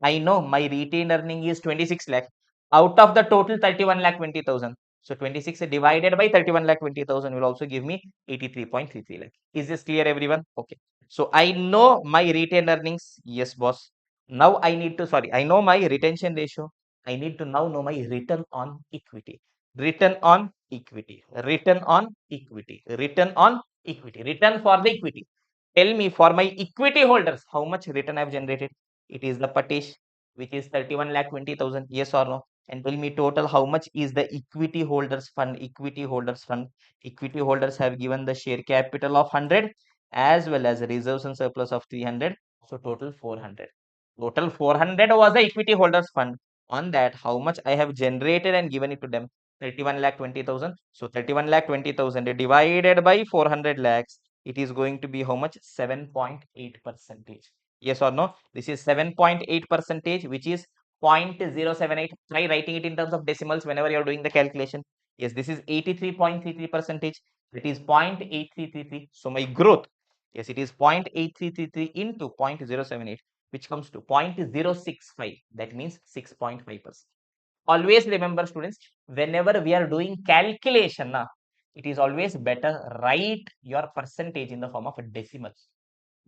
I know my retained earning is 26 lakh. Out of the total 31 lakh 20,000. So 26 divided by 31 lakh 20,000 will also give me 83.33 lakh. Is this clear, everyone? Okay. So I know my retained earnings. Yes, boss. Now I need to, sorry, I know my retention ratio. I need to now know my return on equity. Return on equity. Return on equity. Return on equity. Return for the equity. Tell me, for my equity holders, how much return I've generated? It is the Patish, which is 31 lakh 20,000. Yes or no? And tell me total how much is the equity holders fund. Equity holders fund. Equity holders have given the share capital of 100 as well as reserves and surplus of 300. So total 400. Total 400 was the equity holders fund. On that, how much I have generated and given it to them? 31 lakh 20,000. So 31 lakh 20,000 divided by 400 lakhs. It is going to be how much? 7.8 percentage. Yes or no? This is 7.8 percentage, which is 0.078. Try writing it in terms of decimals whenever you are doing the calculation. Yes, this is 83.33 percentage. That is 0.8333. So my growth, yes, it is 0.8333 into 0.078, which comes to 0.065. That means 6.5%. Always remember, students, whenever we are doing calculation, it is always better write your percentage in the form of decimals.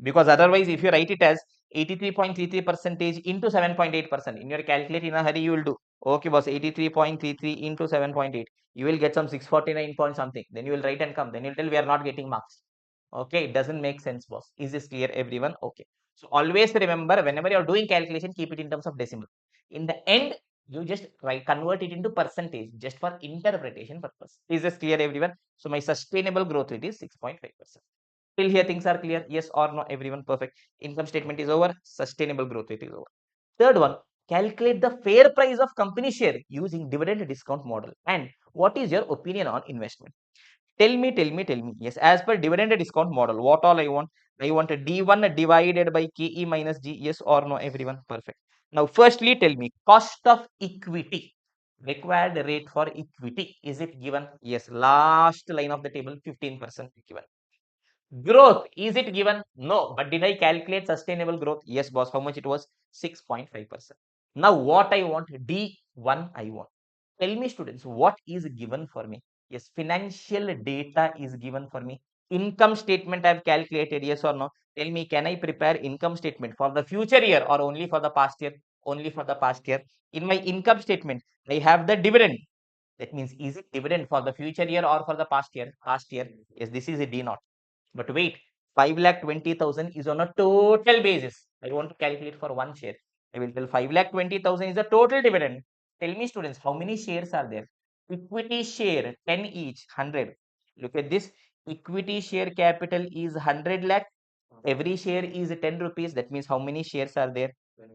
Because otherwise, if you write it as 83.33 percentage into 7.8%, in your calculator in a hurry, you will do, okay, boss, 83.33 into 7.8. You will get some 649 point something. Then you will write and come. Then you'll tell we are not getting marks. Okay, it doesn't make sense, boss. Is this clear, everyone? Okay. So always remember, whenever you're doing calculation, keep it in terms of decimal. In the end, you just convert it into percentage just for interpretation purpose. Is this clear, everyone? So my sustainable growth rate is 6.5%. Till here things are clear? Yes or no, everyone? Perfect. Income statement is over. Sustainable growth rate is over. Third one, calculate the fair price of company share using dividend discount model. And what is your opinion on investment? Tell me. Yes, as per dividend discount model, what all I want? I want a D1 divided by KE minus G. Yes or no, everyone? Perfect. Now, firstly, tell me, cost of equity, required rate for equity, is it given? Yes, last line of the table, 15% given. Growth, is it given? No. But did I calculate sustainable growth? Yes, boss. How much it was? 6.5%. Now, what I want? D1 I want. Tell me, students, what is given for me? Yes, financial data is given for me. Income statement I have calculated. Yes or no? Tell me, can I prepare income statement for the future year or only for the past year? Only for the past year. In my income statement, I have the dividend. That means, is it dividend for the future year or for the past year? Past year. Yes, this is a D naught. But wait, 5,20,000 is on a total basis. I want to calculate for one share. I will tell 5,20,000 is the total dividend. Tell me, students, how many shares are there? Equity share, 10 each, 100. Look at this. Equity share capital is 100 lakh. Every share is 10 rupees. That means how many shares are there?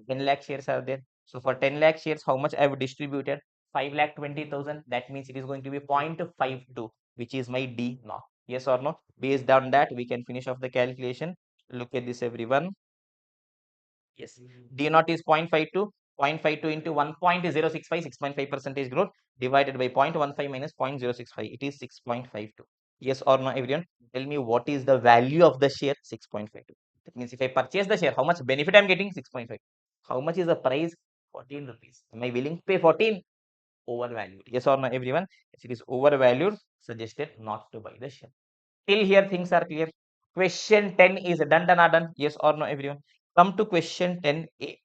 10 lakh shares are there. So for 10 lakh shares, how much I have distributed? 5,20,000. That means it is going to be 0.52, which is my D naught. Yes or no? Based on that, we can finish off the calculation. Look at this, everyone. Yes. D naught is 0.52. 0.52 into 1.065, 6.5 percentage growth divided by 0.15 minus 0.065. It is 6.52. Yes or no, everyone? Tell me what is the value of the share? 6.52. That means if I purchase the share, how much benefit I'm getting? 6.5. How much is the price? 14 rupees. Am I willing to pay 14? Overvalued. Yes or no, everyone? If it is overvalued, suggested not to buy the share. Till here, things are clear. Question 10 is done or done? Yes or no, everyone? Come to question 10A.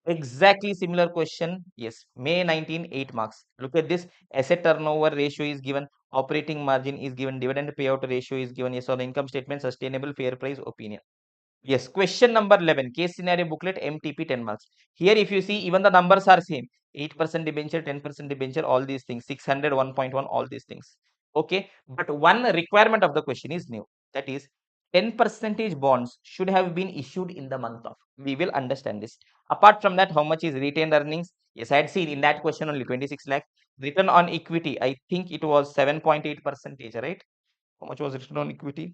Exactly similar question. Yes, May 19, 8 marks. Look at this. Asset turnover ratio is given. Operating margin is given. Dividend payout ratio is given. Yes, on the income statement, sustainable fair price opinion. Yes, question number 11, case scenario booklet, MTP 10 marks. Here, if you see, even the numbers are same. 8% debenture, 10% debenture, all these things, 600, 1.1, all these things. Okay, but one requirement of the question is new. That is, 10 percentage bonds should have been issued in the month of. We will understand this. Apart from that, how much is retained earnings? Yes, I had seen in that question only 26 lakh. Return on equity, I think it was 7.8 percentage, right? How much was return on equity?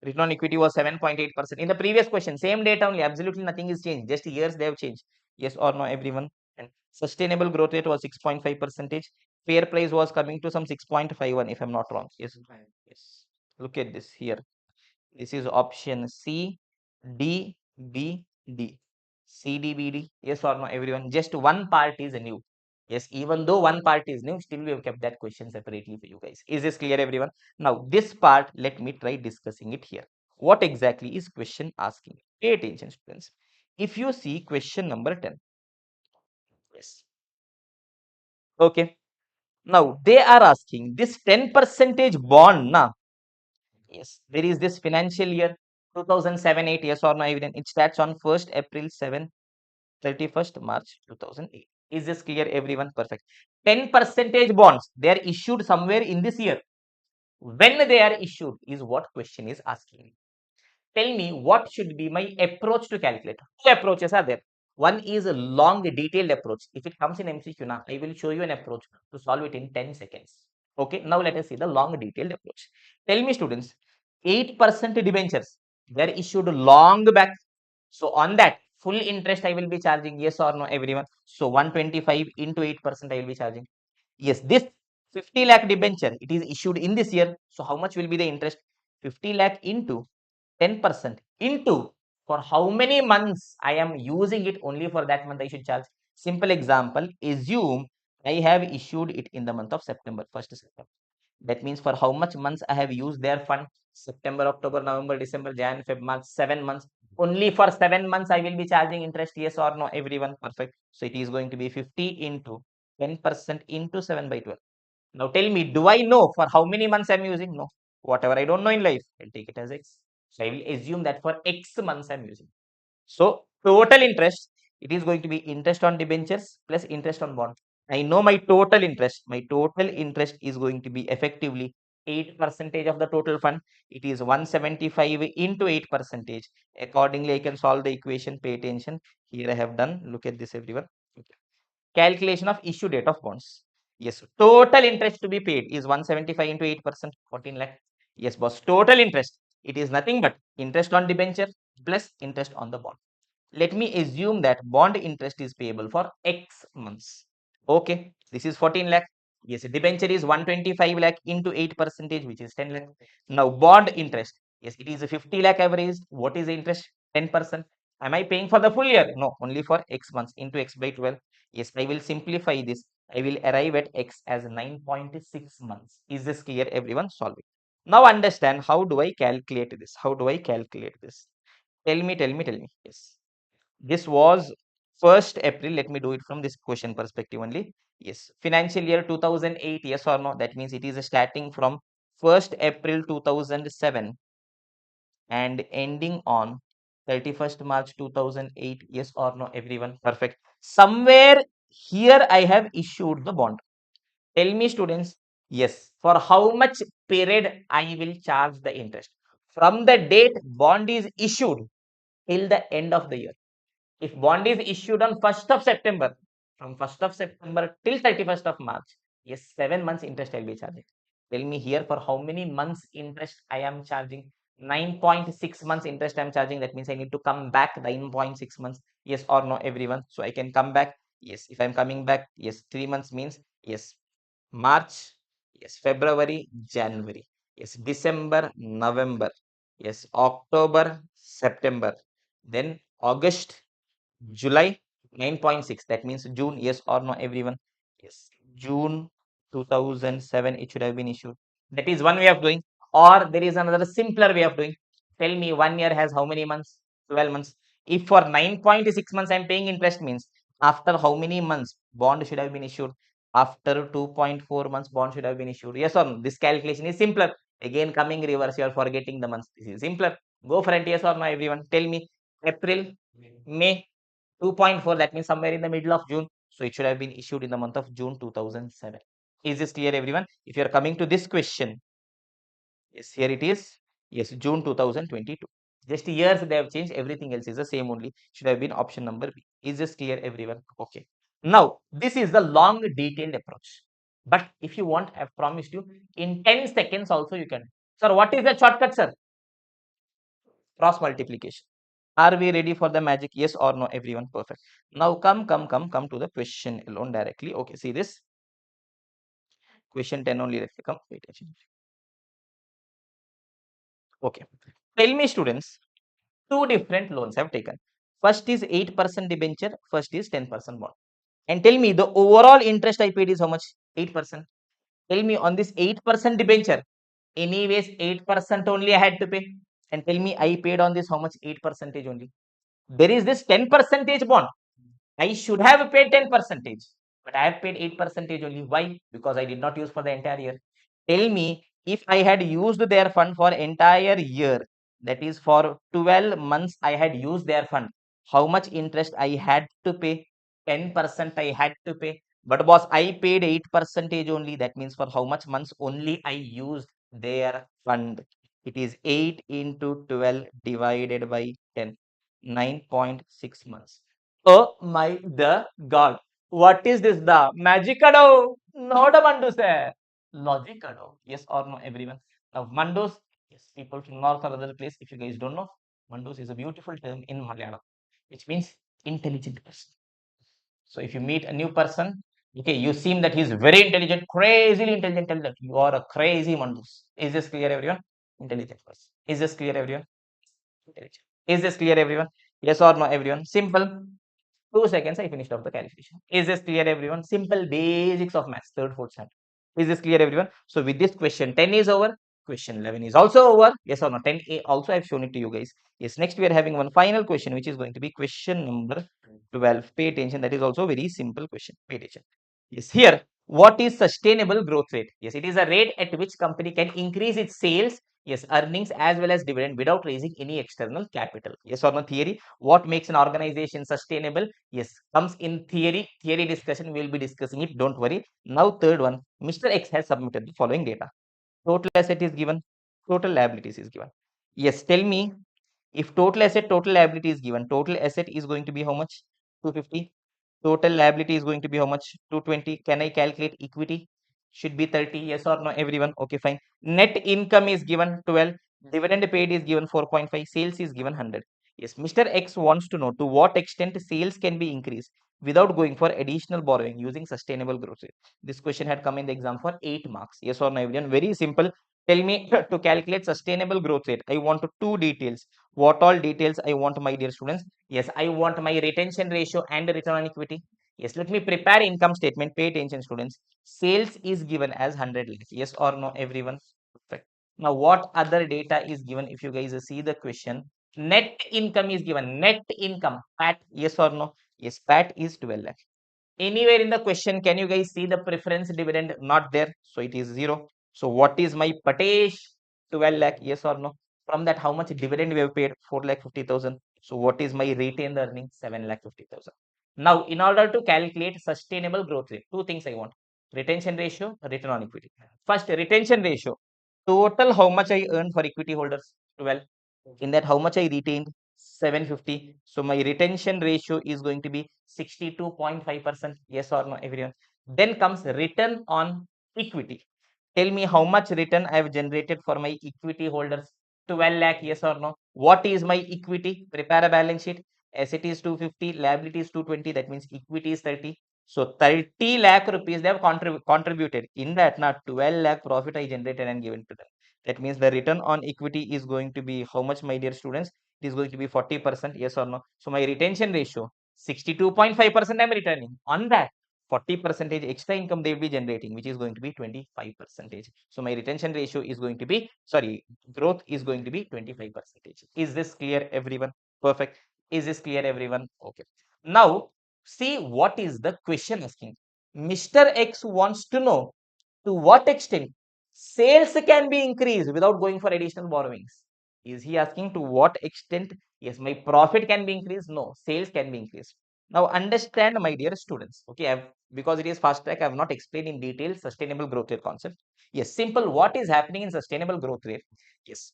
Return on equity was 7.8%. In the previous question, same data only, absolutely nothing is changed. Just years they have changed. Yes or no, everyone? And sustainable growth rate was 6.5 percentage. Fair price was coming to some 6.51, if I'm not wrong. Yes. Yes. Look at this here. This is option C, D, B, D. C, D, B, D. Yes or no, everyone? Just one part is new. Yes, even though one part is new, still we have kept that question separately for you guys. Is this clear, everyone? Now, this part, let me try discussing it here. What exactly is question asking? Pay attention, students. If you see question number 10. Yes. Okay. Now, they are asking this 10 percentage bond, na. Yes, there is this financial year 2007-8. Yes or no, evident? It starts on 1st April 7, 31st March 2008. Is this clear, everyone? Perfect. 10 percentage bonds, they are issued somewhere in this year. When they are issued is what question is asking. Tell me what should be my approach to calculate. Two approaches are there. One is a long detailed approach. If it comes in MCQ now, I will show you an approach to solve it in 10 seconds. Okay, now let us see the long detailed approach. Tell me students, 8% debentures were issued long back. So on that, full interest I will be charging, yes or no, everyone. So 125 into 8% I will be charging. Yes, this 50 lakh debenture, it is issued in this year. So how much will be the interest? 50 lakh into 10% into for how many months I am using it, only for that month I should charge. Simple example, assume I have issued it in the month of September, 1st September. That means for how much months I have used their fund? September, October, November, December, Jan, Feb, March, 7 months. Only for 7 months I will be charging interest, yes or no, everyone? Perfect. So it is going to be 50 into 10% into 7 by 12. Now tell me, do I know for how many months I'm using? No. Whatever I don't know in life, I'll take it as X. So I will assume that for X months I'm using. So total interest, it is going to be interest on debentures plus interest on bond. I know my total interest. My total interest is going to be effectively 8% of the total fund. It is 175 into 8%. Accordingly, I can solve the equation. Pay attention. Here I have done. Look at this, everyone. Okay. Calculation of issue date of bonds. Yes, total interest to be paid is 175 into 8%, 14 lakh. Yes, boss. Total interest. It is nothing but interest on debenture plus interest on the bond. Let me assume that bond interest is payable for X months. Okay, this is 14 lakh. Yes, debenture is 125 lakh into 8%, which is 10 lakh. Now, bond interest. Yes, it is a 50 lakh average. What is the interest? 10%. Am I paying for the full year? No, only for X months into X by 12. Yes, I will simplify this. I will arrive at X as 9.6 months. Is this clear, everyone? Solve it. Now understand, how do I calculate this? How do I calculate this? Tell me. Yes. This was 1st April. Let me do it from this question perspective only. Yes. Financial year 2008, yes or no? That means it is starting from 1st April 2007 and ending on 31st March 2008. Yes or no, everyone? Perfect. Somewhere here I have issued the bond. Tell me, students, yes, for how much period I will charge the interest? From the date bond is issued till the end of the year. If bond is issued on 1st of September, from 1st of September till 31st of March, yes, 7 months interest I will be charging. Tell me here for how many months interest I am charging? 9.6 months interest I am charging. That means I need to come back 9.6 months. Yes or no, everyone? So I can come back. Yes, if I'm coming back, yes, 3 months means, yes, March, yes, February, January, yes, December, November, yes, October, September, then August, July, 9.6. That means June. Yes or no, everyone? Yes. June 2007, it should have been issued. That is one way of doing. Or there is another simpler way of doing. Tell me, 1 year has how many months? 12 months. If for 9.6 months I am paying interest, means after how many months bond should have been issued? After 2.4 months, bond should have been issued. Yes or no? This calculation is simpler. Again, coming reverse, you are forgetting the months. This is simpler. Go for it. Yes or no, everyone? Tell me. April, May, 2.4, that means somewhere in the middle of June. So it should have been issued in the month of June 2007. Is this clear, everyone? If you are coming to this question, yes, here it is. Yes, June 2022. Just years they have changed. Everything else is the same only. Should have been option number B. Is this clear, everyone? Okay. Now, this is the long detailed approach. But if you want, I have promised you, in 10 seconds also you can. Sir, what is the shortcut, sir? Cross multiplication. Are we ready for the magic? Yes or no, everyone? Perfect. Now come to the question alone directly. Okay, see this question 10 only. Let's come. Pay attention. Okay. Tell me, students, two different loans have taken. First is 8% debenture. First is 10% bond. And tell me the overall interest I paid is how much? 8%. Tell me on this 8% debenture. Anyways, 8% only I had to pay. And tell me I paid on this how much? 8% only. There is this 10% bond. I should have paid 10 percentage, but I have paid 8 percentage only. Why? Because I did not use for the entire year. Tell me, if I had used their fund for entire year, that is for 12 months, I had used their fund. How much interest I had to pay? 10% I had to pay. But boss, I paid 8 percentage only. That means for how much months only I used their fund? It is 8 into 12 divided by 10. 9.6 months. Oh my the God. What is this? The magicado? Not a Mandu, sir. Logicado. Yes or no, everyone? Now, Mandus, yes, people from north or other place, if you guys don't know, Mandus is a beautiful term in Malayalam, which means intelligent person. So if you meet a new person, okay, you seem that he's very intelligent, crazily intelligent, tell that you are a crazy Mandus. Is this clear, everyone? Intelligent person. Is this clear, everyone? Intelligent. Is this clear, everyone? Yes or no, everyone? Simple. 2 seconds, I finished off the calculation. Is this clear, everyone? Simple basics of maths, third, fourth standard. Is this clear, everyone? So with this, question 10 is over. Question 11 is also over. Yes or no? 10A also I've shown it to you guys. Yes, next we are having one final question, which is going to be question number 12. Pay attention. That is also a very simple question. Pay attention. Yes, here, what is sustainable growth rate? Yes, it is a rate at which company can increase its sales, yes, earnings as well as dividend without raising any external capital. Yes or no, theory? What makes an organization sustainable? Yes, comes in theory. Theory discussion, we will be discussing it. Don't worry. Now, third one, Mr. X has submitted the following data. Total asset is given, total liabilities is given. Yes, tell me, if total asset, total liability is given, total asset is going to be how much? 250. Total liability is going to be how much? 220. Can I calculate equity? Should be 30. Yes or no, everyone? Okay, fine. Net income is given 12. Dividend paid is given 4.5. Sales is given 100. Yes, Mr. X wants to know to what extent sales can be increased without going for additional borrowing using sustainable growth rate. This question had come in the exam for 8 marks. Yes or no, everyone? Very simple. Tell me to calculate sustainable growth rate. I want two details. What all details I want, my dear students? Yes, I want my retention ratio and return on equity. Yes, let me prepare income statement. Pay attention, students. Sales is given as 100 lakhs. Yes or no, everyone? Perfect. Now, what other data is given? If you guys see the question, net income is given. Net income, PAT, yes or no? Yes, PAT is 12 lakhs. Anywhere in the question, can you guys see the preference dividend? Not there. So it is 0. So what is my Patesh? 12 lakh, yes or no? From that, how much dividend we have paid? 4 lakh 50,000. So what is my retained earning? 7 lakh 50,000. Now, in order to calculate sustainable growth rate, two things I want. Retention ratio, return on equity. First, retention ratio. Total how much I earned for equity holders? 12. In that, how much I retained? 750. So my retention ratio is going to be 62.5%. Yes or no, everyone? Then comes return on equity. Tell me how much return I have generated for my equity holders. 12 lakh, yes or no? What is my equity? Prepare a balance sheet. Asset is 250, liability is 220. That means equity is 30. So 30 lakh rupees they have contributed. In that, not 12 lakh profit I generated and given to them. That means the return on equity is going to be how much, my dear students? It is going to be 40%. Yes or no? So my retention ratio, 62.5% I'm returning. On that, 40 percentage extra income they will be generating, which is going to be 25 percentage. So my retention ratio is going to be, sorry, growth is going to be 25 percentage. Is this clear, everyone? Perfect. Is this clear, everyone? Okay. Now, see what is the question asking. Mr. X wants to know to what extent sales can be increased without going for additional borrowings. Is he asking to what extent? Yes, my profit can be increased. No, sales can be increased. Now understand, my dear students. Okay, because it is fast track, I have not explained in detail sustainable growth rate concept. Yes, simple. What is happening in sustainable growth rate? Yes,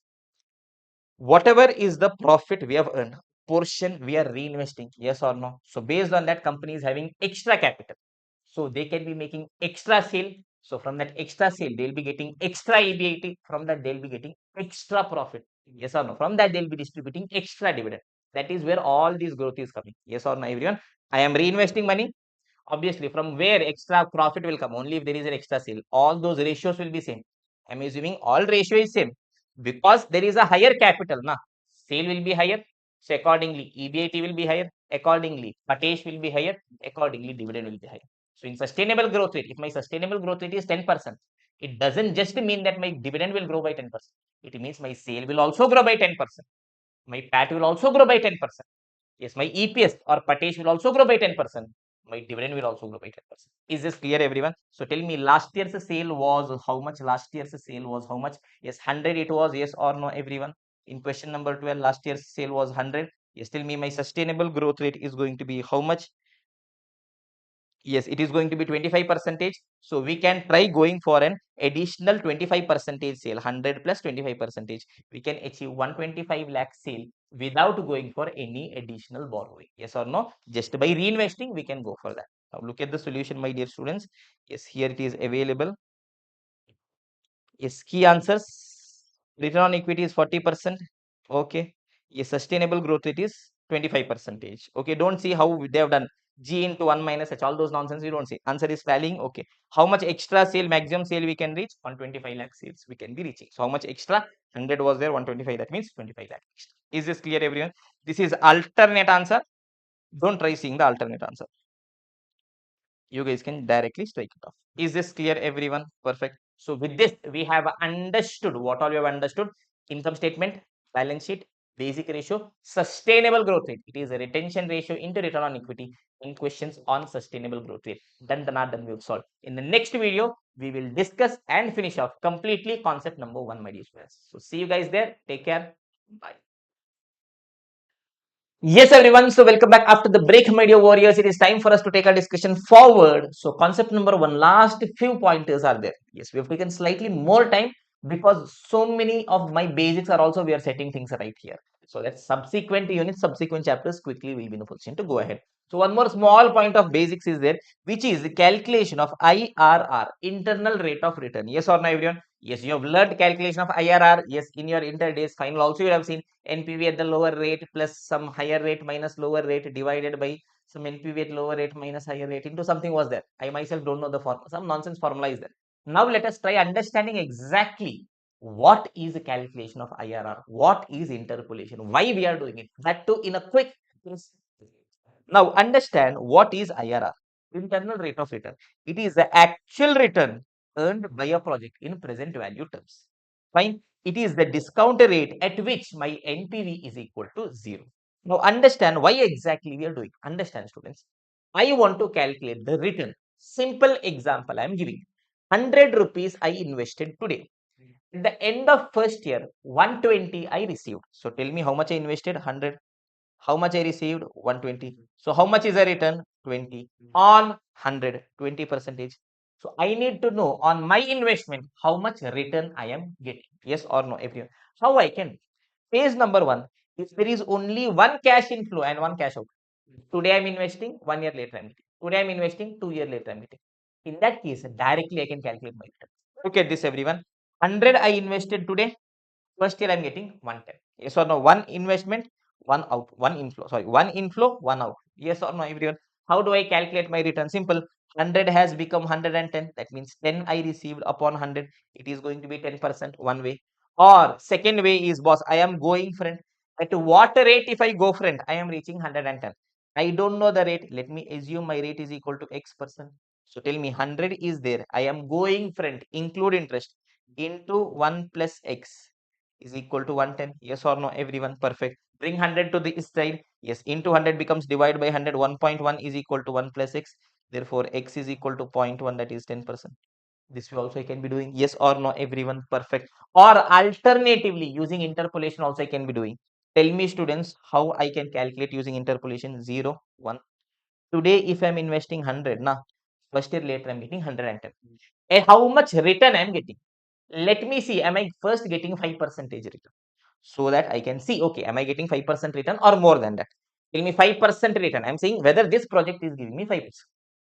whatever is the profit we have earned, portion we are reinvesting. Yes or no? So based on that, company is having extra capital. So they can be making extra sale. So from that extra sale, they'll be getting extra EBIT. From that, they'll be getting extra profit. Yes or no? From that, they'll be distributing extra dividend. That is where all this growth is coming. Yes or no, everyone? I am reinvesting money. Obviously, from where extra profit will come? Only if there is an extra sale. All those ratios will be same. I'm assuming all ratio is same because there is a higher capital. Na? Sale will be higher. So accordingly, EBIT will be higher. Accordingly, Patesh will be higher. Accordingly, dividend will be higher. So in sustainable growth rate, if my sustainable growth rate is 10%, it doesn't just mean that my dividend will grow by 10%. It means my sale will also grow by 10%. My PAT will also grow by 10%. Yes, my EPS or Patesh will also grow by 10%. My dividend will also grow by 10%. Is this clear, everyone? So tell me, last year's sale was how much? Last year's sale was how much? Yes, 100 it was. Yes or no, everyone? In question number 12, last year's sale was 100. Yes, tell me my sustainable growth rate is going to be how much? Yes, it is going to be 25 percentage. So we can try going for an additional 25 percentage sale, 100 plus 25 percentage. We can achieve 125 lakh sale without going for any additional borrowing. Yes or no? Just by reinvesting, we can go for that. Now look at the solution, my dear students. Yes, here it is available. Yes, key answers. Return on equity is 40%. Okay. Yes, sustainable growth rate is 25 percentage. Okay, don't see how they have done G into 1 minus H, all those nonsense you don't see. Answer is tallying. Okay. How much extra sale, maximum sale we can reach? 125 lakh sales we can be reaching. So how much extra? 100 was there, 125, that means 25 lakh extra. Is this clear, everyone? This is alternate answer. Don't try seeing the alternate answer. You guys can directly strike it off. Is this clear, everyone? Perfect. So with this, we have understood what all you have understood. Income statement, balance sheet, basic ratio, sustainable growth rate. It is a retention ratio into return on equity in questions on sustainable growth rate. Done, we've solved. In the next video, we will discuss and finish off completely concept number 1, my dear students. So see you guys there. Take care. Bye. Yes, everyone. So, welcome back after the break, my dear warriors. It is time for us to take our discussion forward. So, concept number 1, last few pointers are there. Yes, we have taken slightly more time because so many of my basics are also we are setting things right here. So, that subsequent units, subsequent chapters quickly will be in a position to go ahead. So, one more small point of basics is there, which is the calculation of IRR, internal rate of return. Yes or no, everyone? Yes, you have learned calculation of IRR. Yes, in your inter days final also you have seen NPV at the lower rate plus some higher rate minus lower rate divided by some NPV at lower rate minus higher rate into something was there. I myself don't know the formula. Some nonsense formula is there. Now let us try understanding exactly what is the calculation of IRR, what is interpolation, why we are doing it. That too in a quick. Now understand what is IRR, internal rate of return. It is the actual return earned by a project in present value terms. Fine. It is the discount rate at which my NPV is equal to 0. Now understand why exactly we are doing. Understand, students. I want to calculate the return. Simple example I am giving. 100 rupees I invested today. At the end of first year, 120 I received. So tell me how much I invested? 100. How much I received? 120. So how much is a return? 20 on 100, 20 percentage. So I need to know on my investment how much return I am getting. Yes or no, everyone. How I can? Phase number 1. If there is only one cash inflow and one cash out. Today I'm investing, 1 year later I'm getting. Today I'm investing, 2 year later I'm getting. In that case, directly I can calculate my return. Look at this, everyone. 100 I invested today. First year I'm getting 110. Yes or no? One investment, one out, one inflow. Sorry, one inflow, one out. Yes or no, everyone? How do I calculate my return? Simple. 100 has become 110. That means 10 I received upon 100. It is going to be 10% one way. Or second way is, boss, I am going front. At what rate if I go front? I am reaching 110. I don't know the rate. Let me assume my rate is equal to X percent. So tell me 100 is there. I am going front, include interest into 1 plus X is equal to 110. Yes or no, everyone? Perfect. Bring 100 to this side. Yes, into 100 becomes divided by 100. 1.1 is equal to 1 plus X. Therefore, X is equal to 0.1, that is 10%. This way also I can be doing. Yes or no, everyone? Perfect. Or alternatively, using interpolation also I can be doing. Tell me, students, how I can calculate using interpolation. 0, 1. Today, if I'm investing 100, now first year later I'm getting 110. And how much return I'm getting? Let me see, am I first getting 5% return? So that I can see, okay, am I getting 5% return or more than that? Tell me 5% return. I'm saying whether this project is giving me 5%.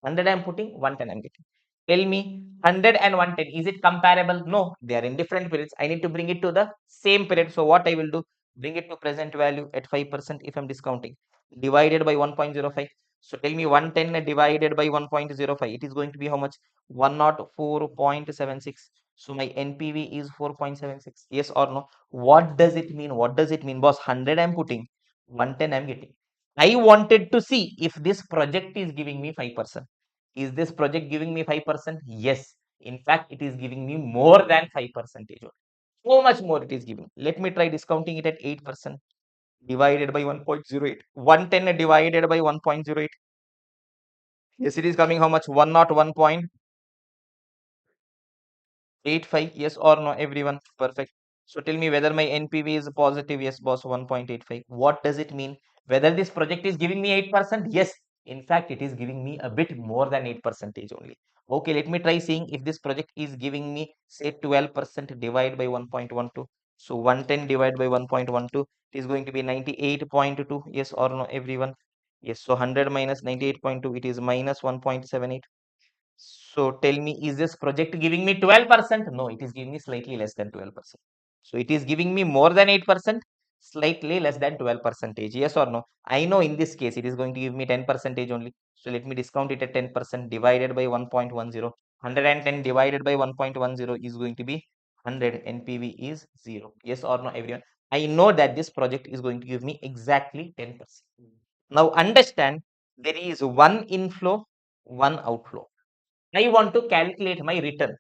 100 I'm putting, 110 I'm getting. Tell me 100 and 110, is it comparable? No, they are in different periods. I need to bring it to the same period. So what I will do, bring it to present value at 5% if I'm discounting, divided by 1.05. So tell me 110 divided by 1.05, it is going to be how much? 104.76. So my NPV is 4.76. Yes or no? What does it mean? What does it mean, boss? 100 I'm putting, 110 I'm getting. I wanted to see if this project is giving me 5%. Is this project giving me 5%? Yes. In fact, it is giving me more than 5%. So much more it is giving. Let me try discounting it at 8% divided by 1.08. 110 divided by 1.08. Yes, it is coming how much? 101.85. Yes or no, everyone? Perfect. So tell me whether my NPV is positive. Yes, boss, 1.85. What does it mean? Whether this project is giving me 8%? Yes. In fact, it is giving me a bit more than 8% only. Okay, let me try seeing if this project is giving me say 12% divided by 1.12. So 110 divided by 1.12, it is going to be 98.2. Yes or no, everyone? Yes, so 100 minus 98.2, it is minus 1.78. So tell me, is this project giving me 12%? No, it is giving me slightly less than 12%. So it is giving me more than 8%, slightly less than 12%. Yes or no? I know in this case it is going to give me 10% only. So let me discount it at 10% divided by 1.10. 110 divided by 1.10 is going to be 100. NPV is 0. Yes or no, everyone? I know that this project is going to give me exactly 10%. Now understand, there is one inflow, one outflow. I want to calculate my return.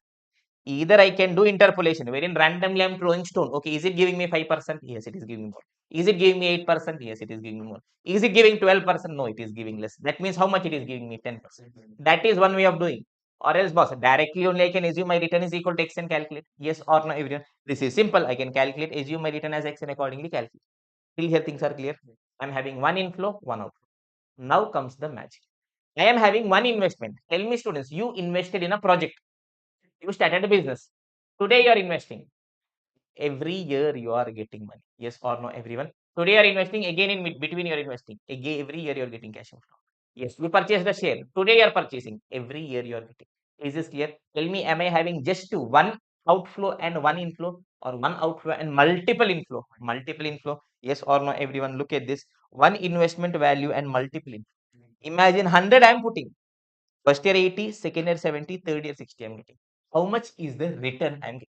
Either I can do interpolation, wherein randomly I'm throwing stone. Okay, is it giving me 5%? Yes, it is giving more. Is it giving me 8%? Yes, it is giving me more. Is it giving 12%? No, it is giving less. That means how much it is giving me? 10%. That is one way of doing. Or else, boss, directly only I can assume my return is equal to X and calculate. Yes or no, everyone? This is simple. I can calculate, assume my return as X and accordingly calculate. Till here things are clear. I'm having one inflow, one outflow. Now comes the magic. I am having one investment. Tell me, students, you invested in a project. You started a business. Today you are investing. Every year you are getting money. Yes or no, everyone? Today you are investing, again in between you are investing. Again, every year you are getting cash inflow. Yes, you purchase the share. Today you are purchasing. Every year you are getting. Is this clear? Tell me, am I having just one outflow and one inflow, or one outflow and multiple inflow? Multiple inflow. Yes or no, everyone? Look at this. One investment value and multiple inflow. Imagine 100 I am putting. First year 80, second year 70, third year 60 I am getting. How much is the return I am getting?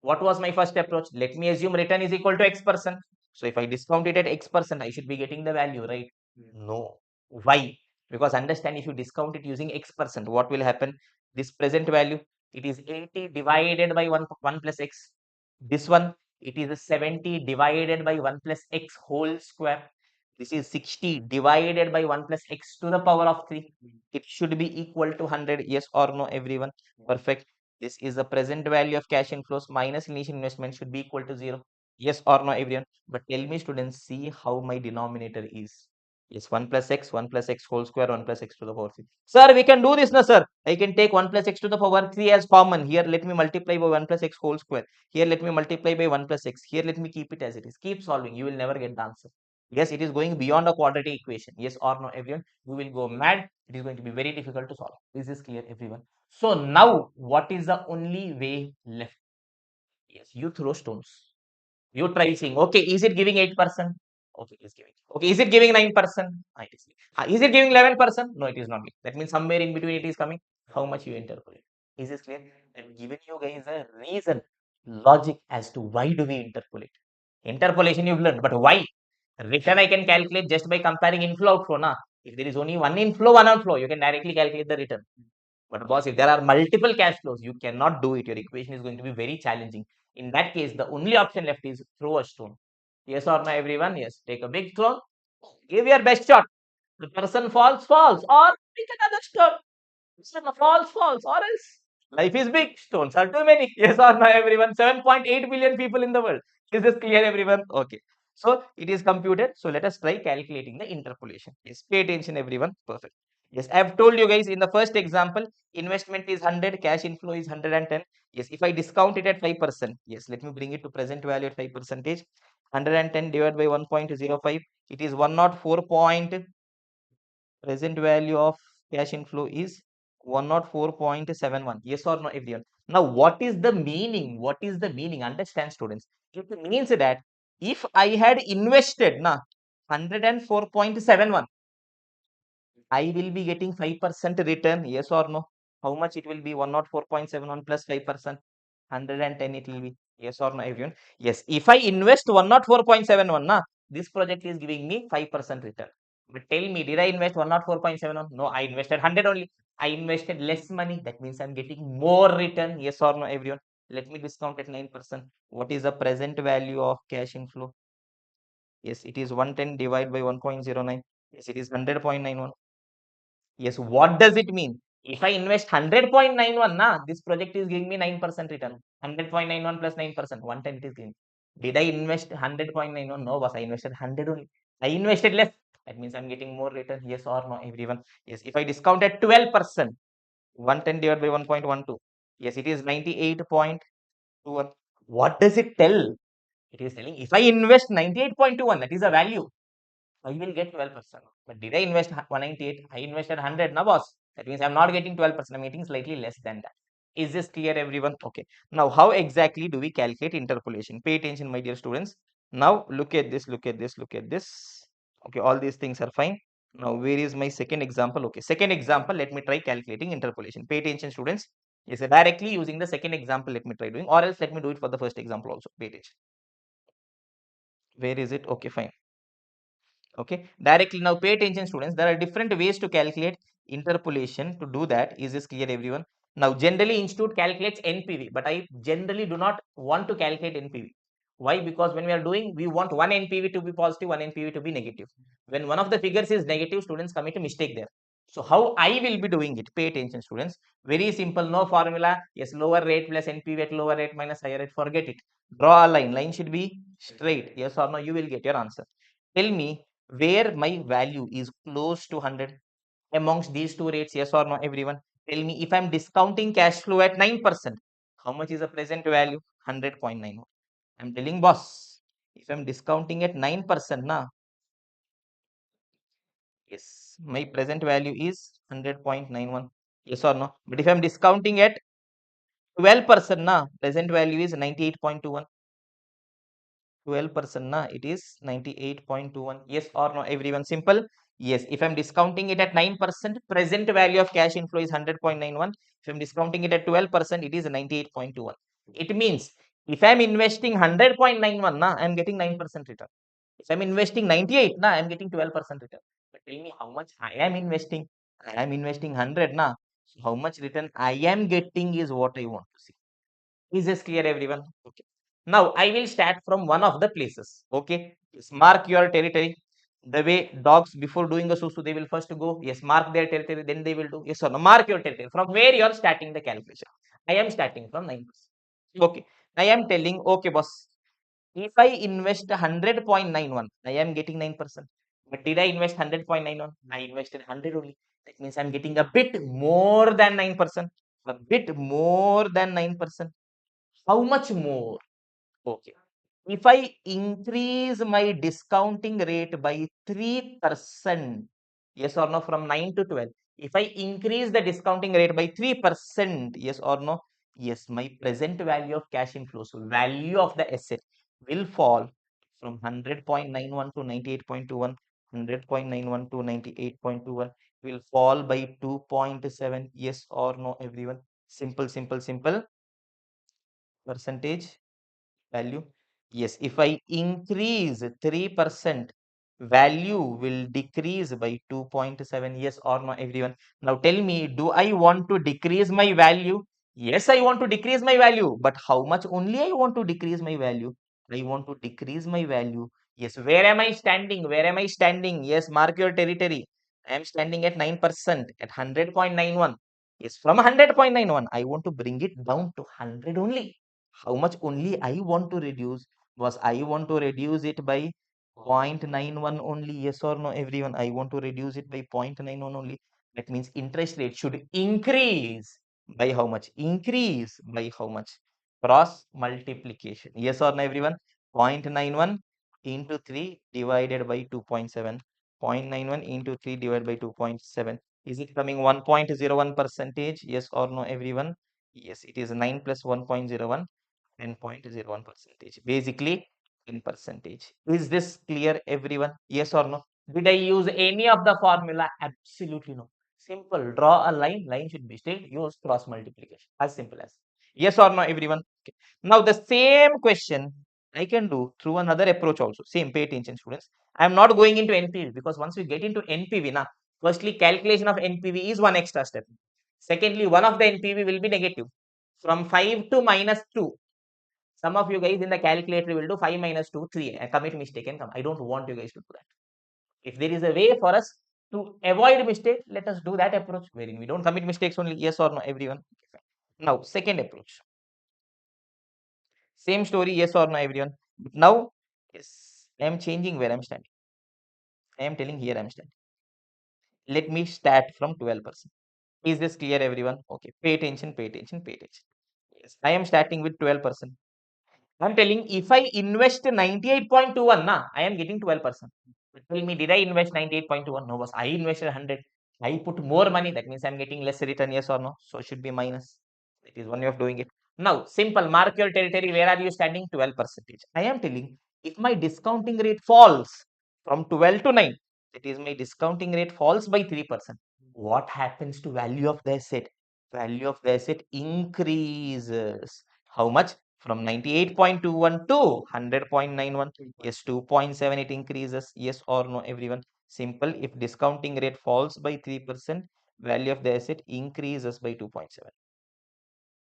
What was my first approach? Let me assume return is equal to X%. So if I discount it at X%, I should be getting the value, right? No. Why? Because understand, if you discount it using X%, what will happen? This present value, it is 80 divided by 1 plus X. This one, it is a 70 divided by 1 plus X whole square. This is 60 divided by 1 plus X to the power of 3. It should be equal to 100. Yes or no, everyone? Perfect. This is the present value of cash inflows minus initial investment should be equal to 0. Yes or no, everyone? But tell me, students, see how my denominator is. Yes, 1 plus x whole square, 1 plus x to the power 3. Sir, we can do this now, sir. I can take 1 plus x to the power 3 as common. Here, let me multiply by 1 plus x whole square. Here, let me multiply by 1 plus x. Here, let me keep it as it is. Keep solving. You will never get the answer. Yes, it is going beyond a quadratic equation. Yes or no, everyone? You will go mad. It is going to be very difficult to solve. Is this clear, everyone? So now, what is the only way left? Yes, you throw stones. You try saying, okay, is it giving 8%? Okay, it is giving. Okay, is it giving 9%? It is. Is it giving 11%? No, it is not. That means somewhere in between it is coming. How much you interpolate? Is this clear? I'm giving you guys a reason, logic as to why do we interpolate. Interpolation you've learned, but why? Return I can calculate just by comparing inflow outflow. Na? If there is only one inflow, one outflow, you can directly calculate the return. But boss, if there are multiple cash flows, you cannot do it. Your equation is going to be very challenging. In that case, the only option left is throw a stone. Yes or no, everyone? Yes. Take a big stone. Give your best shot. The person falls, falls. Or pick another stone. False, or else life is big, stones are too many. Yes or no, everyone? 7.8 billion people in the world. Is this clear, everyone? Okay. So it is computed. So let us try calculating the interpolation. Yes, pay attention, everyone. Perfect. Yes, I have told you guys in the first example, investment is 100, cash inflow is 110. Yes, if I discount it at 5%, yes, let me bring it to present value at 5%. 110 divided by 1.05, it is 104 point. Present value of cash inflow is 104.71. Yes or no, everyone? Now, what is the meaning? What is the meaning? Understand, students. It means that if I had invested 104.71, I will be getting 5% return. Yes or no? How much it will be? 104.71 plus 5%. 110 it will be. Yes or no, everyone? Yes. If I invest 104.71, this project is giving me 5% return. But tell me, did I invest 104.71? No, I invested 100 only. I invested less money. That means I'm getting more return. Yes or no, everyone? Let me discount at 9%. What is the present value of cash inflow? Yes, it is 110 divided by 1.09. Yes, it is 100.91. Yes, what does it mean? If I invest 100.91, this project is giving me 9% return. 100.91 plus 9%, 110 it is giving. Did I invest 100.91? No, boss, I invested 100 only. I invested less. That means I'm getting more return. Yes or no, everyone? Yes. If I discount at 12%, 110 divided by 1.12. Yes, it is 98.21. What does it tell? It is telling if I invest 98.21, that is a value, I will get 12%. But did I invest 198? I invested 100, na boss. That means I'm not getting 12%. I'm getting slightly less than that. Is this clear, everyone? Okay. Now, how exactly do we calculate interpolation? Pay attention, my dear students. Now, look at this, look at this, look at this. Okay, all these things are fine. Now, where is my second example? Okay, second example, let me try calculating interpolation. Pay attention, students. Yes, directly using the second example, let me try doing, or else let me do it for the first example also. Pay attention. Where is it? Okay, fine. Okay, directly. Now pay attention, students. There are different ways to calculate interpolation. To do that, is this clear, everyone? Now generally institute calculates NPV, but I generally do not want to calculate NPV. Why? Because when we are doing, we want one NPV to be positive, one NPV to be negative. When one of the figures is negative, students commit a mistake there. So how I will be doing it? Pay attention, students. Very simple, no formula. Yes, lower rate plus NPV at lower rate minus higher rate, forget it. Draw a line. Line should be straight. Yes or no, you will get your answer. Tell me where my value is close to 100 amongst these two rates. Yes or no, everyone? Tell me, if I'm discounting cash flow at 9%, how much is the present value? 100.91. I'm telling boss, if I'm discounting at 9%, na, yes, my present value is 100.91. Yes or no? But if I'm discounting at 12%, na, present value is 98.21. 12%, na, it is 98.21. Yes or no, everyone? Simple. Yes, if I'm discounting it at 9%, present value of cash inflow is 100.91. If I'm discounting it at 12%, it is 98.21. It means if I'm investing 100.91, na, I'm getting 9% return. If I'm investing 98, na, I'm getting 12% return. But tell me how much I am investing. I am investing 100, na. So how much return I am getting is what I want to see. Is this clear, everyone? Okay. Now I will start from one of the places. Okay. Yes, mark your territory. The way dogs before doing a susu, they will first go. Yes, mark their territory, then they will do. Yes or no? Mark your territory. From where you are starting the calculation. I am starting from 9%. Okay. I am telling, okay, boss. If I invest 100.91, I am getting 9%. But did I invest 100.91? I invested 100 only. That means I'm getting a bit more than 9%. A bit more than 9%. How much more? Okay. If I increase my discounting rate by 3%, yes or no, from 9 to 12, if I increase the discounting rate by 3%, yes or no, yes, my present value of cash inflows, value of the asset will fall from 100.91 to 98.21, 100.91 to 98.21 will fall by 2.7, yes or no, everyone? Simple, simple, simple. Percentage value. Yes, if I increase 3%, value will decrease by 2.7. Yes or no, everyone? Now tell me, do I want to decrease my value? Yes, I want to decrease my value, but how much only I want to decrease my value? I want to decrease my value. Yes, where am I standing? Where am I standing? Yes, mark your territory. I am standing at 9% at 100.91. Yes, from 100.91, I want to bring it down to 100 only. How much only I want to reduce? Was I want to reduce it by 0.91 only? Yes or no, everyone? I want to reduce it by 0.91 only. That means interest rate should increase by how much? Increase by how much? Cross multiplication. Yes or no, everyone? 0.91 into 3 divided by 2.7. 0.91 into 3 divided by 2.7. Is it coming 1.01 percentage? Yes or no, everyone? Yes, it is 9 plus 1.01. 10.01 percentage. Basically, in percentage. Is this clear, everyone? Yes or no? Did I use any of the formula? Absolutely no. Simple. Draw a line. Line should be straight. Use cross multiplication. As simple as. Yes or no, everyone? Okay. Now, the same question I can do through another approach also. Same. Pay attention, students. I am not going into NPV because once we get into NPV, now, firstly, calculation of NPV is one extra step. Secondly, one of the NPV will be negative. From 5 to minus 2. Some of you guys in the calculator will do 5 minus 2, 3. I commit mistake and come. I don't want you guys to do that. If there is a way for us to avoid mistake, let us do that approach wherein we don't commit mistakes only. Yes or no, everyone? Okay, now, second approach. Same story, yes or no, everyone? Now, yes, I am changing where I'm standing. I am telling here I am starting. Let me start from 12%. Is this clear, everyone? Okay, pay attention, pay attention, pay attention. Yes, I am starting with 12%. I'm telling if I invest 98.21, na, I am getting 12%. Tell me, did I invest 98.21? No, boss. I invested 100. I put more money. That means I'm getting less return, yes or no? So it should be minus. That is one way of doing it. Now, simple. Mark your territory. Where are you standing? 12%. I am telling if my discounting rate falls from 12 to 9, that is my discounting rate falls by 3%. What happens to value of the asset? Value of the asset increases. How much? From 98.21 to 100.91. Yes, 2.7 it increases. Yes or no, everyone? Simple. If discounting rate falls by 3%, value of the asset increases by 2.7.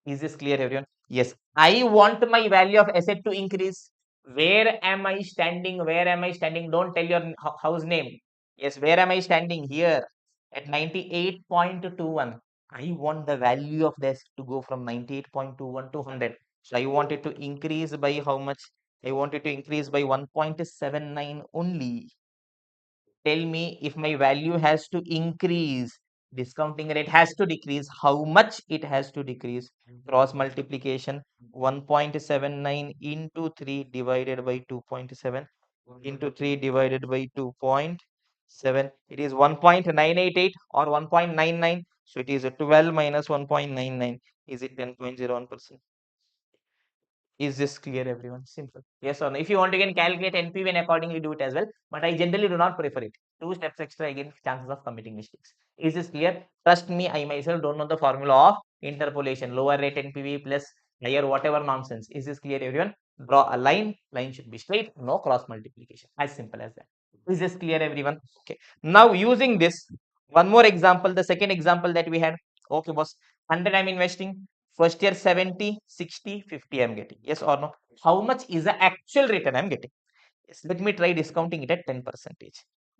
Is this clear, everyone? Yes. I want my value of asset to increase. Where am I standing? Where am I standing? Don't tell your house name. Yes, where am I standing? Here at 98.21. I want the value of this to go from 98.21 to 100. So I want it to increase by how much? I want it to increase by 1.79 only. Tell me if my value has to increase, discounting rate has to decrease, how much it has to decrease? Cross multiplication 1.79 into 3 divided by 2.7 into 3 divided by 2.7. It is 1.988 or 1.99. So it is a 12 minus 1.99. Is it 10.01%? Is this clear, everyone? Simple. Yes or no? If you want, you can calculate NPV and accordingly do it as well. But I generally do not prefer it. 2 steps extra again, chances of committing mistakes. Is this clear? Trust me, I myself don't know the formula of interpolation. Lower rate NPV plus higher whatever nonsense. Is this clear, everyone? Draw a line. Line should be straight. No cross multiplication. As simple as that. Is this clear, everyone? Okay. Now using this, one more example. The second example that we had. Okay, boss. 100 I'm investing. First year 70, 60, 50 I'm getting. Yes or no? How much is the actual return I'm getting? Yes, let me try discounting it at 10%.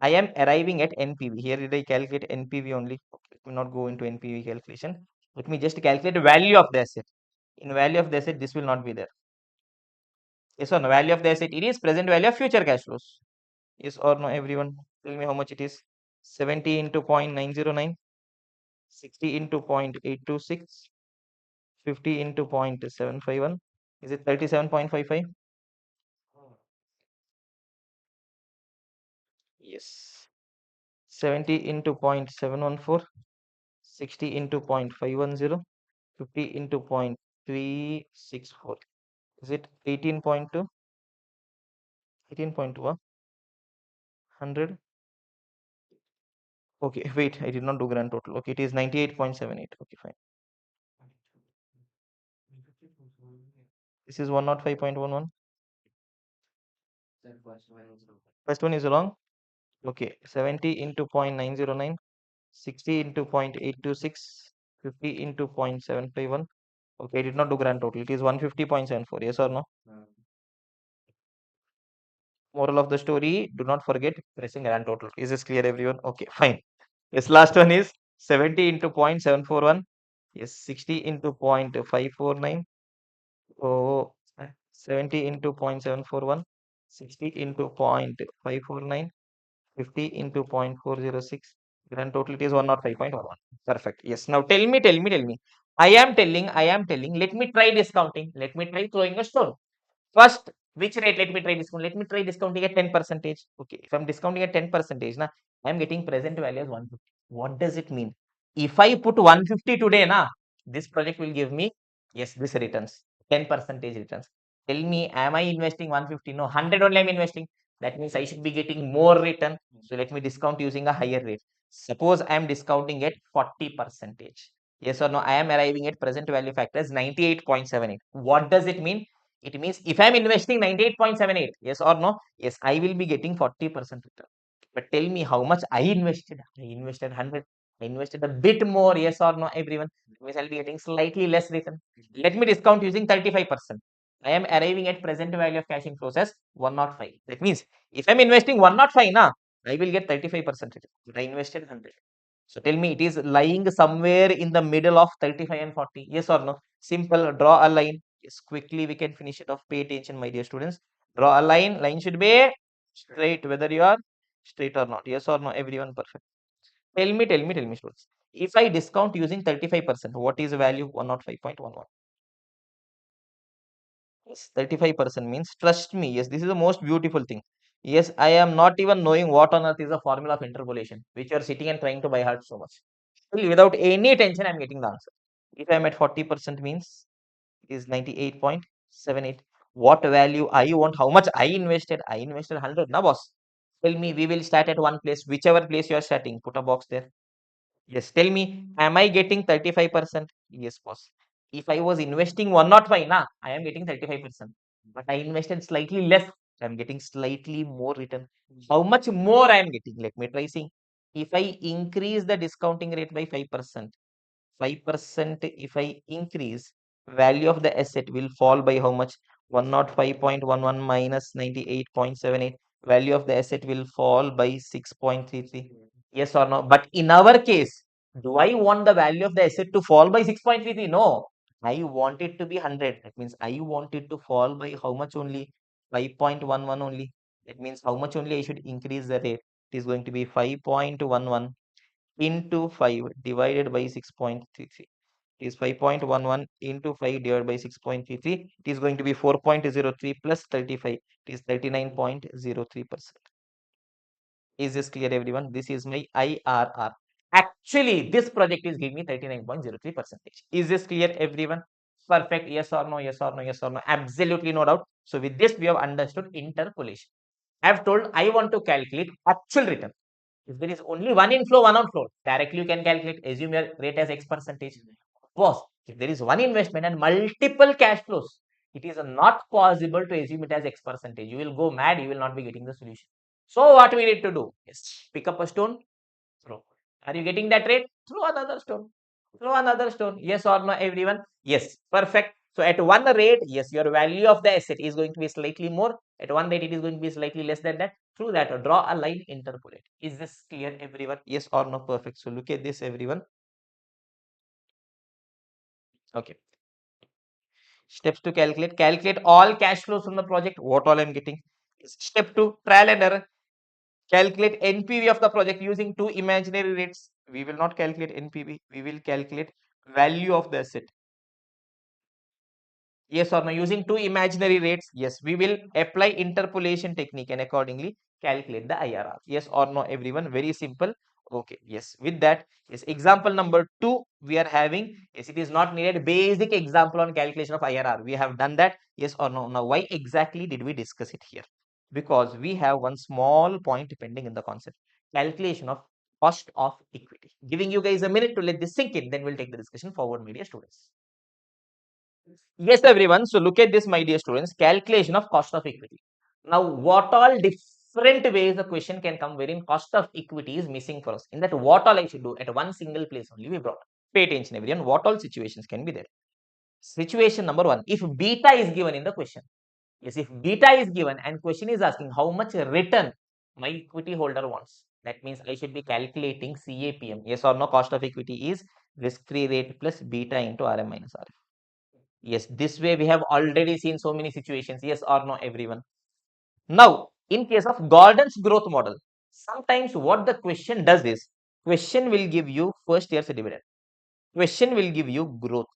I am arriving at NPV. Here did I calculate NPV only? Okay, let me not go into NPV calculation. Let me just calculate the value of the asset. In value of the asset, this will not be there. Yes or no? Value of the asset, it is present value of future cash flows. Yes or no, everyone? Tell me how much it is. 70 into 0.909, 60 into 0.826, 50 into 0.751. Is it 37.55? Yes. 70 into 0.714, 60 into 0.510, 50 into 0.364. Is it 18.2? 18.2, 100? Okay, wait, I did not do grand total. Okay, it is 98.78. Okay, fine. This is 105.11. First one is wrong. Okay, 70 into 0.909, 60 into 0.826, 50 into 0.751. Okay, I did not do grand total. It is 150.74. Yes or no? Moral of the story, do not forget pressing grand total. Is this clear, everyone? Okay, fine. Yes, last one is 70 into 0.741. Yes, 60 into 0.549. Oh, 70 into 0.741. 60 into 0.549. 50 into 0.406. Grand total it is 105.11. Perfect. Yes. Now tell me. I am telling. Let me try discounting. Let me try throwing a stone. First, which rate? Let me try discount. Let me try discounting at 10%. Okay, if I'm discounting at 10%, na, I'm getting present value as 150. What does it mean? If I put 150 today, na, this project will give me, yes, this returns, 10% returns. Tell me, am I investing 150? No, 100 only I'm investing. That means I should be getting more return. So let me discount using a higher rate. Suppose I am discounting at 40%. Yes or no? I am arriving at present value factor as 98.78. What does it mean? It means if I'm investing 98.78, yes or no? Yes, I will be getting 40% return. But tell me how much I invested. I invested 100. I invested a bit more, yes or no, everyone? It means I'll be getting slightly less return. Let me discount using 35%. I am arriving at present value of cash inflows as 105. That means if I'm investing 105, na, I will get 35% return. But I invested 100. So tell me, it is lying somewhere in the middle of 35 and 40. Yes or no? Simple. Draw a line. Yes, quickly we can finish it off. Pay attention, my dear students. Draw a line. Line should be straight. Whether you are Straight or not? Yes or no? Everyone perfect. Tell me, students. If I discount using 35%, what is the value? 105.11. Yes, 35% means, trust me, yes, this is the most beautiful thing. Yes, I am not even knowing what on earth is the formula of interpolation, which you are sitting and trying to by heart so much. Still, without any tension, I'm getting the answer. If I'm at 40% means is 98.78. What value I want, how much I invested? I invested 100. Now, boss, tell me, we will start at one place, whichever place you are starting, put a box there. Yes, tell me, am I getting 35%? Yes, boss. If I was investing 105, nah, I am getting 35%. But I invested slightly less. I'm getting slightly more return. How much more I am getting? Let me try seeing. If I increase the discounting rate by 5%, 5% if I increase, value of the asset will fall by how much? 105.11 minus 98.78. Value of the asset will fall by 6.33. Yes or no? But in our case, do I want the value of the asset to fall by 6.33? No. I want it to be 100. That means I want it to fall by how much only? 5.11 only. That means how much only I should increase the rate? It is going to be 5.11 into 5 divided by 6.33. It is 5.11 into 5 divided by 6.33. It is going to be 4.03 plus 35. It is 39.03%. Is this clear, everyone? This is my IRR. Actually, this project is giving me 39.03%. Is this clear, everyone? Perfect. Yes or no? Yes or no? Yes or no? Absolutely no doubt. So with this, we have understood interpolation. I have told I want to calculate actual return. If there is only one inflow, one outflow, directly you can calculate, assume your rate as X percentage. Boss, if there is one investment and multiple cash flows, it is not possible to assume it as X percentage. You will go mad, you will not be getting the solution. So what we need to do is pick up a stone, throw. Are you getting that rate? Throw another stone. Throw another stone. Yes or no, everyone? Yes. Perfect. So at one rate, yes, your value of the asset is going to be slightly more. At one rate, it is going to be slightly less than that. Through that, draw a line, interpolate. Is this clear, everyone? Yes or no? Perfect. So look at this, everyone. Okay. Steps to calculate. Calculate all cash flows from the project. What all I'm getting. Step 2, trial and error. Calculate NPV of the project using two imaginary rates. We will not calculate NPV. We will calculate value of the asset. Yes or no? Using two imaginary rates. Yes, we will apply interpolation technique and accordingly calculate the IRR. Yes or no, everyone? Very simple. Okay. Yes. With that, yes. Example number 2 we are having. Yes, it is not needed. Basic example on calculation of IRR. We have done that. Yes or no? Now, why exactly did we discuss it here? Because we have one small point pending in the concept. Calculation of cost of equity. Giving you guys a minute to let this sink in. Then we'll take the discussion forward, media students. Yes, everyone. So look at this, my dear students. Calculation of cost of equity. Now, what all different ways the question can come wherein cost of equity is missing for us. In that, what all I should do at one single place only we brought. Pay attention, everyone. What all situations can be there? Situation number 1. If beta is given in the question. Yes, if beta is given and question is asking how much return my equity holder wants. That means I should be calculating CAPM. Yes or no? Cost of equity is risk-free rate plus beta into RM minus RF. Yes, this way we have already seen so many situations. Yes or no, everyone? Now, in case of Gordon's growth model, sometimes what the question does is, question will give you first year's dividend. Question will give you growth.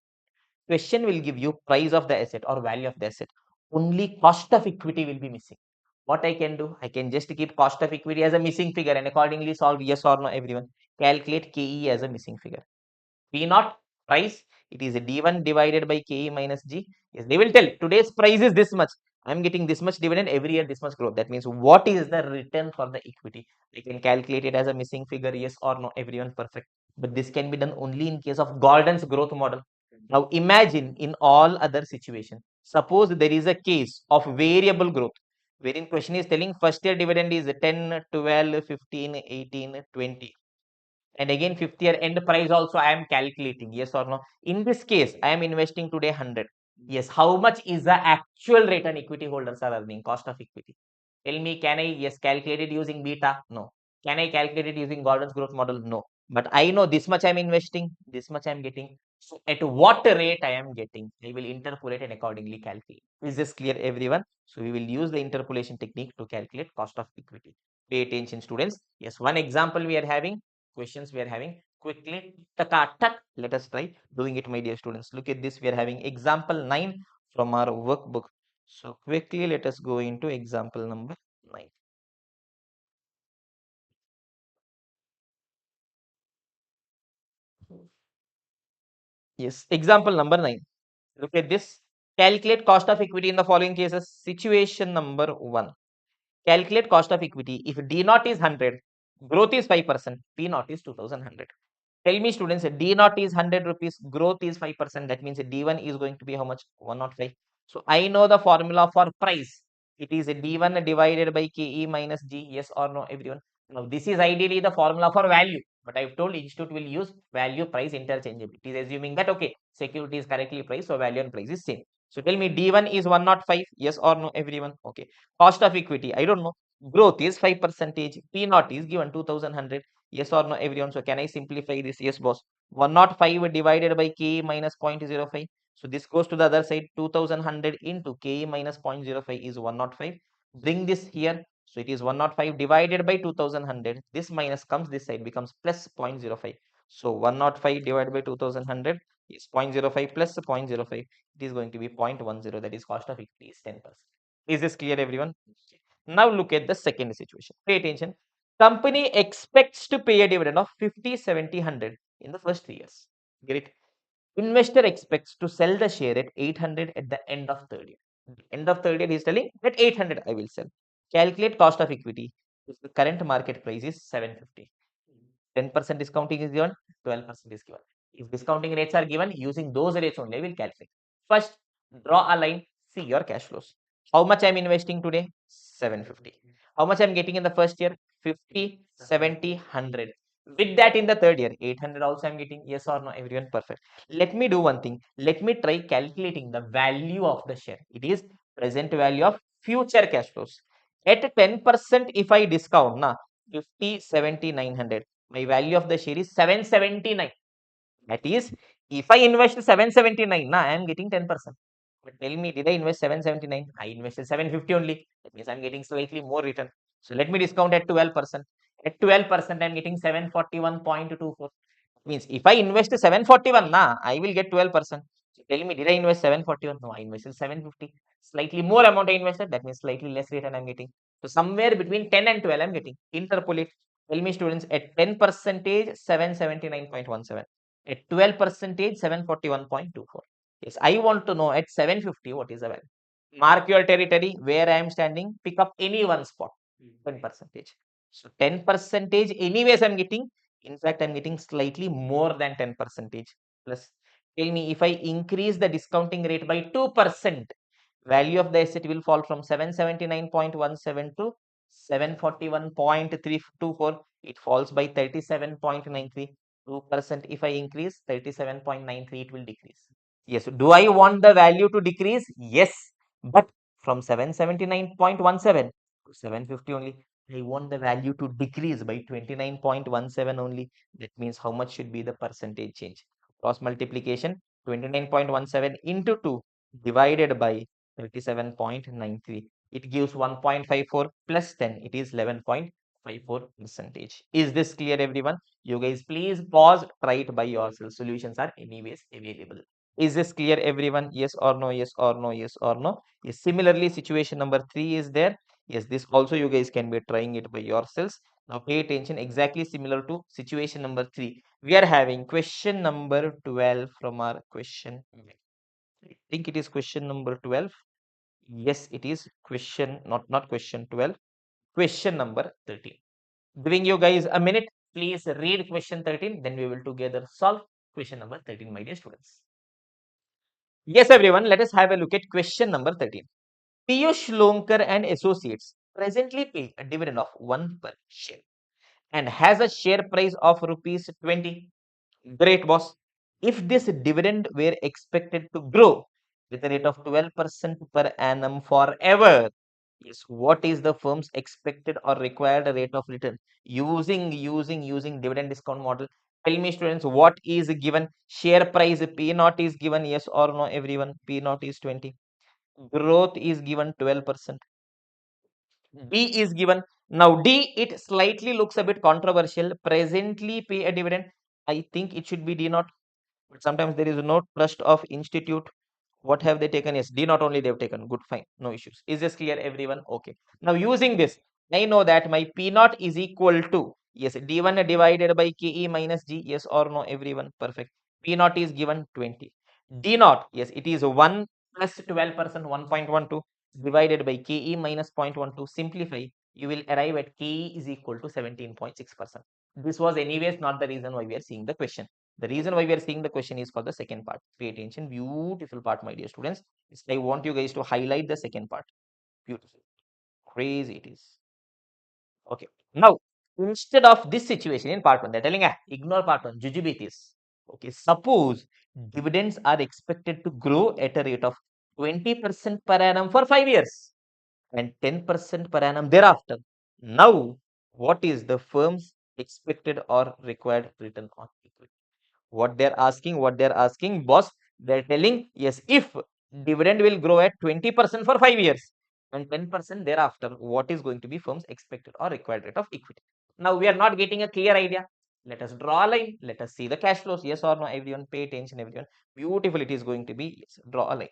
Question will give you price of the asset or value of the asset. Only cost of equity will be missing. What I can do? I can just keep cost of equity as a missing figure and accordingly solve yes or no, everyone. Calculate KE as a missing figure. P naught price, it is a D1 divided by KE minus G. Yes, they will tell today's price is this much. I'm getting this much dividend every year, this much growth. That means what is the return for the equity? I can calculate it as a missing figure, yes or no, everyone perfect. But this can be done only in case of Gordon's growth model. Now imagine in all other situations, suppose there is a case of variable growth, wherein question is telling first year dividend is 10, 12, 15, 18, 20. And again, fifth year end price also I am calculating. Yes or no? In this case, I am investing today 100. Yes. How much is the actual return equity holders are earning? Cost of equity. Tell me, can I, yes, calculate it using beta? No. Can I calculate it using Gordon's growth model? No. But I know this much I am investing, this much I am getting. So at what rate I am getting, I will interpolate and accordingly calculate. Is this clear, everyone? So we will use the interpolation technique to calculate cost of equity. Pay attention, students. Yes, one example we are having, questions we are having. Quickly, taka, tak, let us try doing it, my dear students. Look at this. We are having example 9 from our workbook. So quickly, let us go into example number 9. Yes, example number 9. Look at this. Calculate cost of equity in the following cases. Situation number 1. Calculate cost of equity. If D naught is 100, growth is 5%, P naught is 2100. Tell me, students, D naught is 100 rupees, growth is 5%. That means D1 is going to be how much? 105. So I know the formula for price. It is D1 divided by KE minus G. Yes or no, everyone? Now, this is ideally the formula for value. But I've told institute will use value price interchangeably. It is assuming that, okay, security is correctly priced, so value and price is same. So tell me D1 is 105. Yes or no, everyone? Okay. Cost of equity, I don't know. Growth is 5%. P naught is given 2100. Yes or no, everyone? So can I simplify this? Yes, boss. 105 divided by K minus 0.05. So this goes to the other side. 2100 into K minus 0.05 is 105. Bring this here. So it is 105 divided by 2100. This minus comes this side, becomes plus 0.05. So 105 divided by 2100 is 0.05 plus 0.05. It is going to be 0.10. That is cost of equity is 10%. Is this clear, everyone? Now look at the second situation. Pay attention. Company expects to pay a dividend of 50, 70, 100 in the first 3 years. Great. Investor expects to sell the share at 800 at the end of third year. End of third year, he's telling that 800 I will sell. Calculate cost of equity. If the current market price is 750. 10% discounting is given, 12% is given. If discounting rates are given, using those rates only, I will calculate. First, draw a line, see your cash flows. How much I'm investing today? 750. How much I'm getting in the first year? 50, 70, 100. With that in the third year, 800 also I'm getting. Yes or no, everyone? Perfect. Let me do one thing. Let me try calculating the value of the share. It is present value of future cash flows. At 10%, if I discount, na 50, 70, 900, my value of the share is 779. That is, if I invest 779, na, I am getting 10%. But tell me, did I invest 779? I invested 750 only. That means I'm getting slightly more return. So let me discount at 12%. At 12%, I'm getting 741.24. Means if I invest 741, na, I will get 12%. So tell me, did I invest 741? No, I invested 750. Slightly more amount I invested. That means slightly less return I'm getting. So somewhere between 10 and 12, I'm getting. Interpolate. Tell me, students, at 10 percentage, 779.17. At 12 percentage, 741.24. Yes, I want to know at 750 what is the value. Mark your territory where I am standing. Pick up any one spot. 10 percentage. So 10 percentage, anyways, I'm getting. In fact, I'm getting slightly more than 10 percentage. Plus, tell me, if I increase the discounting rate by 2%, value of the asset will fall from 779.17 to 741.324. It falls by 37.93. 2% if I increase, 37.93 it will decrease. Yes. Do I want the value to decrease? Yes. But from 779.17 to 750 only, I want the value to decrease by 29.17 only. That means how much should be the percentage change? Cross multiplication, 29.17 into 2 divided by 37.93. It gives 1.54 plus 10. It is 11.54 percentage. Is this clear, everyone? You guys please pause, try it by yourself. Solutions are anyways available. Is this clear, everyone? Yes or no? Yes or no? Yes or no? Yes. Similarly, situation number 3 is there. Yes, this also you guys can be trying it by yourselves. Now pay attention, exactly similar to situation number 3. We are having question number 12 from our question. I think it is question number 12. Yes, it is question, not question 12. Question number 13. Giving you guys a minute. Please read question 13. Then we will together solve question number 13, my dear students. Yes, everyone, let us have a look at question number 13. Piyush Lonkar and Associates presently pay a dividend of 1 per share and has a share price of rupees 20. Great, boss. If this dividend were expected to grow with a rate of 12% per annum forever, yes, what is the firm's expected or required rate of return using dividend discount model? Tell me, students, what is given? Share price P naught is given, yes or no, everyone? P naught is 20. Growth is given 12%. B is given Now D, it slightly looks a bit controversial. Presently pay a dividend. I think it should be D not, but sometimes there is no trust of institute. What have they taken? Yes, D not only they've taken. Good, fine, no issues. Is this clear, everyone? Okay. Now using this, I know that my P naught is equal to, yes, D1 divided by KE minus G. Yes or no, everyone? Perfect. P naught is given 20. D naught, yes, it is 1 plus 12%, 1.12 divided by KE minus 0.12. Simplify, you will arrive at KE is equal to 17.6%. This was anyways not the reason why we are seeing the question. The reason why we are seeing the question is for the second part. Pay attention. Beautiful part, my dear students. I want you guys to highlight the second part. Beautiful. Crazy it is. Okay. Now, instead of this situation in part one, they're telling, ignore part one, jujube this. Okay. Suppose dividends are expected to grow at a rate of 20% per annum for 5 years and 10% per annum thereafter. Now, what is the firm's expected or required return on equity? What they're asking, boss, they're telling, yes, if dividend will grow at 20% for 5 years and 10% thereafter, what is going to be firm's expected or required rate of equity? Now we are not getting a clear idea. Let us draw a line. Let us see the cash flows. Yes or no, everyone? Pay attention, everyone. Beautiful it is going to be. Yes, draw a line.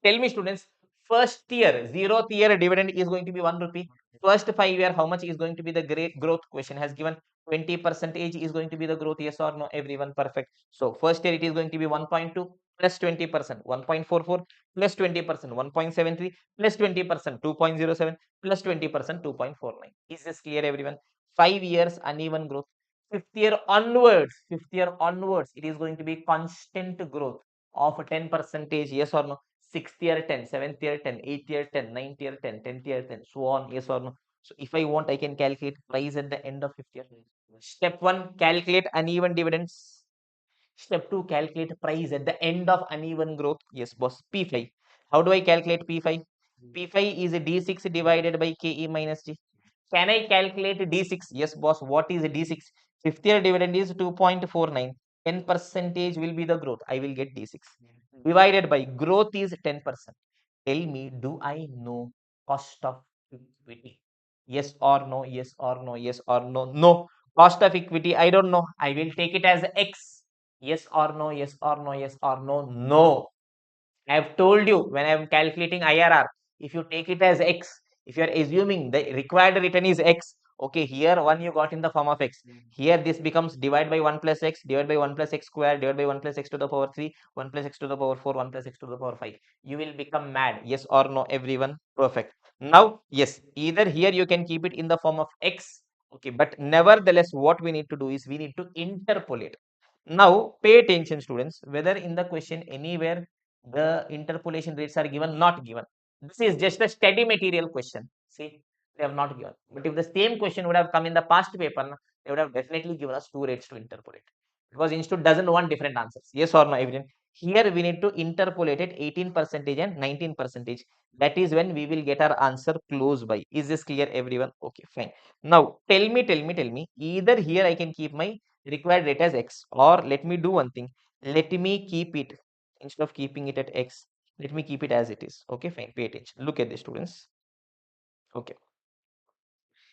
Tell me, students, first year, 0th year dividend is going to be 1 rupee. First 5 year, how much is going to be the great growth? Question has given 20 percentage is going to be the growth. Yes or no, everyone? Perfect. So first year it is going to be 1.2 plus 20%, 1.44 plus 20%, 1.73 plus 20%, 2.07 plus 20%, 2.49. Is this clear, everyone? 5 years uneven growth. Fifth year onwards, it is going to be constant growth of 10 percentage. Yes or no? Sixth year 10, seventh year 10, eighth year 10, ninth year 10, 10th year 10, so on. Yes or no? So if I want, I can calculate price at the end of fifth year. Step 1, calculate uneven dividends. Step 2, calculate price at the end of uneven growth. Yes, boss. P5. How do I calculate P5? P5 is D6 divided by KE minus G. Can I calculate D6? Yes, boss. What is D6? Fifth year dividend is 2.49. 10 percentage will be the growth. I will get D6. Divided by growth is 10%. Tell me, do I know cost of equity? Yes or no? Yes or no? Yes or no? No. Cost of equity, I don't know. I will take it as X. Yes or no? Yes or no? Yes or no? No. I have told you when I am calculating IRR, if you take it as X, if you are assuming the required return is X, okay, here 1 you got in the form of X. Here this becomes divide by 1 plus X, divide by 1 plus X square, divide by 1 plus X to the power 3, 1 plus X to the power 4, 1 plus X to the power 5. You will become mad. Yes or no, everyone? Perfect. Now, yes, either here you can keep it in the form of X, okay, but nevertheless, what we need to do is we need to interpolate. Now, pay attention, students, whether in the question anywhere the interpolation rates are given, not given. This is just a steady material question. See, they have not given. But if the same question would have come in the past paper, they would have definitely given us two rates to interpolate. Because institute doesn't want different answers. Yes or no, everyone? Here we need to interpolate it 18 percentage and 19 percentage. That is when we will get our answer close by. Is this clear, everyone? Okay, fine. Now, tell me. Either here I can keep my required rate as X, or let me do one thing. Let me keep it, instead of keeping it at X, let me keep it as it is. Okay, fine. Pay attention. Look at this, students. Okay.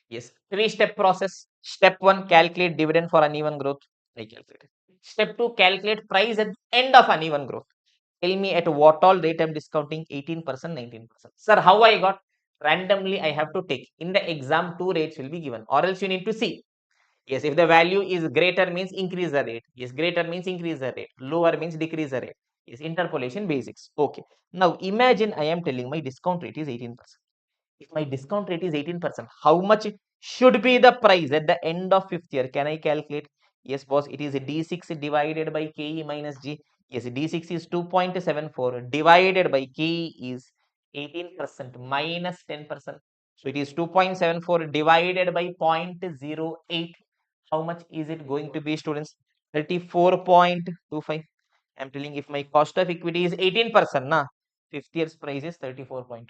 Yes. Three-step process. Step 1, calculate dividend for uneven growth. I calculated. Step 2, calculate price at the end of uneven growth. Tell me at what all rate I'm discounting, 18%, 19%. Sir, how I got? Randomly, I have to take. In the exam, two rates will be given, or else you need to see. Yes, if the value is greater means increase the rate. Yes, greater means increase the rate. Lower means decrease the rate. Yes, interpolation basics. Okay. Now imagine I am telling my discount rate is 18%. If my discount rate is 18%, how much should be the price at the end of fifth year? Can I calculate? Yes, boss, it is D6 divided by KE minus G. Yes, D6 is 2.74 divided by KE is 18% minus 10%. So it is 2.74 divided by 0.08. How much is it going to be, students? 34.25. I'm telling, if my cost of equity is 18%, na, fifth year's price is 34.25.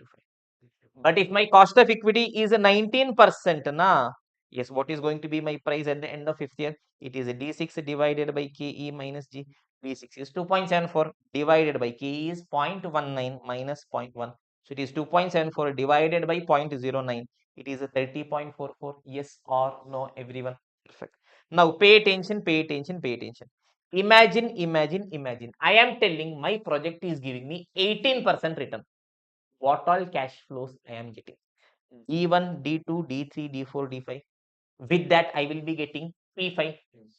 But if my cost of equity is 19%, na, yes, what is going to be my price at the end of fifth year? It is a D6 divided by KE minus G. D6 is 2.74 divided by KE is 0.19 minus 0.1. So it is 2.74 divided by 0.09. It is a 30.44. Yes or no, everyone? Perfect. Now pay attention, pay attention, pay attention. Imagine. I am telling my project is giving me 18% return. What all cash flows I am getting? D1, D2, D3, D4, D5. With that, I will be getting P5.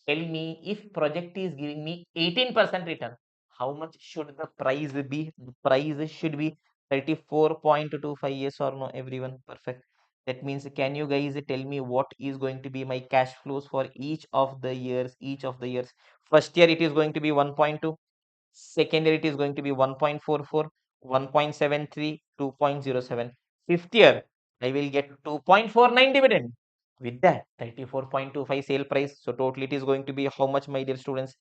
Tell me, if project is giving me 18% return, how much should the price be? The price should be 34.25. Yes or no, everyone? Perfect. That means, can you guys tell me what is going to be my cash flows for each of the years? Each of the years. First year, it is going to be 1.2. Second year, it is going to be 1.44, 1.73, 2.07. Fifth year, I will get 2.49 dividend. With that, 34.25 sale price. So total it is going to be how much, my dear students?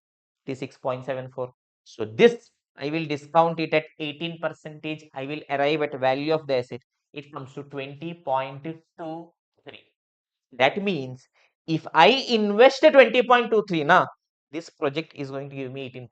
36.74. So this, I will discount it at 18 percentage. I will arrive at value of the asset. It comes to 20.23. That means if I invest a 20.23, na, this project is going to give me 18%.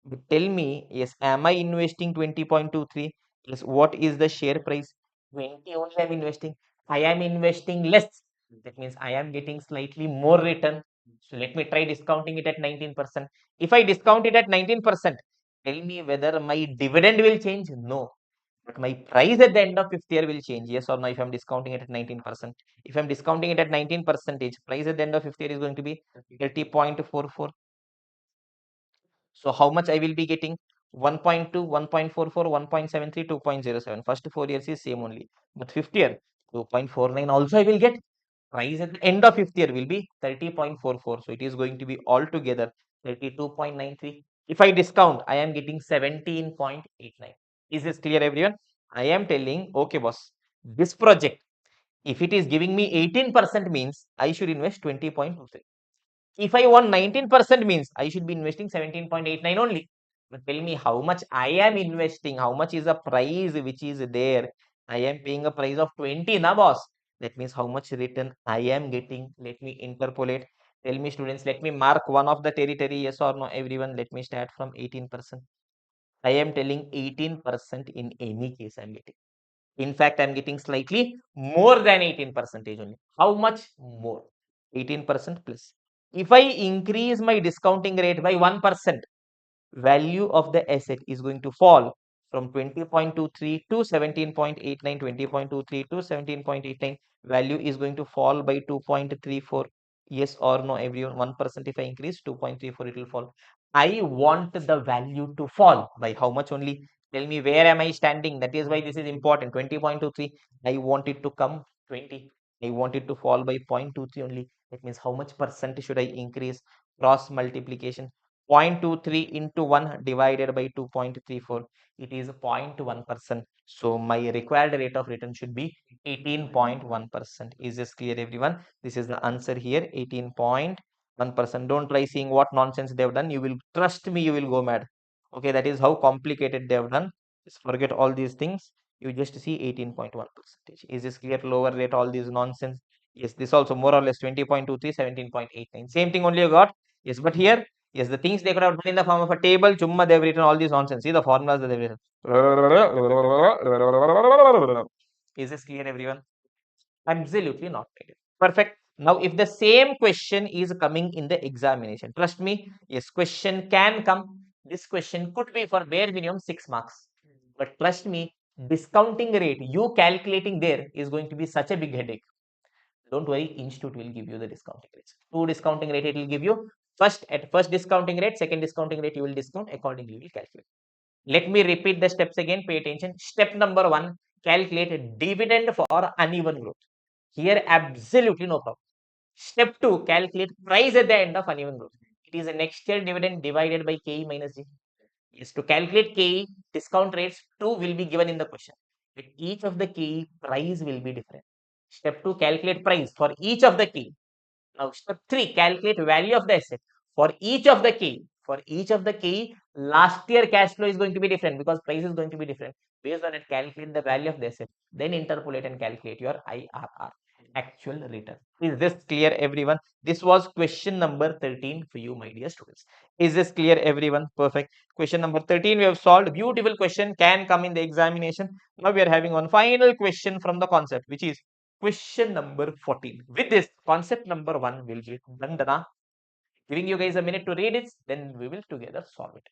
But tell me, yes, am I investing 20.23? Yes, what is the share price? 20 only I am investing. I am investing less. That means I am getting slightly more return. So let me try discounting it at 19%. If I discount it at 19%, tell me whether my dividend will change? No. But my price at the end of fifth year will change. Yes or no, if I'm discounting it at 19%. If I'm discounting it at 19 percentage, price at the end of fifth year is going to be 30.44. So how much I will be getting? 1.2, 1.44, 1.73, 2.07. First 4 years is same only. But fifth year, 2.49 also I will get. Price at the end of fifth year will be 30.44. So it is going to be altogether 32.93. If I discount, I am getting 17.89. Is this clear, everyone? I am telling, okay, boss, this project, if it is giving me 18% means I should invest 20.23. If I want 19% means I should be investing 17.89 only. But tell me how much I am investing, how much is the price which is there. I am paying a price of 20, na boss. That means how much return I am getting. Let me interpolate. Tell me, students, let me mark one of the territory, yes or no, everyone. Let me start from 18%. I am telling 18% in any case I am getting. In fact, I'm getting slightly more than 18 percentage only. How much more? 18% plus. If I increase my discounting rate by 1%, value of the asset is going to fall from 20.23 to 17.89, 20.23 to 17.89. Value is going to fall by 2.34. Yes or no, everyone? 1% if I increase, 2.34 it will fall. I want the value to fall by how much only? Tell me, where am I standing? That is why this is important. 20.23. I want it to come 20. I want it to fall by 0.23 only. That means how much percent should I increase? Cross multiplication. 0.23 into 1 divided by 2.34. It is 0.1%. So my required rate of return should be 18.1%. Is this clear, everyone? This is the answer here, 18.1%. Don't try seeing what nonsense they have done. You will, trust me, you will go mad. Okay, that is how complicated they have done. Just forget all these things. You just see 18.1%. Is this clear? Lower rate, all these nonsense. Yes, this also more or less 20.23, 17.89. Same thing only you got. Yes, but here, yes, the things they could have done in the form of a table, chumma, they've written all these nonsense. See the formulas that they've written. Is this clear, everyone? Absolutely not. Perfect. Now, if the same question is coming in the examination, trust me, yes, question can come. This question could be for bare minimum 6 marks. But trust me, discounting rate, you calculating there is going to be such a big headache. Don't worry, institute will give you the discounting rates. Two discounting rate it will give you. First, at first discounting rate, second discounting rate you will discount, accordingly you will calculate. Let me repeat the steps again, pay attention. Step number 1, calculate dividend for uneven growth. Here, absolutely no problem. Step 2, calculate price at the end of uneven growth. It is a next year dividend divided by KE minus G. Yes, to calculate KE, discount rates 2 will be given in the question. But each of the KE price will be different. Step 2, calculate price for each of the KE. Now, step 3, calculate value of the asset for each of the key. For each of the key, last year cash flow is going to be different because price is going to be different. Based on it, calculate the value of the asset. Then interpolate and calculate your IRR, actual return. Is this clear, everyone? This was question number 13 for you, my dear students. Is this clear, everyone? Perfect. Question number 13 we have solved. Beautiful question, can come in the examination. Now we are having one final question from the concept, which is question number 14. With this, concept number 1 will be done, Dana. Giving you guys a minute to read it, then we will together solve it.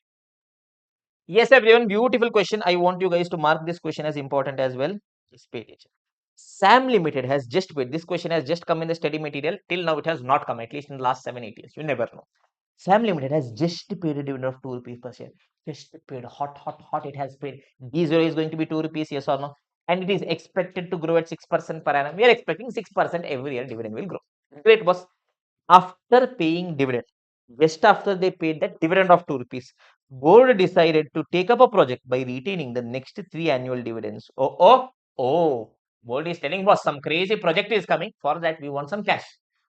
Yes, everyone, beautiful question. I want you guys to mark this question as important as well. Just pay attention. Sam Limited has just paid. This question has just come in the study material. Till now, it has not come, at least in the last 7-8 years. You never know. Sam Limited has just paid a dividend of 2 rupees per share. Just paid. Hot, hot, hot. It has paid. D0 is going to be 2 rupees, yes or no? And it is expected to grow at 6% per annum. We are expecting 6% every year dividend will grow. Great, boss. After paying dividend, just after they paid that dividend of 2 rupees, board decided to take up a project by retaining the next 3 annual dividends. Oh, board is telling boss some crazy project is coming. For that, we want some cash.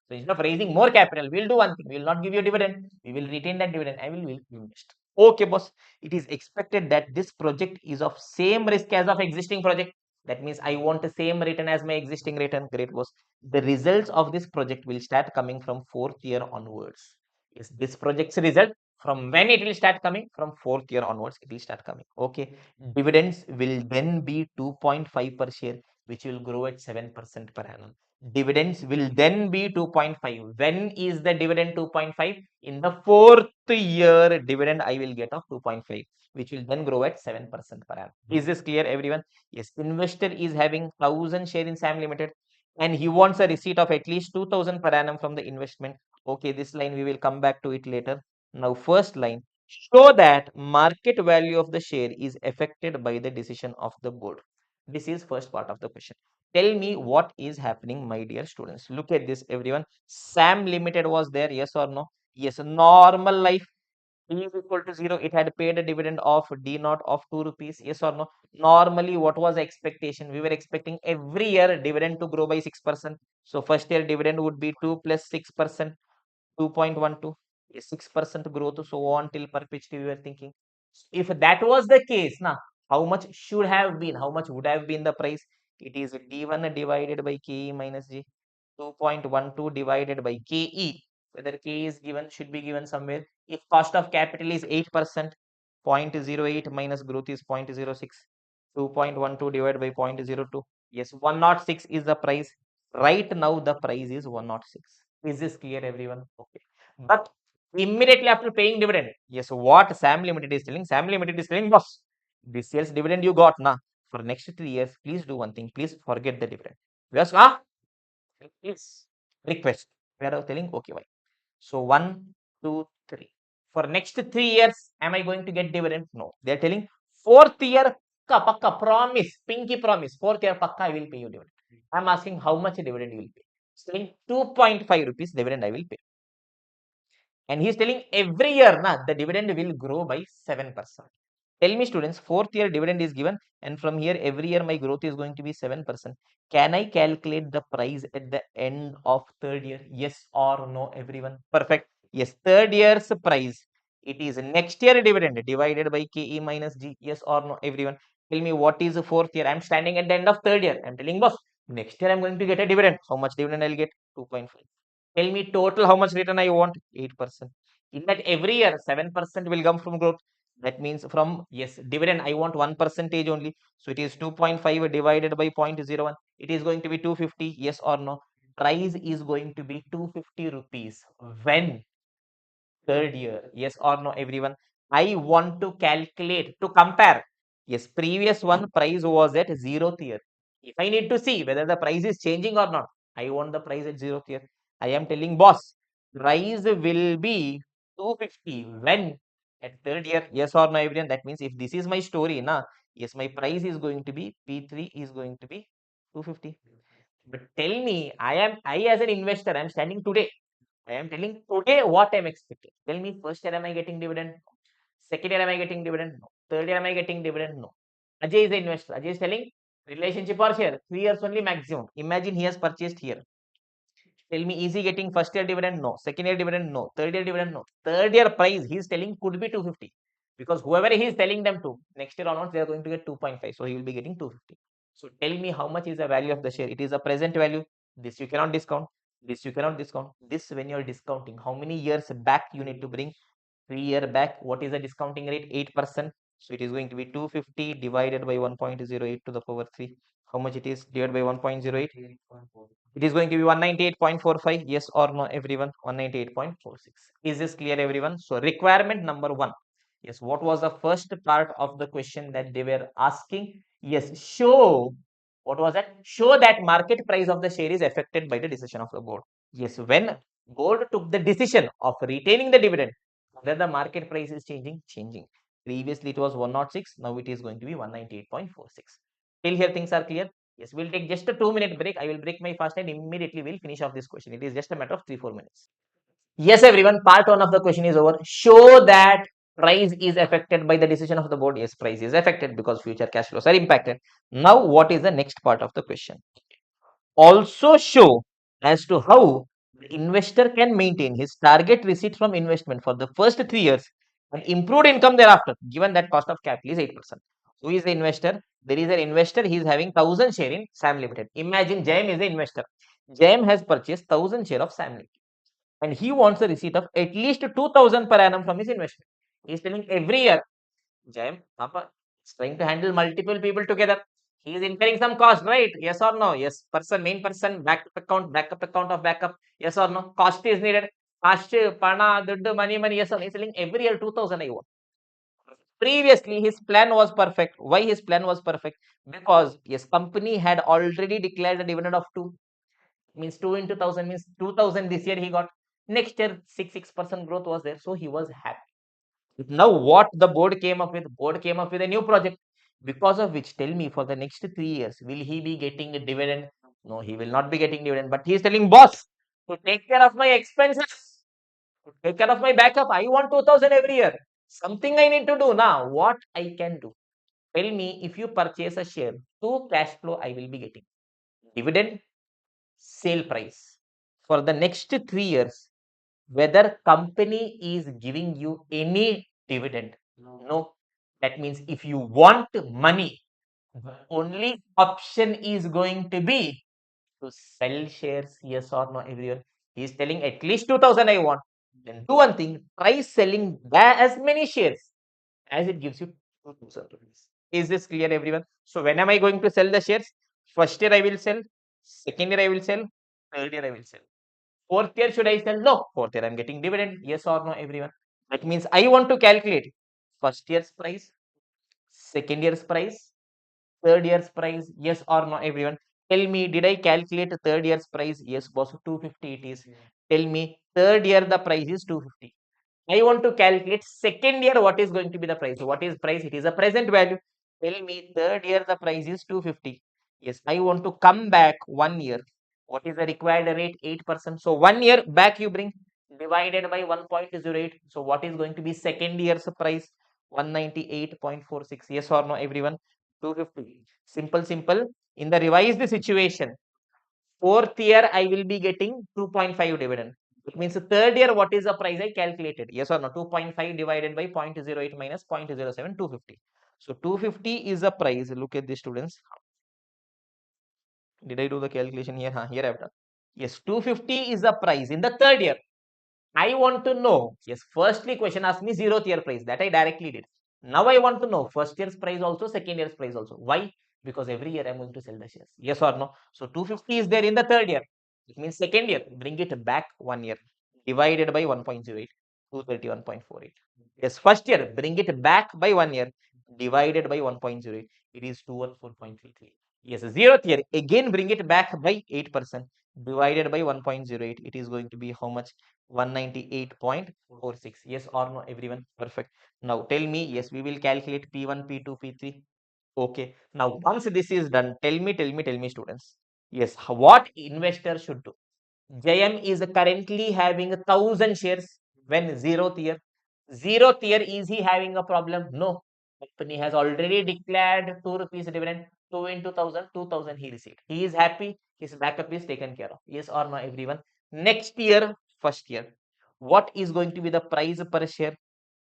So instead of raising more capital, we'll do one thing. We will not give you dividend. We will retain that dividend. Will invest. Okay, boss. It is expected that this project is of same risk as of existing project. That means I want the same return as my existing return. Great, boss. The results of this project will start coming from 4th year onwards. Is this project's result from when it will start coming? From 4th year onwards, it will start coming. Okay. Dividends will then be 2.5 per share, which will grow at 7% per annum. Dividends will then be 2.5. When is the dividend 2.5? In the 4th year, dividend I will get of 2.5, which will then grow at 7% per annum. Is this clear, everyone? Yes, investor is having 1000 share in Sam Limited and he wants a receipt of at least 2000 per annum from the investment. Okay, this line we will come back to it later. Now, first line, show that market value of the share is affected by the decision of the board. This is first part of the question. Tell me what is happening, my dear students. Look at this, everyone. Sam Limited was there, yes or no? Yes, normal life. D is equal to 0. It had paid a dividend of D naught of 2 rupees. Yes or no? Normally, what was the expectation? We were expecting every year dividend to grow by 6%. So, first year dividend would be 2 plus 6%, 2.12. 6% growth, so on till perpetuity we were thinking. If that was the case, now how much should have been? How much would have been the price? It is D1 divided by KE minus G. 2.12 divided by KE. Whether K is given, should be given somewhere. If cost of capital is 8%, 0.08 minus growth is 0.06. 2.12 divided by 0.02. Yes, 106 is the price. Right now, the price is 106. Is this clear, everyone? Okay. But immediately after paying dividend, yes, what Sam Limited is telling? Sam Limited is telling, boss, this year's dividend you got, na, for next 3 years, please do one thing. Please forget the dividend. Yes, please request. We are telling, okay, why? So 1, 2, 3. For next 3 years, am I going to get dividend? No. They are telling 4th year, pakka promise, pinky promise. 4th year, pakka, I will pay you dividend. I am asking how much dividend you will pay. Saying 2.5 rupees dividend I will pay. And he is telling every year, the dividend will grow by 7%. Tell me, students, 4th year dividend is given, and from here every year my growth is going to be 7%. Can I calculate the price at the end of 3rd year? Yes or no, everyone? Perfect. Yes, 3rd year's price. It is next year dividend divided by KE minus G. Yes or no, everyone? Tell me what is the 4th year? I'm standing at the end of 3rd year. I'm telling boss, next year I'm going to get a dividend. How much dividend I'll get? 2.5. Tell me total how much return I want? 8%. In that every year 7% will come from growth. That means from, yes, dividend I want 1% only. So it is 2.5 divided by 0.01. It is going to be 250. Yes or no? Price is going to be 250 rupees. When? 3rd year. Yes or no, everyone? I want to calculate, to compare. Yes, previous one price was at 0th year. If I need to see whether the price is changing or not, I want the price at 0th year. I am telling boss, price will be 250 when at 3rd year. Yes or no, everyone? That means if this is my story, yes, my price is going to be P3 is going to be 250. But tell me, I as an investor, I am standing today. I am telling today what I am expecting. Tell me, first year am I getting dividend? Second year am I getting dividend? No. Third year am I getting dividend? No. Ajay is the investor. Ajay is telling relationship or share 3 years only maximum. Imagine he has purchased here. Tell me, is he getting first year dividend? No. Second year dividend? No. Third year dividend? No. Third year price he is telling could be 250 because whoever he is telling them to next year onwards they are going to get 2.5. So he will be getting 250. So tell me how much is the value of the share? It is a present value. This you cannot discount. This you cannot discount. This when you are discounting, how many years back you need to bring? 3 year back. What is the discounting rate? 8%. So it is going to be 250 divided by 1.08 to the power 3. How much it is divided by 1.08? It is going to be 198.45. Yes or no, everyone? 198.46. Is this clear, everyone? So requirement number one. Yes, what was the first part of the question that they were asking? Yes, show. What was that? Show that market price of the share is affected by the decision of the board. Yes, when board took the decision of retaining the dividend, whether the market price is changing, changing. Previously it was 106, now it is going to be 198.46. Till here things are clear. Yes, we'll take just a 2-minute break. I will break my fast and immediately we'll finish off this question. It is just a matter of 3-4 minutes. Yes, everyone, part one of the question is over. Show that price is affected by the decision of the board. Yes, price is affected because future cash flows are impacted. Now, what is the next part of the question? Also show as to how the investor can maintain his target receipt from investment for the first 3 years and improved income thereafter, given that cost of capital is 8%. Who is the investor? There is an investor, he is having 1000 share in SAM Limited. Imagine Jaim is the investor. Jaim has purchased 1000 share of SAM Limited and he wants a receipt of at least 2000 per annum from his investment. He is telling every year, Jaim, Papa, is trying to handle multiple people together. He is incurring some cost, right? Yes or no? Yes. Person, main person, backup account of backup. Yes or no? Cost is needed. Cash, pana, duddu, money, yes or no? He's selling every year 2000 I want. Previously, his plan was perfect. Why his plan was perfect? Because, yes, company had already declared a dividend of 2. Means 2 into 1000 means 2000 this year he got. Next year, 6% growth was there. So he was happy. Now, what the board came up with? Board came up with a new project, because of which, tell me, for the next 3 years, will he be getting a dividend? No, he will not be getting dividend. But he is telling boss to take care of my expenses, to take care of my backup. I want 2000 every year. Something I need to do now. What I can do? Tell me, if you purchase a share, 2 cash flow I will be getting: dividend, sale price. For the next 3 years, whether company is giving you any dividend, no. That means if you want money, the only option is going to be to sell shares. Yes or no, everyone? He is telling at least 2000 I want. Then do one thing, try selling as many shares as it gives you 2000 rupees. Is this clear, everyone? So when am I going to sell the shares? First year I will sell, second year I will sell, third year I will sell. Fourth year, should I sell? No. Fourth year, I'm getting dividend. Yes or no, everyone? That means I want to calculate first year's price, second year's price, third year's price. Yes or no, everyone? Tell me, did I calculate third year's price? Yes, boss, 250 it is. Tell me, third year the price is 250. I want to calculate second year what is going to be the price. What is price? It is a present value. Tell me, third year the price is 250. Yes, I want to come back 1 year. What is the required rate? 8%. So 1 year back you bring, divided by 1.08. So what is going to be second year's price? 198.46. Yes or no, everyone? 250. Simple, simple. In the revised situation, fourth year I will be getting 2.5 dividend. It means the third year, what is the price I calculated? Yes or no? 2.5 divided by 0.08 minus 0.07, 250. So 250 is the price. Look at the students. Did I do the calculation here? Here I have done. Yes, 250 is the price in the third year. I want to know. Yes, firstly question asked me 0th year price. That I directly did. Now I want to know first year's price also, second year's price also. Why? Because every year I'm going to sell the shares. Yes or no? So 250 is there in the third year. It means second year, bring it back 1 year, divided by 1.08, 231.48. Yes, first year, bring it back by 1 year, divided by 1.08. It is 214.33. Yes, 0th year, again bring it back by 8%, divided by 1.08. It is going to be how much? 198.46. Yes or no, everyone? Perfect. Now tell me, yes, we will calculate P1, P2, P3. Okay. Now once this is done, tell me, students. Yes, what investor should do? JM is currently having 1000 shares when 0th year. 0th year, is he having a problem? No. Company has already declared 2 rupees dividend. 2 into 1000, 2000 he received. He is happy. His backup is taken care of. Yes or no, everyone? Next year, first year, what is going to be the price per share?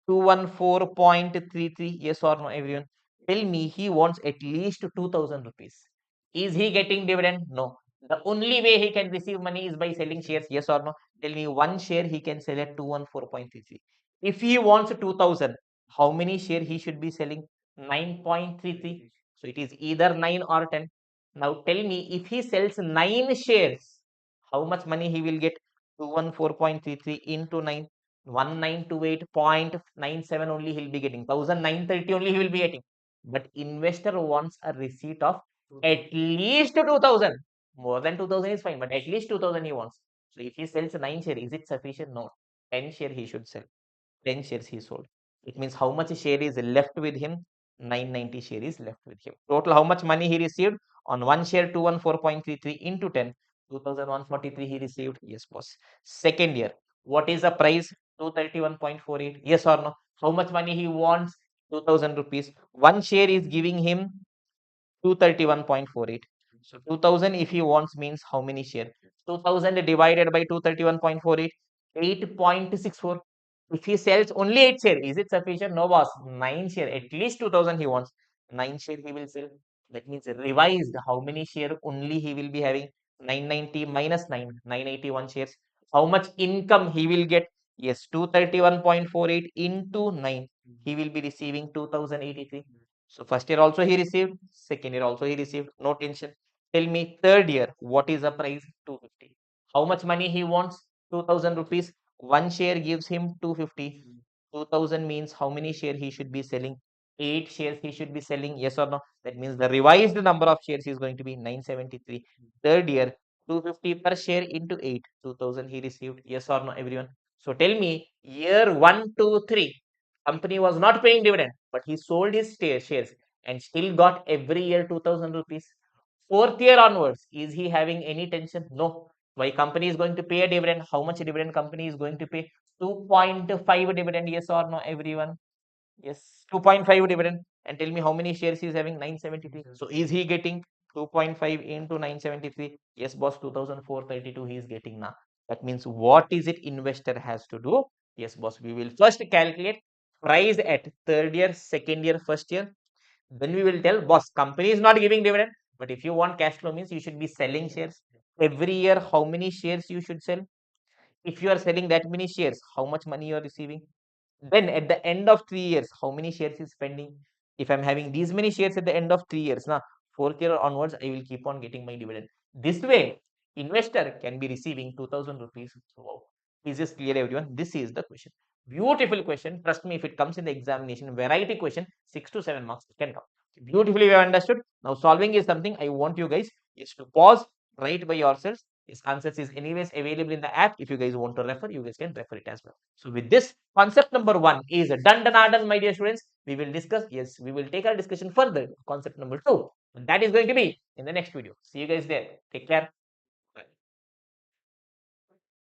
214.33. Yes or no, everyone? Tell me, he wants at least 2000 rupees. Is he getting dividend? No. The only way he can receive money is by selling shares. Yes or no? Tell me, one share he can sell at 214.33. If he wants 2000, how many share he should be selling? 9.33. So it is either 9 or 10. Now tell me, if he sells 9 shares, how much money he will get? 214.33 into 9, 1928.97 only he'll be getting. 1930 only he will be getting. But investor wants a receipt of at least 2000. More than 2000 is fine, but at least 2000 he wants. So if he sells 9 shares, is it sufficient? No. 10 share he should sell. 10 shares he sold. It means how much share is left with him? 990 share is left with him. Total how much money he received? On one share, 214.33 into 10, 2143 he received. Yes, boss. Second year, what is the price? 231.48. Yes or no? How much money he wants? 2000 rupees. One share is giving him 231.48. So 2000 if he wants means how many share? 2000 divided by 231.48, 8.64. If he sells only 8 share, is it sufficient? No, boss. 9 share, at least 2000 he wants. 9 share he will sell. That means revised, how many share only he will be having? 990 minus 9, 981 shares. How much income he will get? Yes, 231.48 into 9. He will be receiving 2083. So first year also he received, second year also he received, no tension. Tell me third year, what is the price? 250. How much money he wants? 2000 rupees. One share gives him 250. 2000 means how many share he should be selling? 8 shares he should be selling, yes or no? That means the revised number of shares is going to be 973. Third year, 250 per share into 8, 2000 he received, yes or no, everyone? So tell me, year 1, 2, 3, company was not paying dividend, but he sold his shares and still got every year 2000 rupees. Fourth year onwards, is he having any tension? No. Why? Company is going to pay a dividend. How much dividend company is going to pay? 2.5 dividend, yes or no, everyone? Yes, 2.5 dividend. And tell me how many shares he is having? 973. So is he getting 2.5 into 973? Yes, boss, 2432 he is getting now. That means what is it investor has to do? Yes, boss, we will first calculate price at third year, second year, first year. Then we will tell, boss, company is not giving dividend, but if you want cash flow means you should be selling shares. Every year, how many shares you should sell? If you are selling that many shares, how much money you are receiving? Then at the end of 3 years, how many shares is pending? If I'm having these many shares at the end of 3 years, now fourth year onwards, I will keep on getting my dividend. This way, investor can be receiving 2000 rupees. Wow. Is this clear, everyone? This is the question. Beautiful question. Trust me, if it comes in the examination, variety question, 6 to 7 marks can come. Beautifully, we have understood. Now, solving is something I want you guys is to pause, write by yourselves. This answers is anyways available in the app. If you guys want to refer, you guys can refer it as well. So with this, concept number 1 is done, my dear students. We will discuss, yes, we will take our discussion further. Concept number 2, and that is going to be in the next video. See you guys there. Take care.